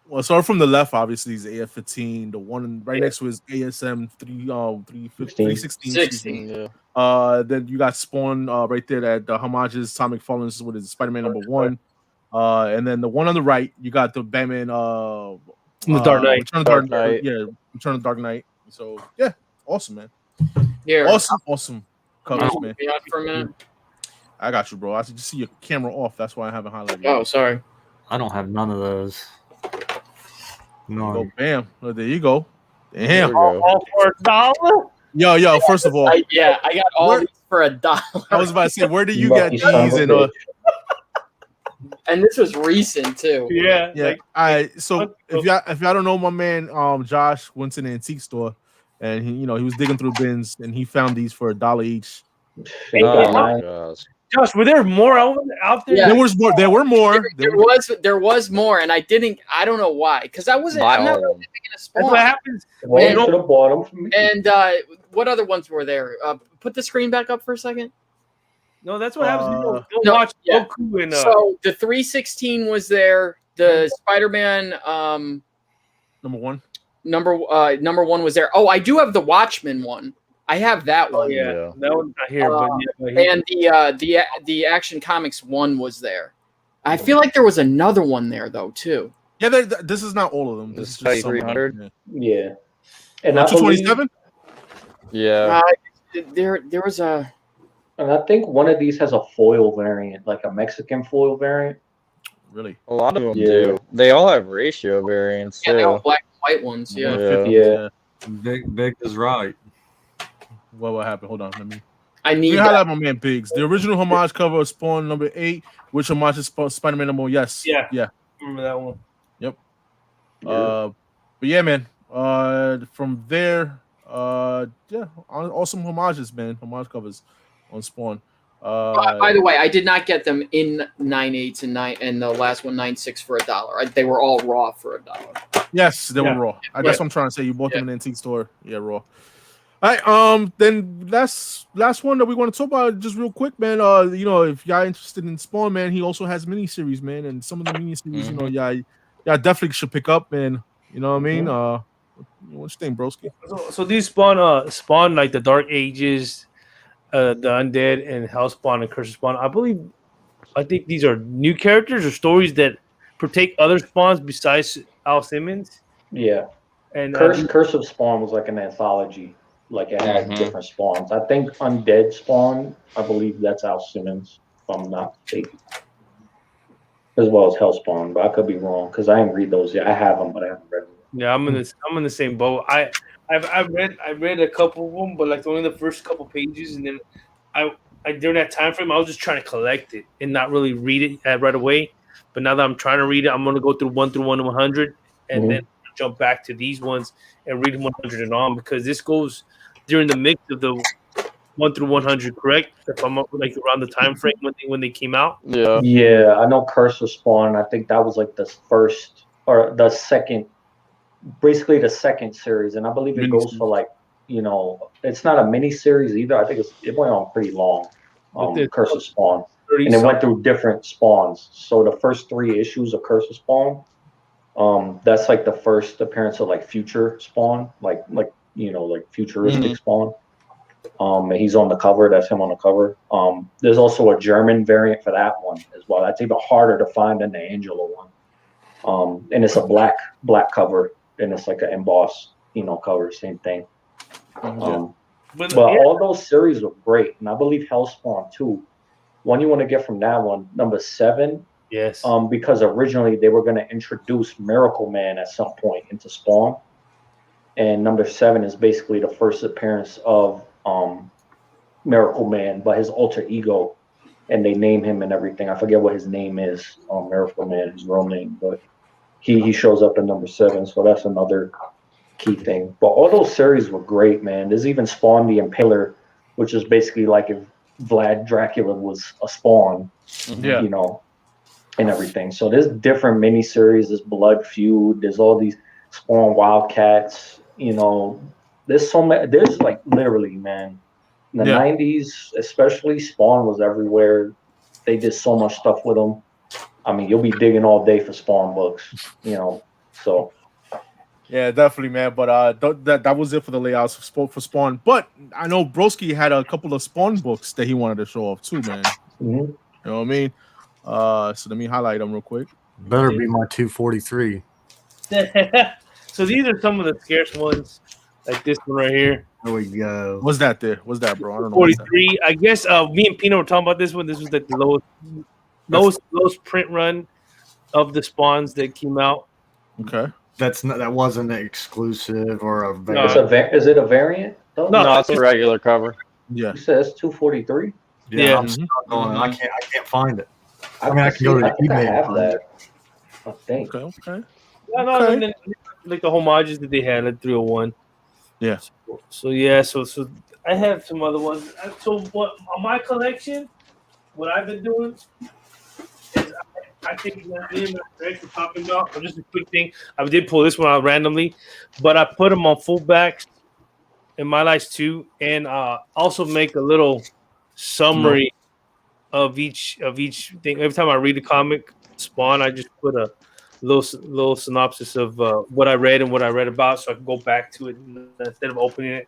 Well, start from the left, obviously, is AF15. The one right next to is ASM 316. Yeah. Then you got Spawn right there at the homages, Tom McFarlane's with his Spider-Man #1. And then the one on the right, you got the Batman The Dark Knight. Return of Dark Knight. Yeah, Return of Dark Knight. So yeah, awesome, man. Here. Awesome covers, man. Be on for a minute. I got you, bro. I just see your camera off. That's why I haven't highlighted. Oh, sorry. I don't have none of those. No. Go, bam. Oh, there you go. Damn. All for $1. Yo. First of all, I got all these for $1. I was about to say, where do you get Lucky son of these? a And And this was recent too. Yeah. yeah. All right. So if y'all don't know my man, Josh went to the antique store, and he was digging through bins, and he found these for $1 each. Oh my gosh. Josh, were there more out there? Yeah. There was more. There was more, and I don't know why, because I'm not really thinking of Spawn. That's what happens. Well, you should have bought them from me. And what other ones were there? Put the screen back up for a second. No, that's what happens. Don't no, watch yeah. Goku and So the 316 was there. The Spider-Man #1. number 1 was there. Oh, I do have the Watchmen one. I have that one. Yeah, that one's not here. But And the Action Comics 1 was there. I feel like there was another one there though too. Yeah, this is not all of them. This is just 300. Yeah. And 227. Yeah. There was a. And I think one of these has a foil variant, like a Mexican foil variant. Really? A lot of them Yeah. do. They all have ratio variants too. Yeah, they're all black and white ones. Yeah. 150, Yeah. Big is right. What happened? Hold on. Let me I highlight my man Biggs. The original homage cover of Spawn number 8, which homages Spider-Man number. Yes. Yeah. Yeah. Remember that one? Yep. But yeah, man. From there, yeah, awesome homages, man. Homage covers on Spawn. By the way, I did not get them in 9.8s and the last one 9.6 for $1. They were all raw for $1. Yes, they were raw. That's what I'm trying to say. You bought them in an antique store. Yeah, raw. All right. Then last one that we want to talk about just real quick, man. You know, if y'all interested in Spawn, man, he also has miniseries, man, and some of the miniseries, you know, y'all definitely should pick up, man. You know what I mean? What you think, broski? So these spawn like the Dark Ages, the Undead, and Hellspawn and Curse of Spawn. I think these are new characters or stories that partake other spawns besides Al Simmons. Yeah. And Curse of Spawn was like an anthology. Like it had different spawns. I think Undead Spawn, I believe that's Al Simmons, if I'm not mistaken. As well as Hellspawn, but I could be wrong because I didn't read those yet. I have them, but I haven't read them. Yeah, I'm in the same boat. I read a couple of them, but like only the first couple pages, and then I during that time frame I was just trying to collect it and not really read it right away. But now that I'm trying to read it, I'm gonna go through 1 to 100, and then jump back to these ones and read them 100 and on, because this goes during the mix of the 1 through 100, correct? If I'm like around the time frame when they came out. Yeah. Yeah, I know Curse of Spawn. I think that was like the first or the second, basically the second series, and I believe it goes for like, you know, it's not a mini series either. I think it went on pretty long. Curse of Spawn, and it went through different spawns. So the first 3 issues of Curse of Spawn, that's like the first appearance of like future Spawn, like you know, like futuristic Spawn. And he's on the cover. That's him on the cover. There's also a German variant for that one as well. That's even harder to find than the Angela one. And it's a black cover, and it's like an embossed, you know, cover. Same thing. But all those series were great, and I believe Hellspawn too. One you want to get from that one, number 7. Yes. Because originally they were going to introduce Miracle Man at some point into Spawn, and number 7 is basically the first appearance of Miracle Man by his alter ego, and they name him and everything. I forget what his name is, Miracle Man, his real name, but he shows up in number 7, so that's another key thing. But all those series were great, man. There's even Spawn the Impaler, which is basically like if Vlad Dracula was a Spawn, you know, and everything. So there's different miniseries. There's Blood Feud. There's all these Spawn Wildcats. You know, there's so many. There's like literally, man. In the 90s, especially, Spawn was everywhere. They did so much stuff with them. I mean, you'll be digging all day for Spawn books, you know. So. Yeah, definitely, man. But that was it for the layouts for Spawn. But I know Broski had a couple of Spawn books that he wanted to show off too, man. You know what I mean? So let me highlight them real quick. Better be my 243. So these are some of the scarce ones, like this one right here. There we go. What's that there? What's that, bro? I don't know. 43. I guess me and Pino were talking about this one. This was like the lowest print run of the Spawns that came out. Okay. That wasn't an exclusive or a variant. Is it a variant? No, it's a regular cover. Yeah. You said it's 243. Yeah, I'm stuck on it. I can't find it. I mean, I can go to the eBay and find it. I think. Okay. No, and then, like the homages that they had at 301. Yeah. So yeah, so I have some other ones. So what on my collection, what I've been doing is I think Greg for talking about, or just a quick thing. I did pull this one out randomly, but I put them on fullbacks in my lights too, and also make a little summary of each thing. Every time I read a comic Spawn, I just put a little synopsis of what I read and what I read about, so I can go back to it instead of opening it.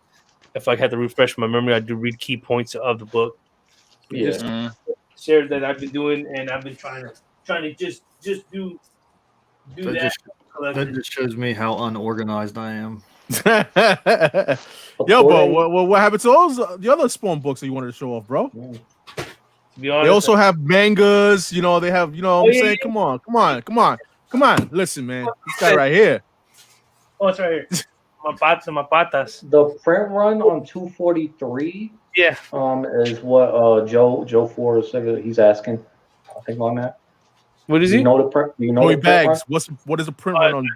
If I had to refresh my memory, I do read key points of the book. Just share that I've been doing, and I've been trying to just do that. That just shows me how unorganized I am. Yo, bro, what happened to those the other Spawn books that you wanted to show off, bro? To be honest, They also have mangas. You know, they have. You know, what I'm yeah, saying, yeah. come on. Listen, man, this guy right here. Oh, it's right here. My patas. The print run on 243. Yeah. Is what Joe Ford said he's asking. I think on that. What is You he? know the print. You know Joey the print Bags. run? What is the print run on?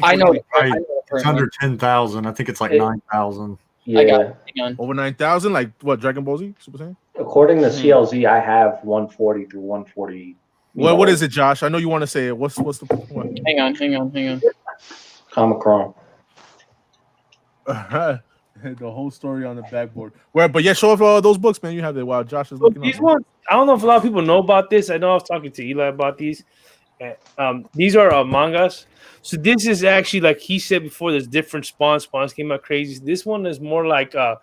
I know. The Right. print It's run. under 10,000. I think it's like 9,000. Yeah. I got it. Hang on. Over 9,000. Like what? Dragon Ball Z, Super Saiyan. According to CLZ, I have 140 through 140. What is it, Josh? I know you want to say it. What's the what? Hang on. Comic-Con. The whole story on the backboard. Well, but yeah, show off those books, man. You have it while Josh is looking. These ones, I don't know if a lot of people know about this. I know I was talking to Eli about these. These are mangas. So this is actually, like he said before, there's different spawns. Spawns came out crazy. This one is more like I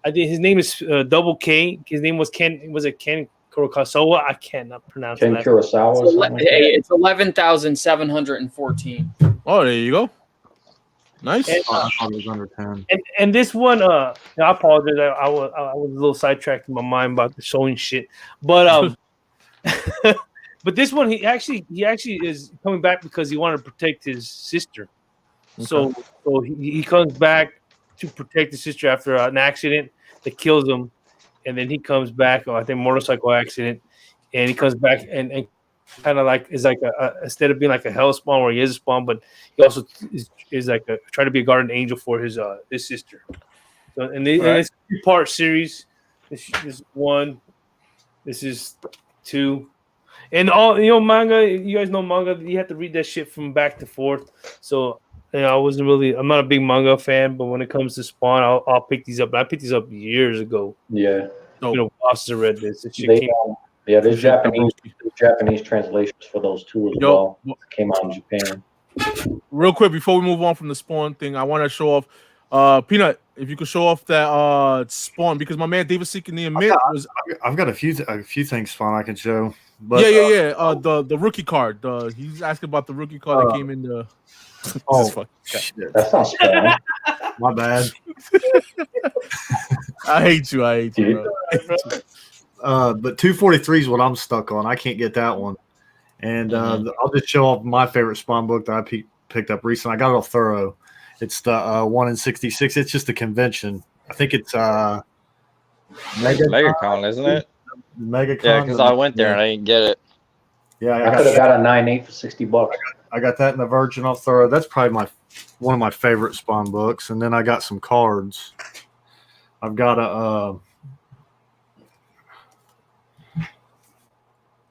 think his name is Double K. His name was Ken. Was it Ken Kurokawa? I cannot pronounce Ken that. Kurosawa. It's 11,714. Oh, there you go. Nice. And, I thought it was under 10. and this one, I apologize. I was a little sidetracked in my mind about the showing shit, but but this one he actually is coming back because he wanted to protect his sister. Okay. So he comes back to protect his sister after an accident that kills him, and then he comes back. I think motorcycle accident, and he comes back and kind of like is like a instead of being like a hell spawn where he is a spawn, but he also is like trying to be a guardian angel for his sister. So and it's a 2-part series. This is 1. This is 2. And all manga. You guys know manga. You have to read that shit from back to forth. So I'm not a big manga fan, but when it comes to Spawn, I'll pick these up. I picked these up years ago. Yeah. Bosses read this. This shit came Yeah, there's Japanese translations for those too as well. Came out in Japan. Real quick before we move on from the Spawn thing, I want to show off Peanut. If you could show off that Spawn, because my man David Seeking the Admit was. I've got a few things Spawn I can show. But, the rookie card. He's asking about the rookie card that came in the. Shit. That sounds fun. My bad. I hate you, bro. But 243 is what I'm stuck on. I can't get that one. And I'll just show off my favorite Spawn book that I picked up recently. I got it off Thoro. It's the 1 in 66. It's just a convention. I think it's MegaCon, isn't it? MegaCon. Yeah, because I went there and I didn't get it. Yeah, I could have got a 9.8 for $60. I got that in the Virgin off Thoro. That's probably one of my favorite Spawn books. And then I got some cards. I've got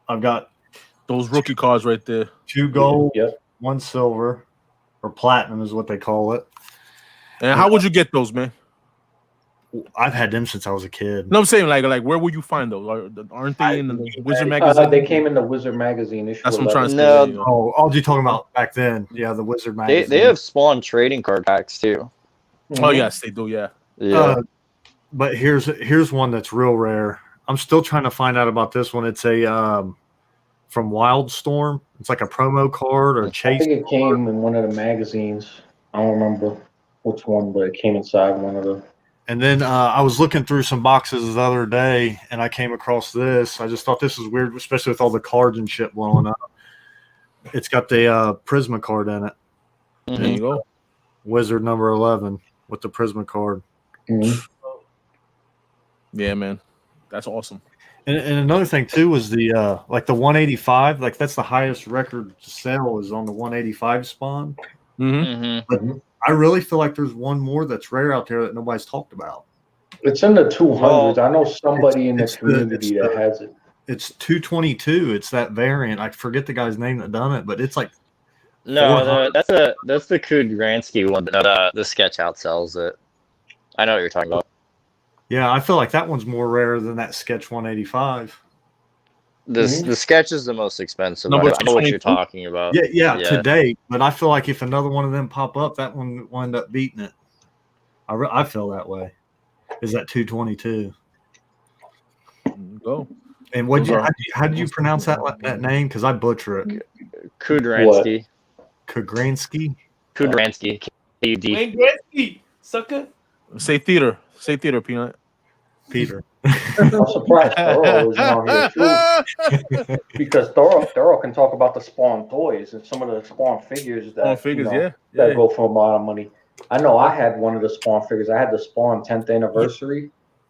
I've got those rookie cards right there. 2 gold, 1 silver, or platinum is what they call it. And how would you get those, man? I've had them since I was a kid. No, I'm saying like where would you find those? Aren't they in the Wizard magazine? They came in the Wizard magazine issue. That's what I'm trying to say. No. Oh, you talking about back then? Yeah, the Wizard magazine. They have Spawn trading card packs too. Oh yes, they do. Yeah. Yeah. But here's one that's real rare. I'm still trying to find out about this one. It's a from Wildstorm. It's like a promo card or chase. I think it came in one of the magazines. I don't remember which one, but it came inside one of the. And then I was looking through some boxes the other day, and I came across this. I just thought this was weird, especially with all the cards and shit blowing up. It's got the Prisma card in it. There you go. Wizard number 11 with the Prisma card. Mm-hmm. Yeah, man. That's awesome. And another thing, too, was the like the 185. Like, that's the highest record sale is on the 185 Spawn. But I really feel like there's one more that's rare out there that nobody's talked about. It's in the 200s. I know somebody in the community that has it. It's 222. It's that variant. I forget the guy's name that done it, but it's like no, that's the Kudransky one. The sketch outsells it. I know what you're talking about. Yeah, I feel like that one's more rare than that Sketch 185. The sketch is the most expensive. I know what you're talking about. Yeah, to date. But I feel like if another one of them pop up, that one will end up beating it. I feel that way. Is that 222? Go. And how do you pronounce that name? Because I butcher it. Kudransky. Kudransky? Kudransky. Wayne Gretzky, sucker. Say theater, Peanut. Peter. I'm surprised Thoro isn't on here too, because Thoro can talk about the Spawn toys and some of the Spawn figures that that go for a lot of money. I know I had one of the Spawn figures. I had the Spawn 10th anniversary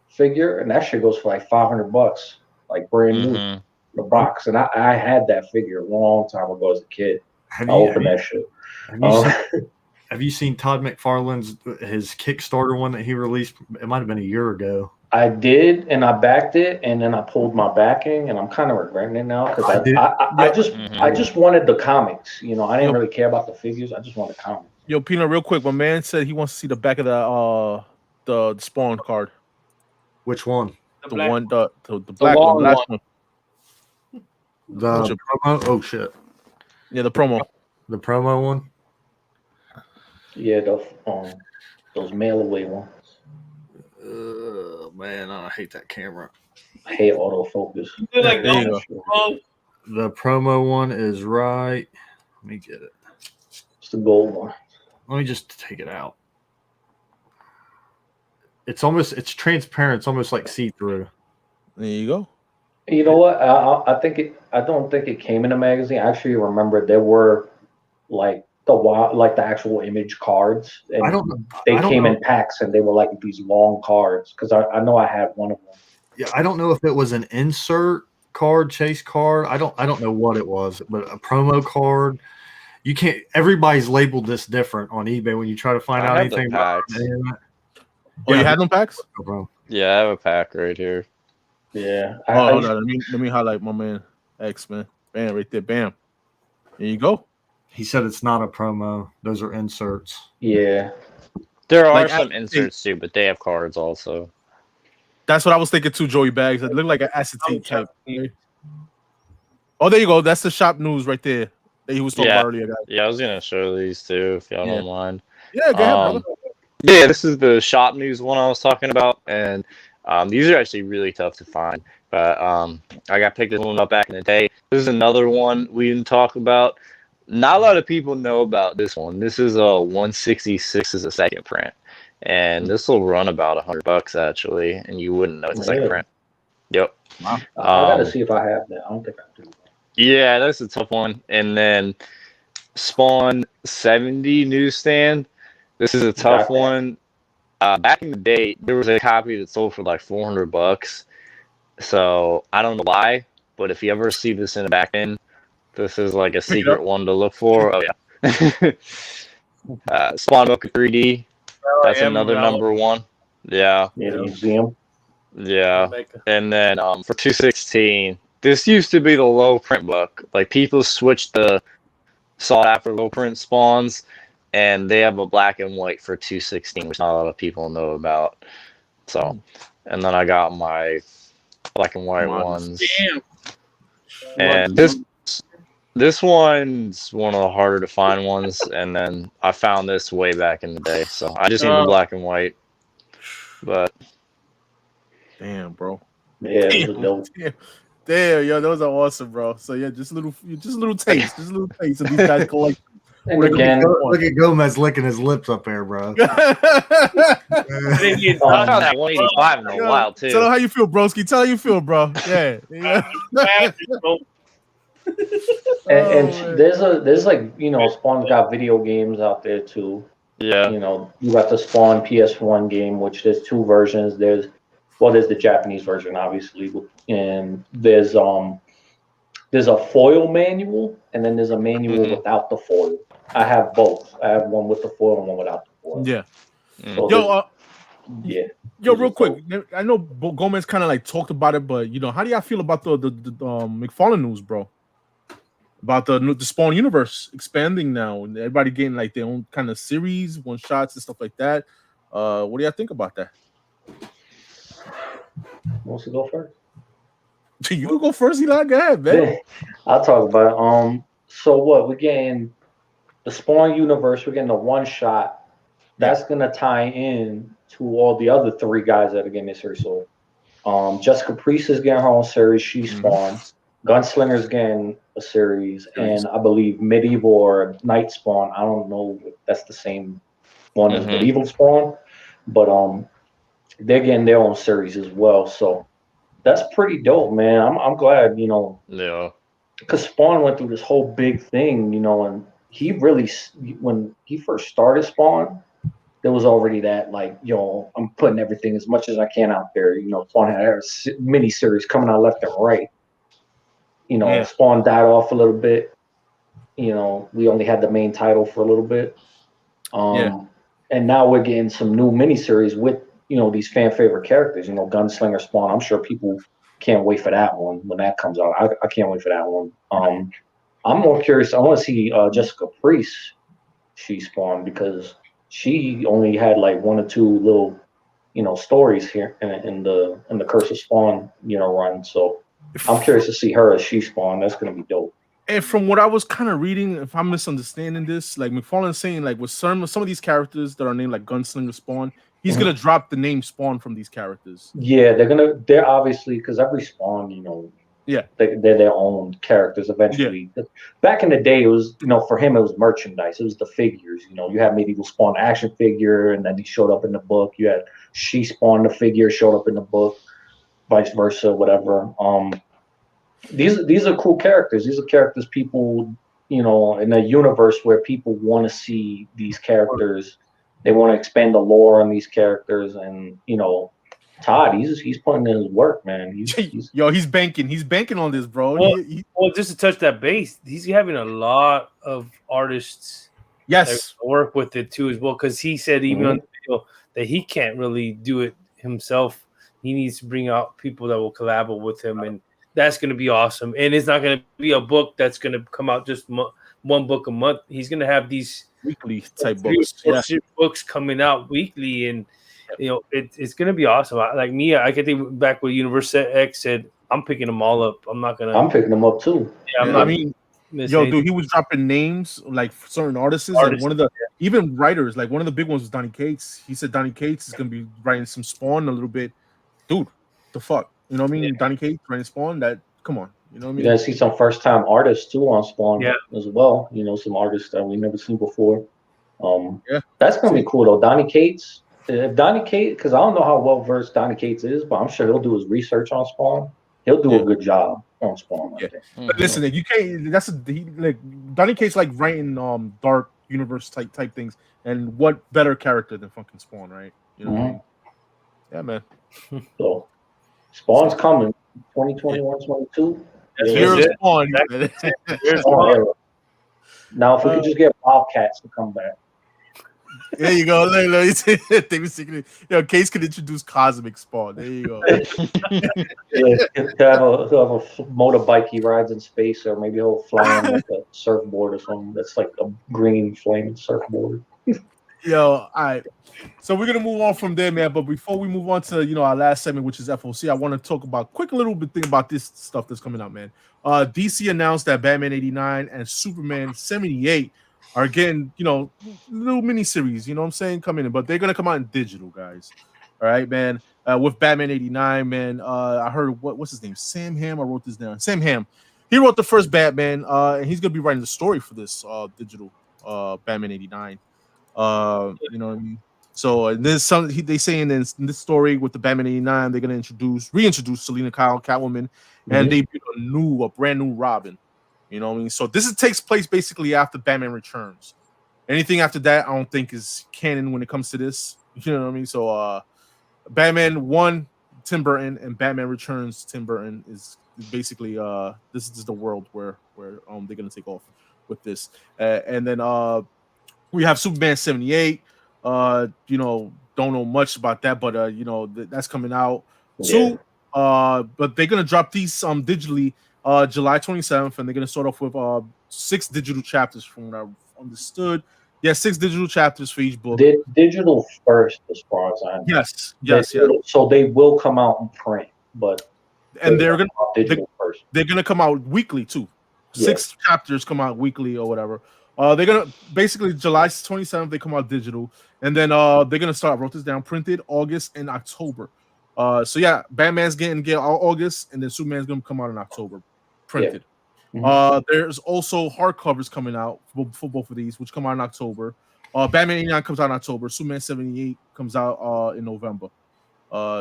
figure, and that shit goes for like $500, like brand new, the box. And I had that figure a long time ago as a kid. I opened that shit. Have you seen Todd McFarlane's his Kickstarter one that he released? It might have been a year ago. I did, and I backed it, and then I pulled my backing, and I'm kind of regretting it now because I just wanted the comics. You know, I didn't really care about the figures. I just wanted comics. Yo, Peanut, real quick, my man said he wants to see the back of the Spawn card. Which one? The black one, the last one. The promo? Oh shit! Yeah, the promo. The promo one. Yeah, those mail away ones. Man, I hate that camera. I hate autofocus. Like, the promo one is right. Let me get it. It's the gold one. Let me just take it out. It's transparent. It's almost like see-through. There you go. You know what? I don't think it came in a magazine. I actually remember there were like the actual image cards, and they came in packs, and they were like these long cards. Because I know I had one of them. Yeah, I don't know if it was an insert card, chase card. I don't know what it was, but a promo card. You can't. Everybody's labeled this different on eBay when you try to find out anything about it. Oh, you had them packs? Yeah, I have a pack right here. Yeah. Hold on. Let me highlight my man X, man. Bam, right there. Bam. There you go. He said it's not a promo. Those are inserts. Yeah. There are some inserts too, but they have cards also. That's what I was thinking too, Joey Bags. It looked like an acetate type. Oh, there you go. That's the shop news right there that he was talking about earlier, guys. Yeah, I was gonna show these too if y'all don't mind. Yeah, go ahead, brother. Yeah, this is the shop news one I was talking about, and these are actually really tough to find. But I got picked this one up back in the day. This is another one we didn't talk about. Not a lot of people know about this one. This is a 166 is a second print, and this will run about $100 actually, and you wouldn't know it's a second print. Yep. Wow. I gotta see if I have that. I don't think I do. Yeah, that's a tough one. And then Spawn 70 newsstand. This is a tough one. Back in the day, there was a copy that sold for like $400. So I don't know why, but if you ever see this in the back end, this is like a secret one to look for. Oh yeah. Spawn Book 3D. That's another number one. Yeah. Yeah, museum. Yeah. And then for 216, this used to be the low print book. Like people switched the sought after low print spawns, and they have a black and white for 216, which not a lot of people know about. So, and then I got my black and white ones. Damn. And this one's one of the harder to find ones, and then I found this way back in the day. So I just need the black and white. But damn, bro. Yeah, it was dope. Damn, yo, those are awesome, bro. So yeah, just a little taste of these guys collect. And again, look at Gomez licking his lips up there, bro. I found that 185 in a while too. Tell her how you feel, broski. Tell her how you feel, bro. Yeah. And there's like, you know, Spawn's got video games out there too. Yeah. You know, you got the Spawn PS1 game, which there's two versions. There's the Japanese version, obviously, and there's a foil manual, and then there's a manual without the foil. I have both. I have one with the foil and one without the foil. Yeah. So Yo, real quick. I know Gomez kind of like talked about it, but you know, how do y'all feel about the McFarlane news, bro? About the Spawn universe expanding now, and everybody getting like their own kind of series, one shots and stuff like that. What do y'all think about that? Wants to go first? You can go first, Eli. Go ahead, man. I'll talk about it. So what? We're getting the Spawn universe. We're getting a one shot. That's gonna tie in to all the other three guys that are getting this series. So, Jessica Priest is getting her own series. She Spawn. Gunslinger's getting a series, and I believe Medieval or Night Spawn. I don't know if that's the same Spawn is medieval Spawn, but they're getting their own series as well. So that's pretty dope, man. I'm glad, you know. Yeah. Because Spawn went through this whole big thing, you know, and he really, when he first started Spawn, there was already that, like, you know, I'm putting everything as much as I can out there. You know, Spawn had a mini series coming out left and right. You know, Spawn died off a little bit. You know, we only had the main title for a little bit. And now we're getting some new miniseries with, you know, these fan favorite characters, you know, Gunslinger Spawn. I'm sure people can't wait for that one when that comes out. I can't wait for that one. I'm more curious. I want to see Jessica Priest, she Spawn, because she only had like 1 or 2 little, you know, stories here in the Curse of Spawn, you know, run. So I'm curious to see her as she Spawn. That's gonna be dope. And from what I was kind of reading, if I'm misunderstanding this, like McFarlane's saying, like with some of these characters that are named like Gunslinger Spawn, he's gonna drop the name Spawn from these characters. Yeah, they're obviously, because every Spawn, you know, they're their own characters eventually. Back in the day, it was, you know, for him it was merchandise. It was the figures. You know, you had Medieval Spawn action figure, and then he showed up in the book. You had She Spawn, the figure showed up in the book, vice versa, whatever. These are cool characters. These are characters people, you know, in a universe where people want to see these characters. They want to expand the lore on these characters, and you know, Todd, he's putting in his work, man. He's banking on this, bro. Well, just to touch that base, he's having a lot of artists work with it too as well, because he said even on the video that he can't really do it himself. He needs to bring out people that will collaborate with him, and that's going to be awesome. And it's not going to be a book that's going to come out just one book a month. He's going to have these weekly type books, books coming out weekly, and you know it's going to be awesome. Like me, I can think back when Universe X said, "I'm picking them all up. I'm picking them up too." Yeah, I mean, dude, he was dropping names like certain artists. And one of the even writers, like one of the big ones was Donny Cates. He said Donny Cates is going to be writing some Spawn a little bit. Dude, the fuck. You know what I mean? Donny Cates running Spawn. That come on. You know what I mean? You're gonna see some first time artists too on Spawn as well. You know, some artists that we never seen before. That's gonna be cool though. Donny Cates. If Donny Cates, because I don't know how well versed Donny Cates is, but I'm sure he'll do his research on Spawn. He'll do a good job on Spawn. But listen, you can't. Like Donny Cates like writing dark universe type things, and what better character than fucking Spawn, right? You know what I mean? Yeah, man. So Spawn's coming 2021, 22. Here's Spawn. Now, if we could just get Wildcats to come back. There you go. Case could introduce Cosmic Spawn. There you go. He'll have a motorbike he rides in space, or maybe he'll fly on like a surfboard or something that's like a green flaming surfboard. All right. So we're gonna move on from there, man. But before we move on to our last segment, which is FOC, I want to talk about quick little bit thing about this stuff that's coming out, man. DC announced that Batman 89 and Superman 78 are getting little miniseries, you know what I'm saying, coming in, but they're gonna come out in digital, guys. All right, man. With Batman 89, man. I heard what's his name? Sam Hamm. I wrote this down. Sam Hamm. He wrote the first Batman, and he's gonna be writing the story for this digital Batman 89. You know what I mean? So there's they say in this story with the Batman 89, they're gonna reintroduce Selina Kyle, Catwoman, and they build a brand new Robin. You know what I mean? So this takes place basically after Batman Returns. Anything after that, I don't think is canon when it comes to this. You know what I mean? So Batman 1, Tim Burton, and Batman Returns, Tim Burton is basically this is the world where they're gonna take off with this. And then we have Superman 78. Don't know much about that, but that's coming out too. But they're gonna drop these digitally July 27th, and they're gonna start off with 6 digital chapters from what I understood. Yeah, 6 digital chapters for each book. Digital first, as far as I know. Yes. So they will come out in print, and they're gonna come out weekly too. 6 chapters come out weekly or whatever. They're gonna basically July 27th they come out digital, and then they're gonna start. I wrote this down: printed August and October. So yeah, Batman's getting August, and then Superman's gonna come out in October, printed. There's also hardcovers coming out for both of these, which come out in October. Batman 89 comes out in October. Superman 78 comes out in November.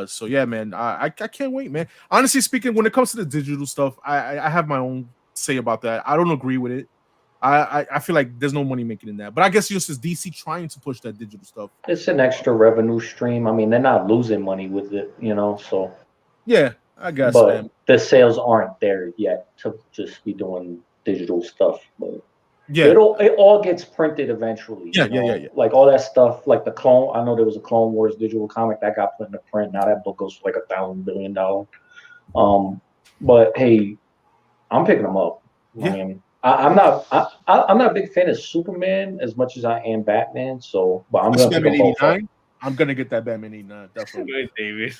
So yeah, man, I can't wait, man. Honestly speaking, when it comes to the digital stuff, I have my own say about that. I don't agree with it. I feel like there's no money making in that. But I guess just as DC trying to push that digital stuff. It's an extra revenue stream. I mean, they're not losing money with it, so. Yeah, I guess, but man. The sales aren't there yet to just be doing digital stuff. But yeah, it all gets printed eventually. Yeah. Like all that stuff, like the Clone. I know there was a Clone Wars digital comic that got put into print. Now that book goes for like $1,000 billion. But hey, I'm picking them up. Yeah. I mean, I'm not a big fan of Superman as much as I am Batman. So, but I'm gonna pick them both up. I'm gonna get that Batman 89 definitely. David.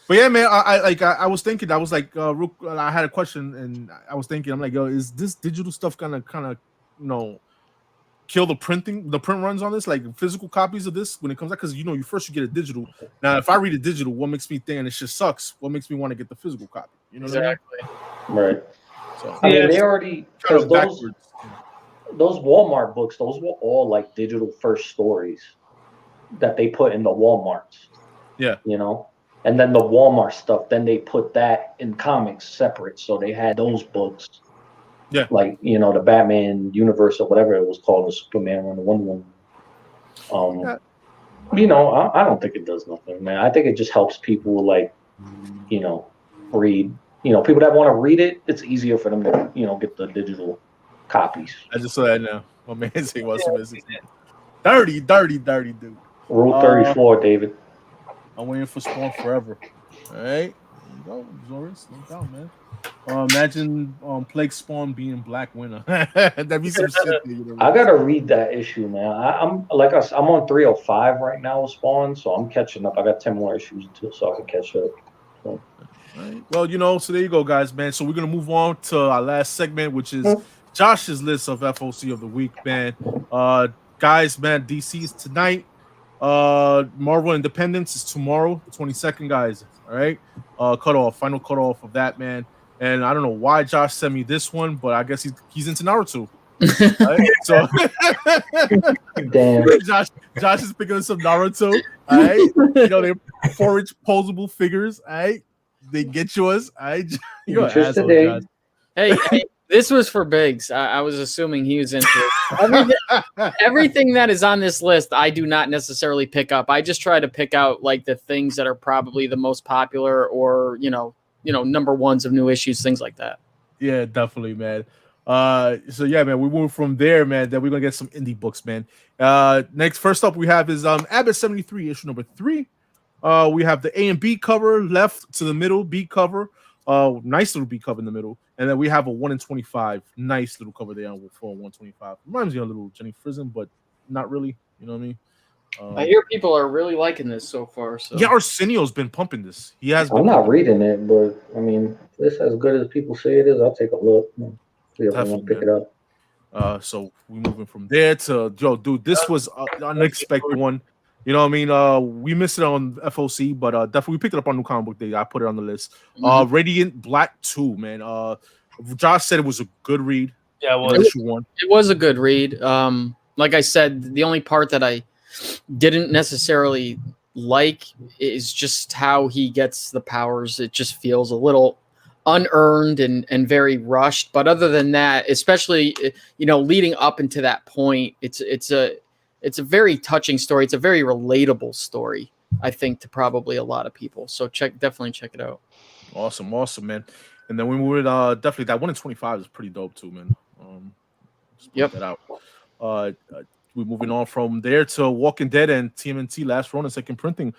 But yeah, man, I was thinking, I was like, I had a question, and I was thinking, I'm like, yo, is this digital stuff gonna kind of, kill the print runs on this, like physical copies of this when it comes out? Because you first get a digital. Now, if I read a digital, what makes me think and it just sucks? What makes me want to get the physical copy? You know exactly. what I mean? Right. So I mean, they already because those Walmart books, those were all like digital first stories that they put in the Walmarts. Yeah. And then the Walmart stuff, then they put that in comics separate. So they had those books. Yeah. Like, the Batman universe or whatever it was called, the Superman and the Wonder Woman. I don't think it does nothing, man. I think it just helps people read. People that want to read it, it's easier for them to, get the digital copies. I just saw that now. My man say what's missing. Dirty dude. Rule 34, David. I'm waiting for Spawn forever. All right. There you go. Zoris, no doubt, man. Imagine Plague Spawn being Black Winter. That'd be some shit. I gotta read that issue, man. I'm on 305 right now with Spawn, so I'm catching up. I got 10 more issues so I can catch up. So. Right. Well, so there you go, guys, man. So we're gonna move on to our last segment, which is Josh's list of FOC of the week, man. Guys, man, DC is tonight. Marvel Independence is tomorrow, the 22nd, guys. All right. Final cutoff of that, man. And I don't know why Josh sent me this one, but I guess he's into Naruto. Right? So damn. Josh is picking up some Naruto. All right. They're 4-inch posable figures. All right. They get yours. All right. You're an asshole, Josh. Hey, this was for Biggs. I was assuming he was into it. Everything that is on this list, I do not necessarily pick up. I just try to pick out like the things that are probably the most popular or, number ones of new issues, things like that. Yeah, definitely, man. So yeah, man, we move from there, man. Then we're gonna get some indie books, man. First up we have is Abbott 73, issue number 3. We have the A and B cover, left to the middle, B cover. Nice little B cover in the middle, and then we have a 1 in 25. Nice little cover there for 125. Reminds me of a little Jenny Frizen, but not really. You know what I mean? I hear people are really liking this so far. So yeah, Arsenio's been pumping this. He has. I'm not reading it, but I mean, if this as good as people say it is, I'll take a look. See if I want to pick it up. So we're moving from there to dude. This was an unexpected one. You know what I mean? We missed it on FOC, but definitely we picked it up on New Comic Book Day. I put it on the list. Radiant Black 2, man. Josh said it was a good read. Yeah, it was. Issue 1. It was a good read. Like I said, the only part that I didn't necessarily like is just how he gets the powers. It just feels a little unearned and very rushed. But other than that, especially leading up into that point, it's a very touching story. It's a very relatable story, I think, to probably a lot of people. So definitely check it out. Awesome, man. And then we moved definitely that 1 in 25 is pretty dope too, man. Yep. That out. We're moving on from there to Walking Dead and TMNT Last Ronin second printing.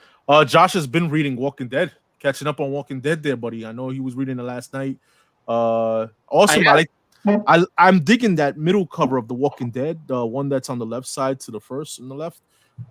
Josh has been reading Walking Dead, catching up on Walking Dead there, buddy. I know he was reading it last night. Awesome. I'm digging that middle cover of The Walking Dead, the one that's on the left side to the first on the left.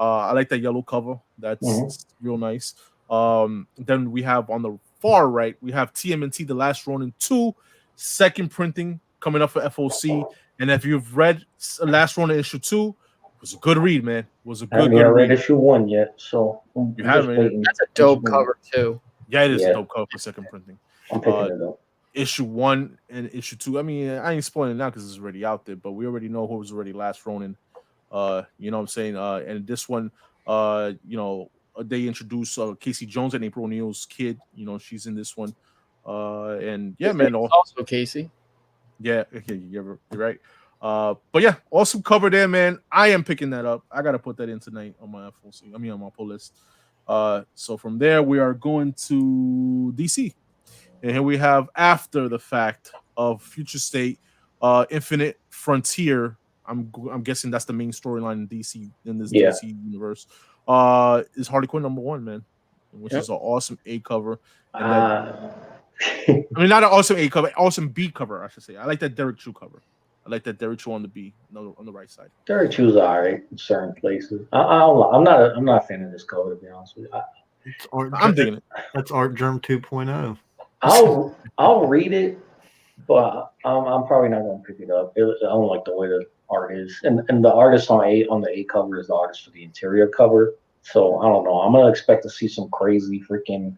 I like that yellow cover. That's real nice. Then we have on the far right, we have TMNT The Last Ronin 2, second printing coming up for FOC. And if you've read Last Ronin issue 2, it was a good read, man. It was a good read. read. Issue 1 yet, so you haven't. That's a dope cover too. Yeah, it is a dope cover for second printing. I'm picking it up. Issue 1 and issue 2. I mean, I ain't spoiling it now because it's already out there, but we already know who was already Last Ronin. You know what I'm saying? And this one, you know, they introduce Casey Jones and April O'Neil's kid. You know, she's in this one. And yeah, man. Also Casey. Yeah, okay, you're right. But yeah, awesome cover there, man. I am picking that up. I gotta put that in tonight on my FOC. I mean, on my pull list. So from there, we are going to DC, and here we have After the Fact of Future State, Infinite Frontier. I'm guessing that's the main storyline in DC in this DC universe. Is Harley Quinn #1, man, which is an awesome A cover. And I mean, not an awesome A cover, awesome B cover, I should say. I like that Derek Chu cover. I like that Derek Chu on the B, on the right side. Derek Chu's alright in certain places. I'm not a fan of this cover, to be honest with you. I'm digging it. That's Art Germ 2.0. I'll read it, but I'm probably not going to pick it up. I don't like the way the art is, and the artist on the A cover is the artist for the interior cover. So I don't know. I'm gonna expect to see some crazy freaking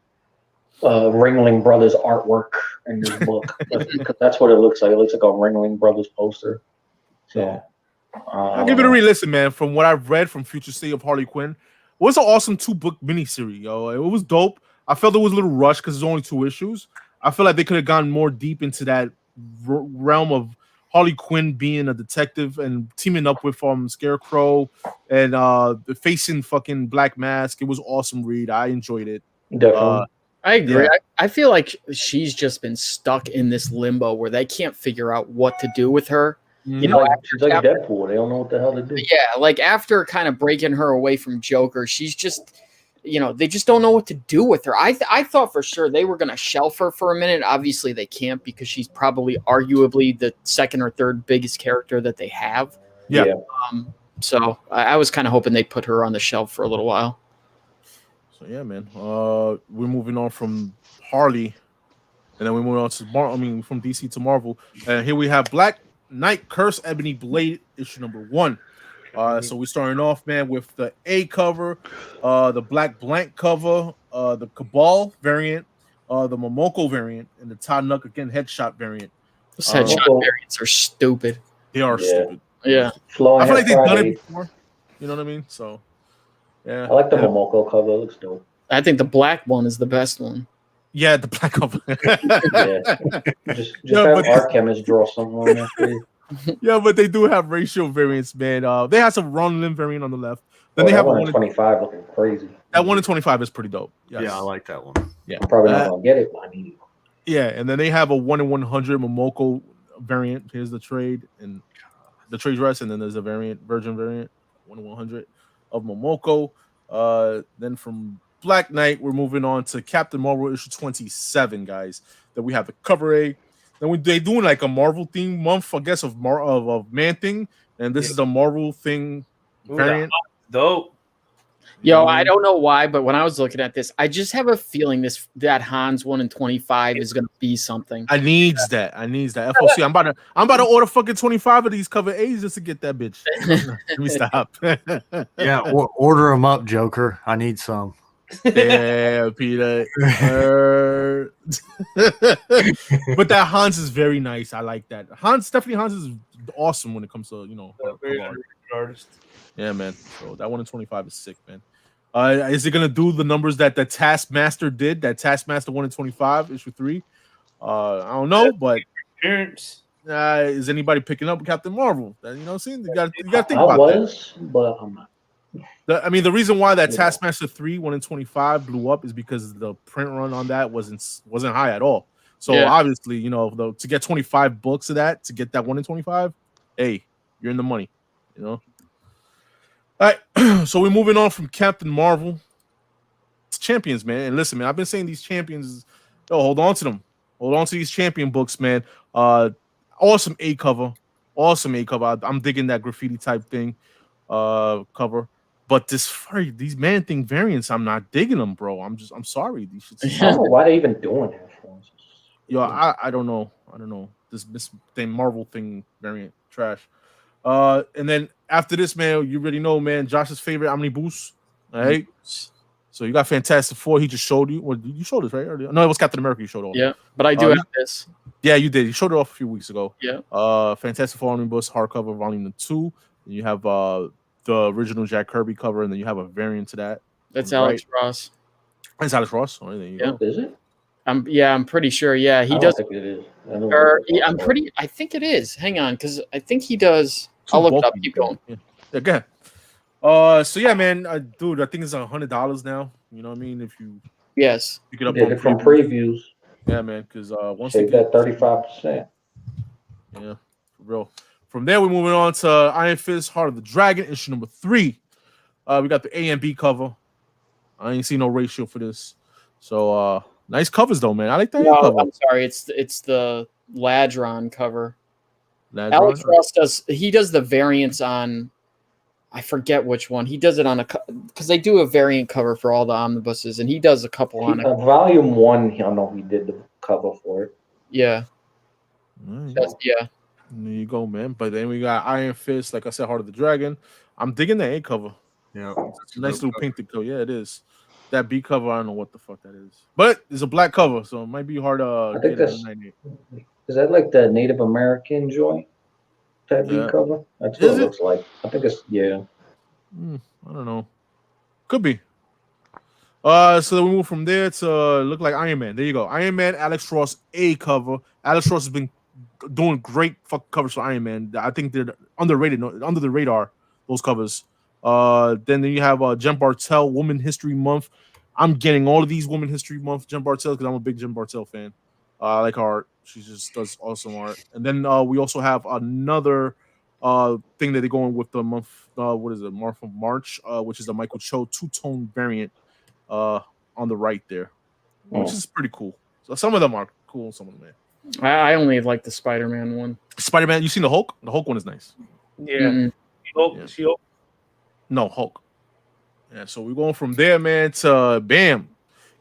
Ringling Brothers artwork in this book. That's what it looks like. It looks like a Ringling Brothers poster. So I'll give it a re-listen, man. From what I've read from Future State of Harley Quinn, it was an awesome 2-book miniseries, yo. It was dope. I felt it was a little rushed because there's only 2 issues. I feel like they could have gone more deep into that realm of Harley Quinn being a detective and teaming up with Scarecrow and facing fucking Black Mask. It was awesome read. I enjoyed it. Definitely. I agree. Yeah. I feel like she's just been stuck in this limbo where they can't figure out what to do with her. Mm-hmm. You know, she's like Deadpool. They don't know what the hell to do. Yeah, like after kind of breaking her away from Joker, she's just, you know, they just don't know what to do with her. I thought for sure they were going to shelf her for a minute. Obviously, they can't because she's probably arguably the second or third biggest character that they have. Yeah. So I was kind of hoping they'd put her on the shelf for a little while. So yeah, man. We're moving on from Harley, and then we move on to from DC to Marvel. And here we have Black Knight Curse Ebony Blade issue #1. So we're starting off, man, with the A cover, the Black Blank cover, the Cabal variant, the Momoko variant, and the Todd Nuck again headshot variant. Those headshot variants are stupid. They are stupid. Yeah. I feel like they've done it before. You know what I mean? So yeah. I like the Momoko cover. It looks dope. I think the black one is the best one. Yeah, the black cover. Just have Art Kemist draw something on that. Yeah, but they do have racial variants, man. They have some Ronlin variant on the left. Then they have a 1 in 25 looking crazy. That 1 in 25 is pretty dope. Yes. Yeah, I like that one. Yeah, I'm probably not gonna get it, but I need it. Yeah, and then they have a 1 in 100 Momoko variant. Here's the trade and the trade dress, and then there's a Virgin variant, 1 in 100 of Momoko. Then from Black Knight, we're moving on to Captain Marvel issue 27, guys. Then we have the cover A. Then they doing like a Marvel theme month, I guess, of Man Thing, and this is a Marvel thing variant. Dope. Yo, I don't know why, but when I was looking at this, I just have a feeling that Hans 1 in 25 is gonna be something. I needs that. FOC. I'm about to order fucking 25 of these cover A's just to get that bitch. Let me stop. Yeah, order them up, Joker. I need some. Yeah, Peter. But that Hans is very nice. I like that. Hans is awesome when it comes to very artist. Yeah, man. So that 1 in 25 is sick, man. Is it gonna do the numbers that the Taskmaster did? That Taskmaster 1 in 25 issue 3. I don't know, but is anybody picking up Captain Marvel? You know what I'm saying? You gotta think about that. But I'm not. The reason why that Taskmaster 3 1 in 25 blew up is because the print run on that wasn't high at all. So obviously, to get 25 books of that, to get that 1 in 25, hey, you're in the money, All right, so we're moving on from Captain Marvel to Champions, man. And listen, man, I've been saying these Champions, hold on to them. Hold on to these Champion books, man. Awesome A cover. I'm digging that graffiti type thing cover. But these Man Thing variants, I'm not digging them, bro. I'm sorry. These shits. I don't know why they even doing that. Yo, I don't know. This thing Marvel thing variant trash. And then after this, man, you already know, man, Josh's favorite Omnibus. All right. So you got Fantastic Four. He just showed you. Well, you showed us, right? No, it was Captain America you showed off. Yeah, but I do have this. Yeah, you did. You showed it off a few weeks ago. Yeah. Fantastic Four Omnibus hardcover volume 2. And you have the original Jack Kirby cover, and then you have a variant to that. That's Alex Ross. That's Alex Ross. Oh, there you go. Is it? I'm pretty sure. Yeah, he I does. don't think it is. I think it is. Hang on, because I think he does. I'll look it up. Keep going. Yeah, go ahead. So yeah, man, dude, I think it's $100 now. You know what I mean? If you pick it up from previews. Yeah, man, because once they get 35%. Yeah, for real. From there, we're moving on to Iron Fist, Heart of the Dragon, issue number 3. We got the A and B cover. I ain't see no ratio for this. So nice covers though, man. I like that cover. I'm sorry, it's the Ladron cover. Ladron? Alex Ross does the variants on, I forget which one. He does it on because they do a variant cover for all the omnibuses, and he does a couple on it. Volume 1, I know he did the cover for it. Yeah. Yeah. There you go, man. But then we got Iron Fist, like I said, Heart of the Dragon. I'm digging the A cover. Yeah, it's a nice little painted cover. Yeah, it is. That B cover, I don't know what the fuck that is, but it's a black cover, so it might be hard to get it. Is that like the Native American joint? That B cover? That's what it looks like. I think it's I don't know. Could be. So then we move from there to look like Iron Man. There you go. Iron Man, Alex Ross A cover. Alex Ross has been doing great covers for Iron Man. I think they're underrated, under the radar, those covers. Then you have Jen Bartel, Woman History Month. I'm getting all of these Woman History Month Jen Bartel because I'm a big Jen Bartel fan. I like her art. She just does awesome art. And then we also have another thing that they're going with the month. What is it? Month of March, which is the Michael Cho two-tone variant on the right there, which is pretty cool. So some of them are cool. Some of them, man. I only like the Spider-Man one. Spider-Man. You seen the Hulk? The Hulk one is nice. Yeah. She-Hulk. No, Hulk. Yeah, so we're going from there, man, to bam,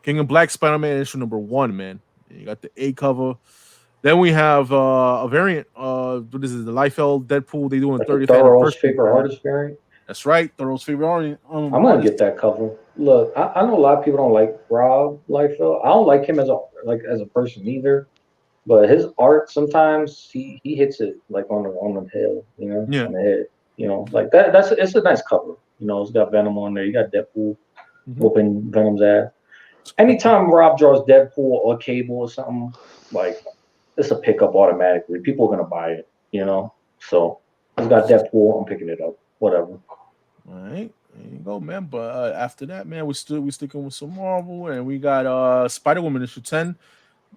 King of Black Spider-Man issue number 1, man. You got the A cover. Then we have a variant. What is it? The Liefeld Deadpool. They doing 30th Thoro's favorite artist variant. That's right, Thoro's favorite artist. I'm gonna get that cover. Look, I know a lot of people don't like Grav Liefeld. I don't like him as a person either. But his art sometimes he hits it like on the head, on the head. Like that. It's a nice cover. It's got Venom on there. You got Deadpool whooping Venom's ass. Anytime Rob draws Deadpool or Cable or something, like it's a pickup automatically. People are gonna buy it. So he's got Deadpool. I'm picking it up. Whatever. All right, there you go, man. But after that, man, we sticking with some Marvel, and we got Spider-Woman issue 10.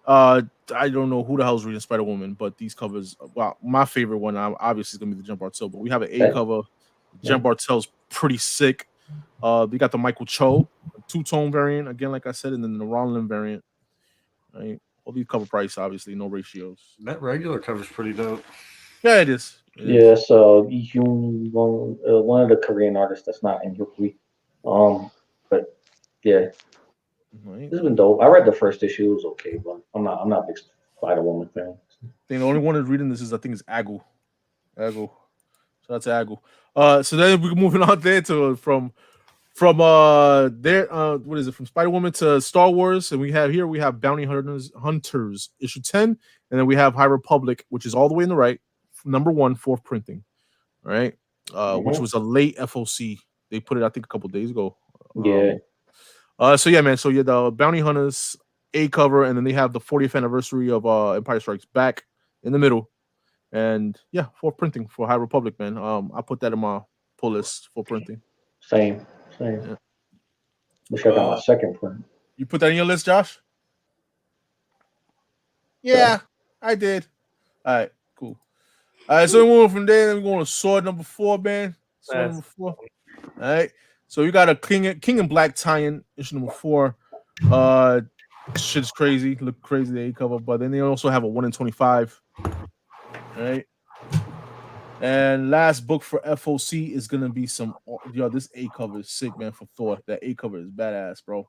I don't know who the hell's reading Spider-Woman, but these covers, well, my favorite one obviously is gonna be the Jen Bartel, but we have an A cover. Jen Bartel's pretty sick. We got the Michael Cho two-tone variant again, like I said, and then the Ronlin variant. Right, all these cover price, obviously, no ratios. That regular cover's pretty dope. Yeah, it is. So one of the Korean artists that's not in Yuki. But yeah. This has been dope. I read the first issue; it was okay, but I'm not a big Spider-Woman fan. The only one that's reading this is, I think, it's Agu. So that's Agu. So then we're moving on there to from there. What is it? From Spider-Woman to Star Wars, and we have Bounty Hunters issue 10, and then we have High Republic, which is all the way in the right, number 1, 4th printing. All right, which was a late FOC. They put it, I think, a couple days ago. So yeah, man. So yeah, the Bounty Hunters A cover, and then they have the 40th anniversary of Empire Strikes Back in the middle, and yeah, 4th printing for High Republic, man. I put that in my pull list for printing. Same. Yeah. Wish I got my 2nd print. You put that in your list, Josh? Yeah, I did. All right, cool. All right, so we move from there, and we're going to sword number 4, man. Sword number 4. All right. So you got a King in Black tie-in, issue number 4. Shit's crazy. Look crazy, the A cover. But then they also have a 1 in 25. All right. And last book for FOC is gonna be this A cover is sick, man, for Thor. That A cover is badass, bro.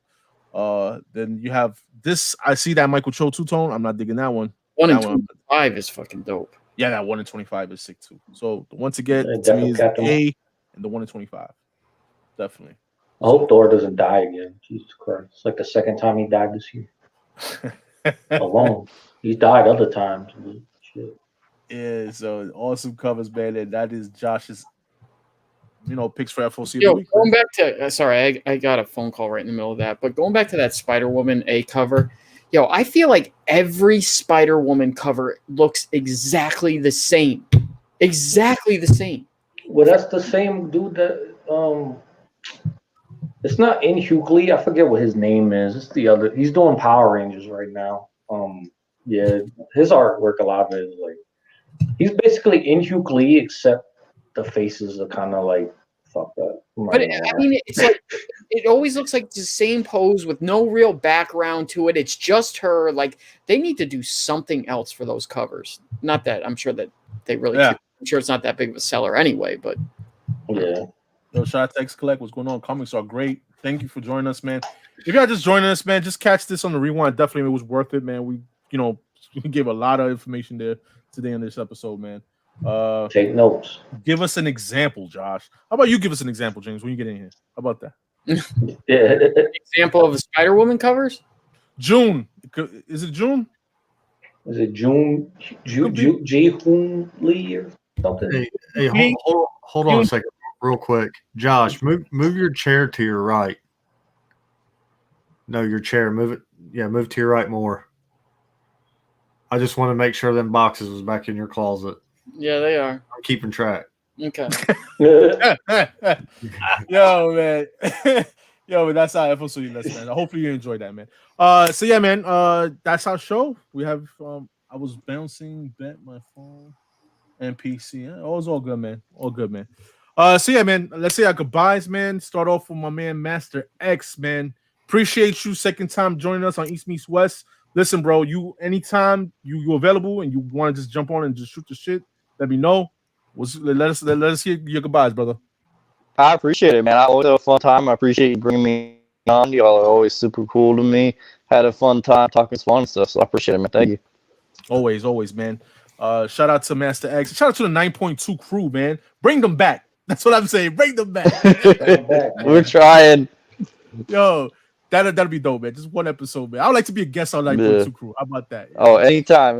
Then you have this. I see that Michael Cho two-tone. I'm not digging that one. 1 in 25 is fucking dope. Yeah, that 1 in 25 is sick too. So the one to get to me is A and the 1 in 25. Definitely. I hope Thor doesn't die again. Jesus Christ. It's like the 2nd time he died this year. Alone. He's died other times. Shit. Yeah, so awesome covers, man. And that is Josh's picks for FOC. Yo, going back to sorry, I got a phone call right in the middle of that, but going back to that Spider-Woman A cover, yo, I feel like every Spider-Woman cover looks exactly the same. Exactly the same. Well, that's the same dude that it's not in Hughley. I forget what his name is. It's the other. He's doing Power Rangers right now. Yeah, his artwork, a lot of it is like he's basically in Hughley, except the faces are kind of like fucked up. But I mean, it's like it always looks like the same pose with no real background to it. It's just her. Like they need to do something else for those covers. Not that I'm sure that they really. Yeah. I'm sure it's not that big of a seller anyway, but yeah. Yo, shout out to X Collect. What's going on? Comics are great. Thank you for joining us, man. If y'all just joining us, man, just catch this on the rewind. Definitely, it was worth it, man. We gave a lot of information there today on this episode, man. Take notes. Give us an example, Josh. How about you give us an example, James, when you get in here? How about that? Yeah. example of the Spider-Woman covers? June. Is it June? Is it June Ji-Hoon Lee or something? Hey, hold on a second, real quick. Josh, move your chair to your right. No, your chair. Move it. Yeah, move to your right more. I just want to make sure them boxes was back in your closet. Yeah, they are. I'm keeping track. Okay. Yo, man. Yo, but that's our episode, man. Hopefully you enjoyed that, man. So yeah, man. That's our show. We have I was bouncing, bent my phone and PC. Yeah, it was all good, man. All good, man. So yeah, man. Let's say our goodbyes, man. Start off with my man Master X, man. Appreciate you second time joining us on East Meets West. Listen, bro, you anytime you available and you want to just jump on and just shoot the shit, let me know. Let us hear your goodbyes, brother. I appreciate it, man. I always have a fun time. I appreciate you bringing me on. Y'all are always super cool to me. Had a fun time talking Spawn and stuff, so I appreciate it, man. Thank you. Always, man. Shout out to Master X. Shout out to the 9.2 crew, man. Bring them back. That's what I'm saying. Bring them back. We're trying. Yo, that'll be dope, man. Just one episode, man. I would like to be a guest on 9.2 crew. How about that? Oh, anytime.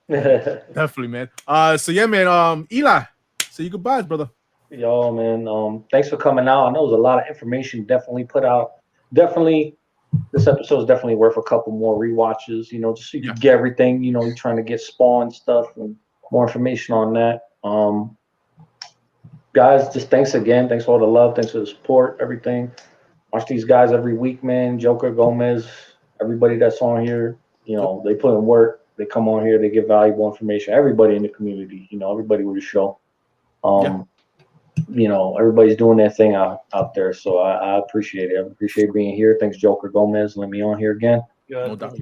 Definitely, man. So yeah, man. Eli, say your goodbyes, brother. Yo, man. Thanks for coming out. I know there's a lot of information definitely put out. Definitely, this episode is definitely worth a couple more rewatches. Just so you get everything. You're trying to get Spawn stuff and more information on that. Guys, just thanks again. Thanks for all the love. Thanks for the support. Everything. Watch these guys every week, man. Joker, Gomez, everybody that's on here. They put in work. They come on here. They give valuable information. Everybody in the community. Everybody with the show. Everybody's doing their thing out there. So I appreciate it. I appreciate being here. Thanks, Joker Gomez. Let me on here again. No doubt.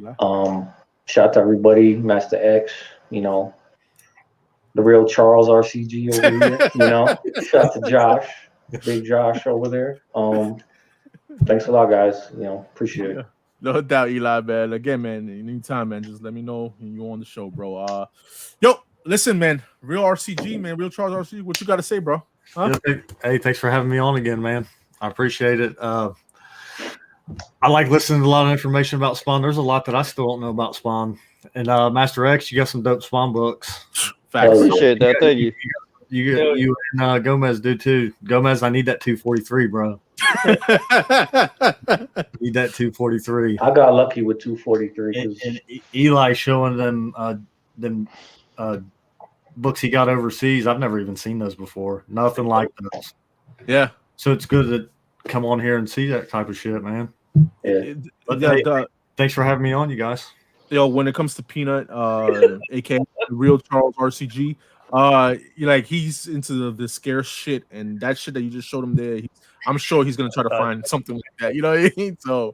Shout out to everybody, Master X, the real Charles RCG over here, shout out to Josh, big Josh over there. Thanks a lot, guys. Appreciate it. No doubt, Eli, man. Again, man, anytime, man, just let me know when you're on the show, bro. Yo, listen, man, real RCG, man, real Charles RCG, what you got to say, bro? Huh? Hey, thanks for having me on again, man. I appreciate it. I like listening to a lot of information about Spawn. There's a lot that I still don't know about Spawn. And Master X, you got some dope Spawn books. Facts. I appreciate that. Thank you. You and Gomez do too. Gomez, I need that 243, bro. Need that 243. I got lucky with 243. And Eli showing them books he got overseas. I've never even seen those before. Nothing like those. Yeah. So it's good to come on here and see that type of shit, man. Yeah. But thanks for having me on, you guys. Yo, when it comes to Peanut, aka real Charles RCG, he's into the scarce shit, and that shit that you just showed him there, I'm sure he's gonna try to find something like that. You know what I mean? So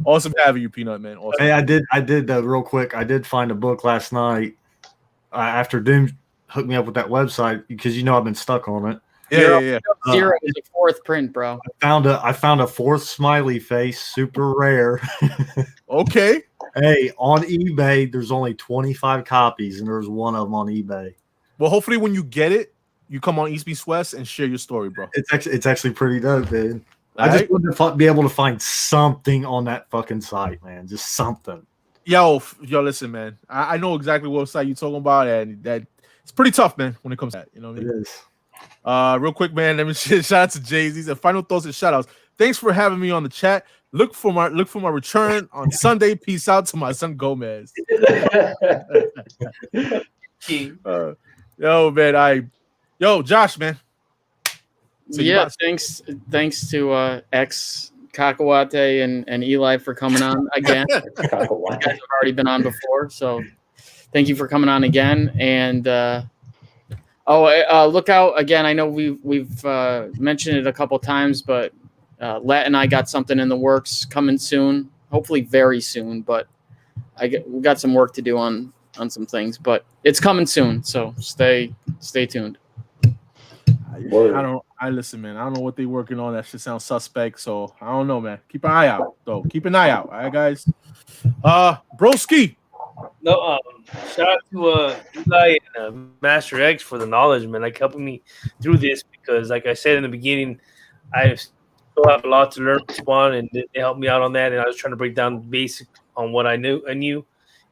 awesome having you, Peanut, man. Awesome. Hey, I did real quick. I did find a book last night after Doom hooked me up with that website because I've been stuck on it. Yeah. Zero is the fourth print, bro. I found a fourth smiley face, super rare. Okay. Hey, on eBay, there's only 25 copies, and there's one of them on eBay. Well, hopefully when you get it, you come on East Meets West and share your story, bro. It's actually pretty dope, dude. I just want to be able to find something on that fucking site, man. Just something. Yo, listen, man. I know exactly what site you're talking about, and that it's pretty tough, man, when it comes to that. You know what I mean? It is. Real quick, man. Let me shout out to Jay. He said, "Final thoughts and shout outs. Thanks for having me on the chat. Look for my return on Sunday. Peace out to my son Gomez." Yo, man. Josh, man. So yeah, thanks to X Kakawate and Eli for coming on again. You guys have already been on before, so thank you for coming on again. And look out again. I know we've mentioned it a couple times, but LETT and I got something in the works coming soon. Hopefully, very soon. But we got some work to do on some things, but it's coming soon. So stay tuned. Listen, man. I don't know what they're working on. That shit sounds suspect. So I don't know, man. Keep an eye out, though. Keep an eye out. All right, guys. Broski. No, shout out to Eli and Master X for the knowledge, man. Like helping me through this because, like I said in the beginning, I still have a lot to learn from Spawn, and they helped me out on that. And I was trying to break down the basic on what I knew.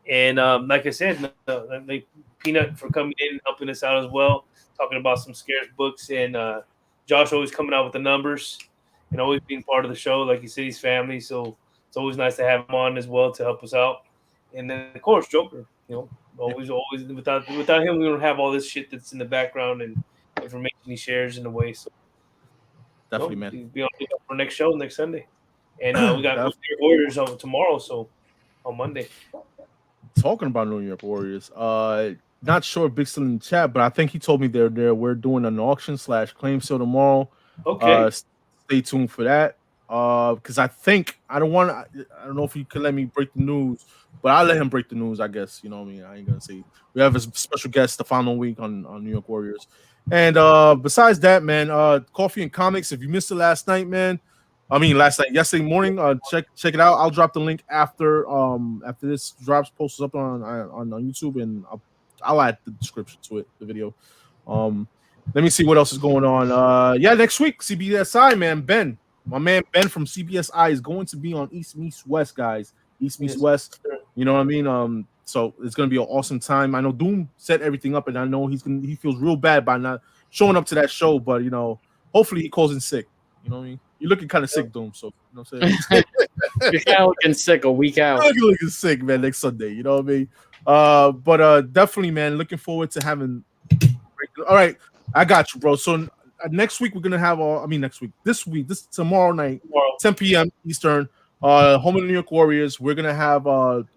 And like I said, like Peanut for coming in and helping us out as well, talking about some scarce books, and Josh always coming out with the numbers and always being part of the show. Like you said, he's family, so it's always nice to have him on as well to help us out. And then of course Joker, always without him we don't have all this shit that's in the background and information he shares in a way. So definitely, man. He'll be on for next show next Sunday, and we got New York Warriors on tomorrow. So on Monday. Talking about New York Warriors, not sure if Big's still in the chat, but I think he told me we're doing an auction/claim sale tomorrow. Okay. Stay tuned for that. Because I don't know if you can let me break the news, but I'll let him break the news, I guess. You know what I mean? I ain't gonna say we have a special guest the following week on New York Warriors. And besides that, man, Coffee and Comics. If you missed it yesterday morning, check it out. I'll drop the link after this drops, posts up on YouTube, and I'll add the description to it, the video. Let me see what else is going on. Next week, CBSI, man, Ben. My man Ben from CBSI is going to be on East Meets West, guys. East Meets West. You know what I mean? So it's gonna be an awesome time. I know Doom set everything up, and I know he feels real bad by not showing up to that show, but hopefully he calls in sick. You know what I mean? You're looking kind of sick, Doom. So you know what I'm saying? You're kind of looking sick a week out. You're looking sick, man, next Sunday. You know what I mean? But definitely, man, looking forward to having. All right, I got you, bro. So next week we're gonna have this tomorrow night, 10 p.m. Eastern, home of the New York Warriors. We're gonna have an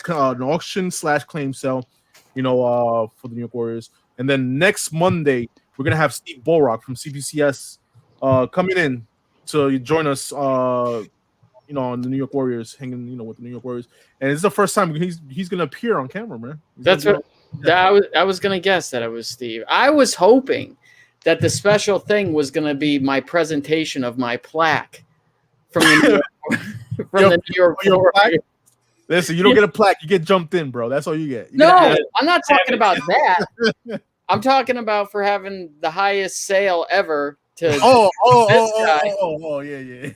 auction/claim sale, for the New York Warriors, and then next Monday we're gonna have Steve Bolrock from CBCS coming in to join us, on the New York Warriors, hanging, with the New York Warriors, and it's the first time he's gonna appear on camera, man. I was gonna guess that it was Steve. I was hoping that the special thing was going to be my presentation of my plaque from the New York Warriors. Listen, you don't get a plaque, you get jumped in, bro. That's all you get. I'm not talking about that. I'm talking about for having the highest sale ever to this guy. Yeah.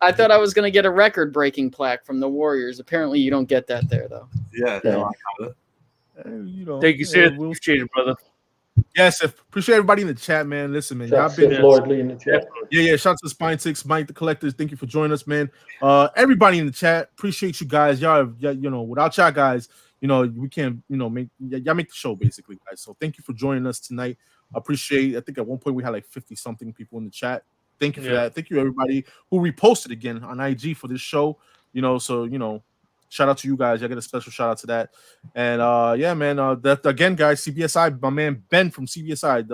I thought I was going to get a record-breaking plaque from the Warriors. Apparently, you don't get that there, though. Yeah. Thank you, sir. We'll appreciate it, brother. Yes, appreciate everybody in the chat, man. Listen, man, y'all been Lordly in the chat. Yeah. Shout out to Spine Six, Mike the Collectors. Thank you for joining us, man. Everybody in the chat, appreciate you guys. Y'all, without y'all guys, we can't, y'all make the show basically, guys. So thank you for joining us tonight. I appreciate. I think at one point we had like 50 something people in the chat. Thank you for that. Thank you everybody who reposted again on IG for this show. Shout out to you guys. I get a special shout out to that. And man, that again, guys, CBSI, my man Ben from CBSI,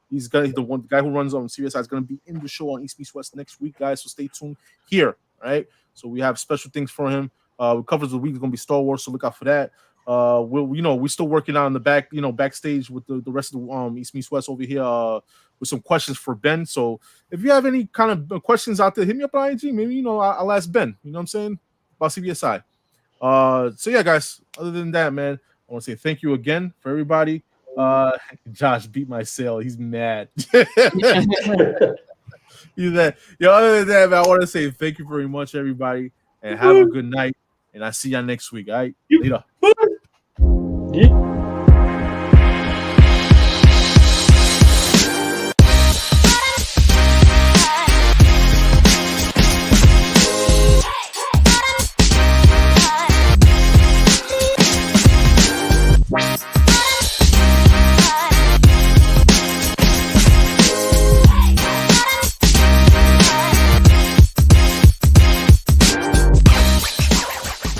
he's the guy who runs on CBSI is gonna be in the show on East Meets West next week, guys. So stay tuned here, right? So we have special things for him. Covers of the week is gonna be Star Wars, so look out for that. We're still working on the backstage with the rest of the East Meets West over here with some questions for Ben. So if you have any kind of questions out there, hit me up on IG. Maybe I'll ask Ben. You know what I'm saying? About CBSI. So yeah, guys, other than that, man, I want to say thank you again for everybody. Josh beat my sale. He's mad. Other than that, man, I want to say thank you very much, everybody, and have a good night. And I see y'all next week. All right, later.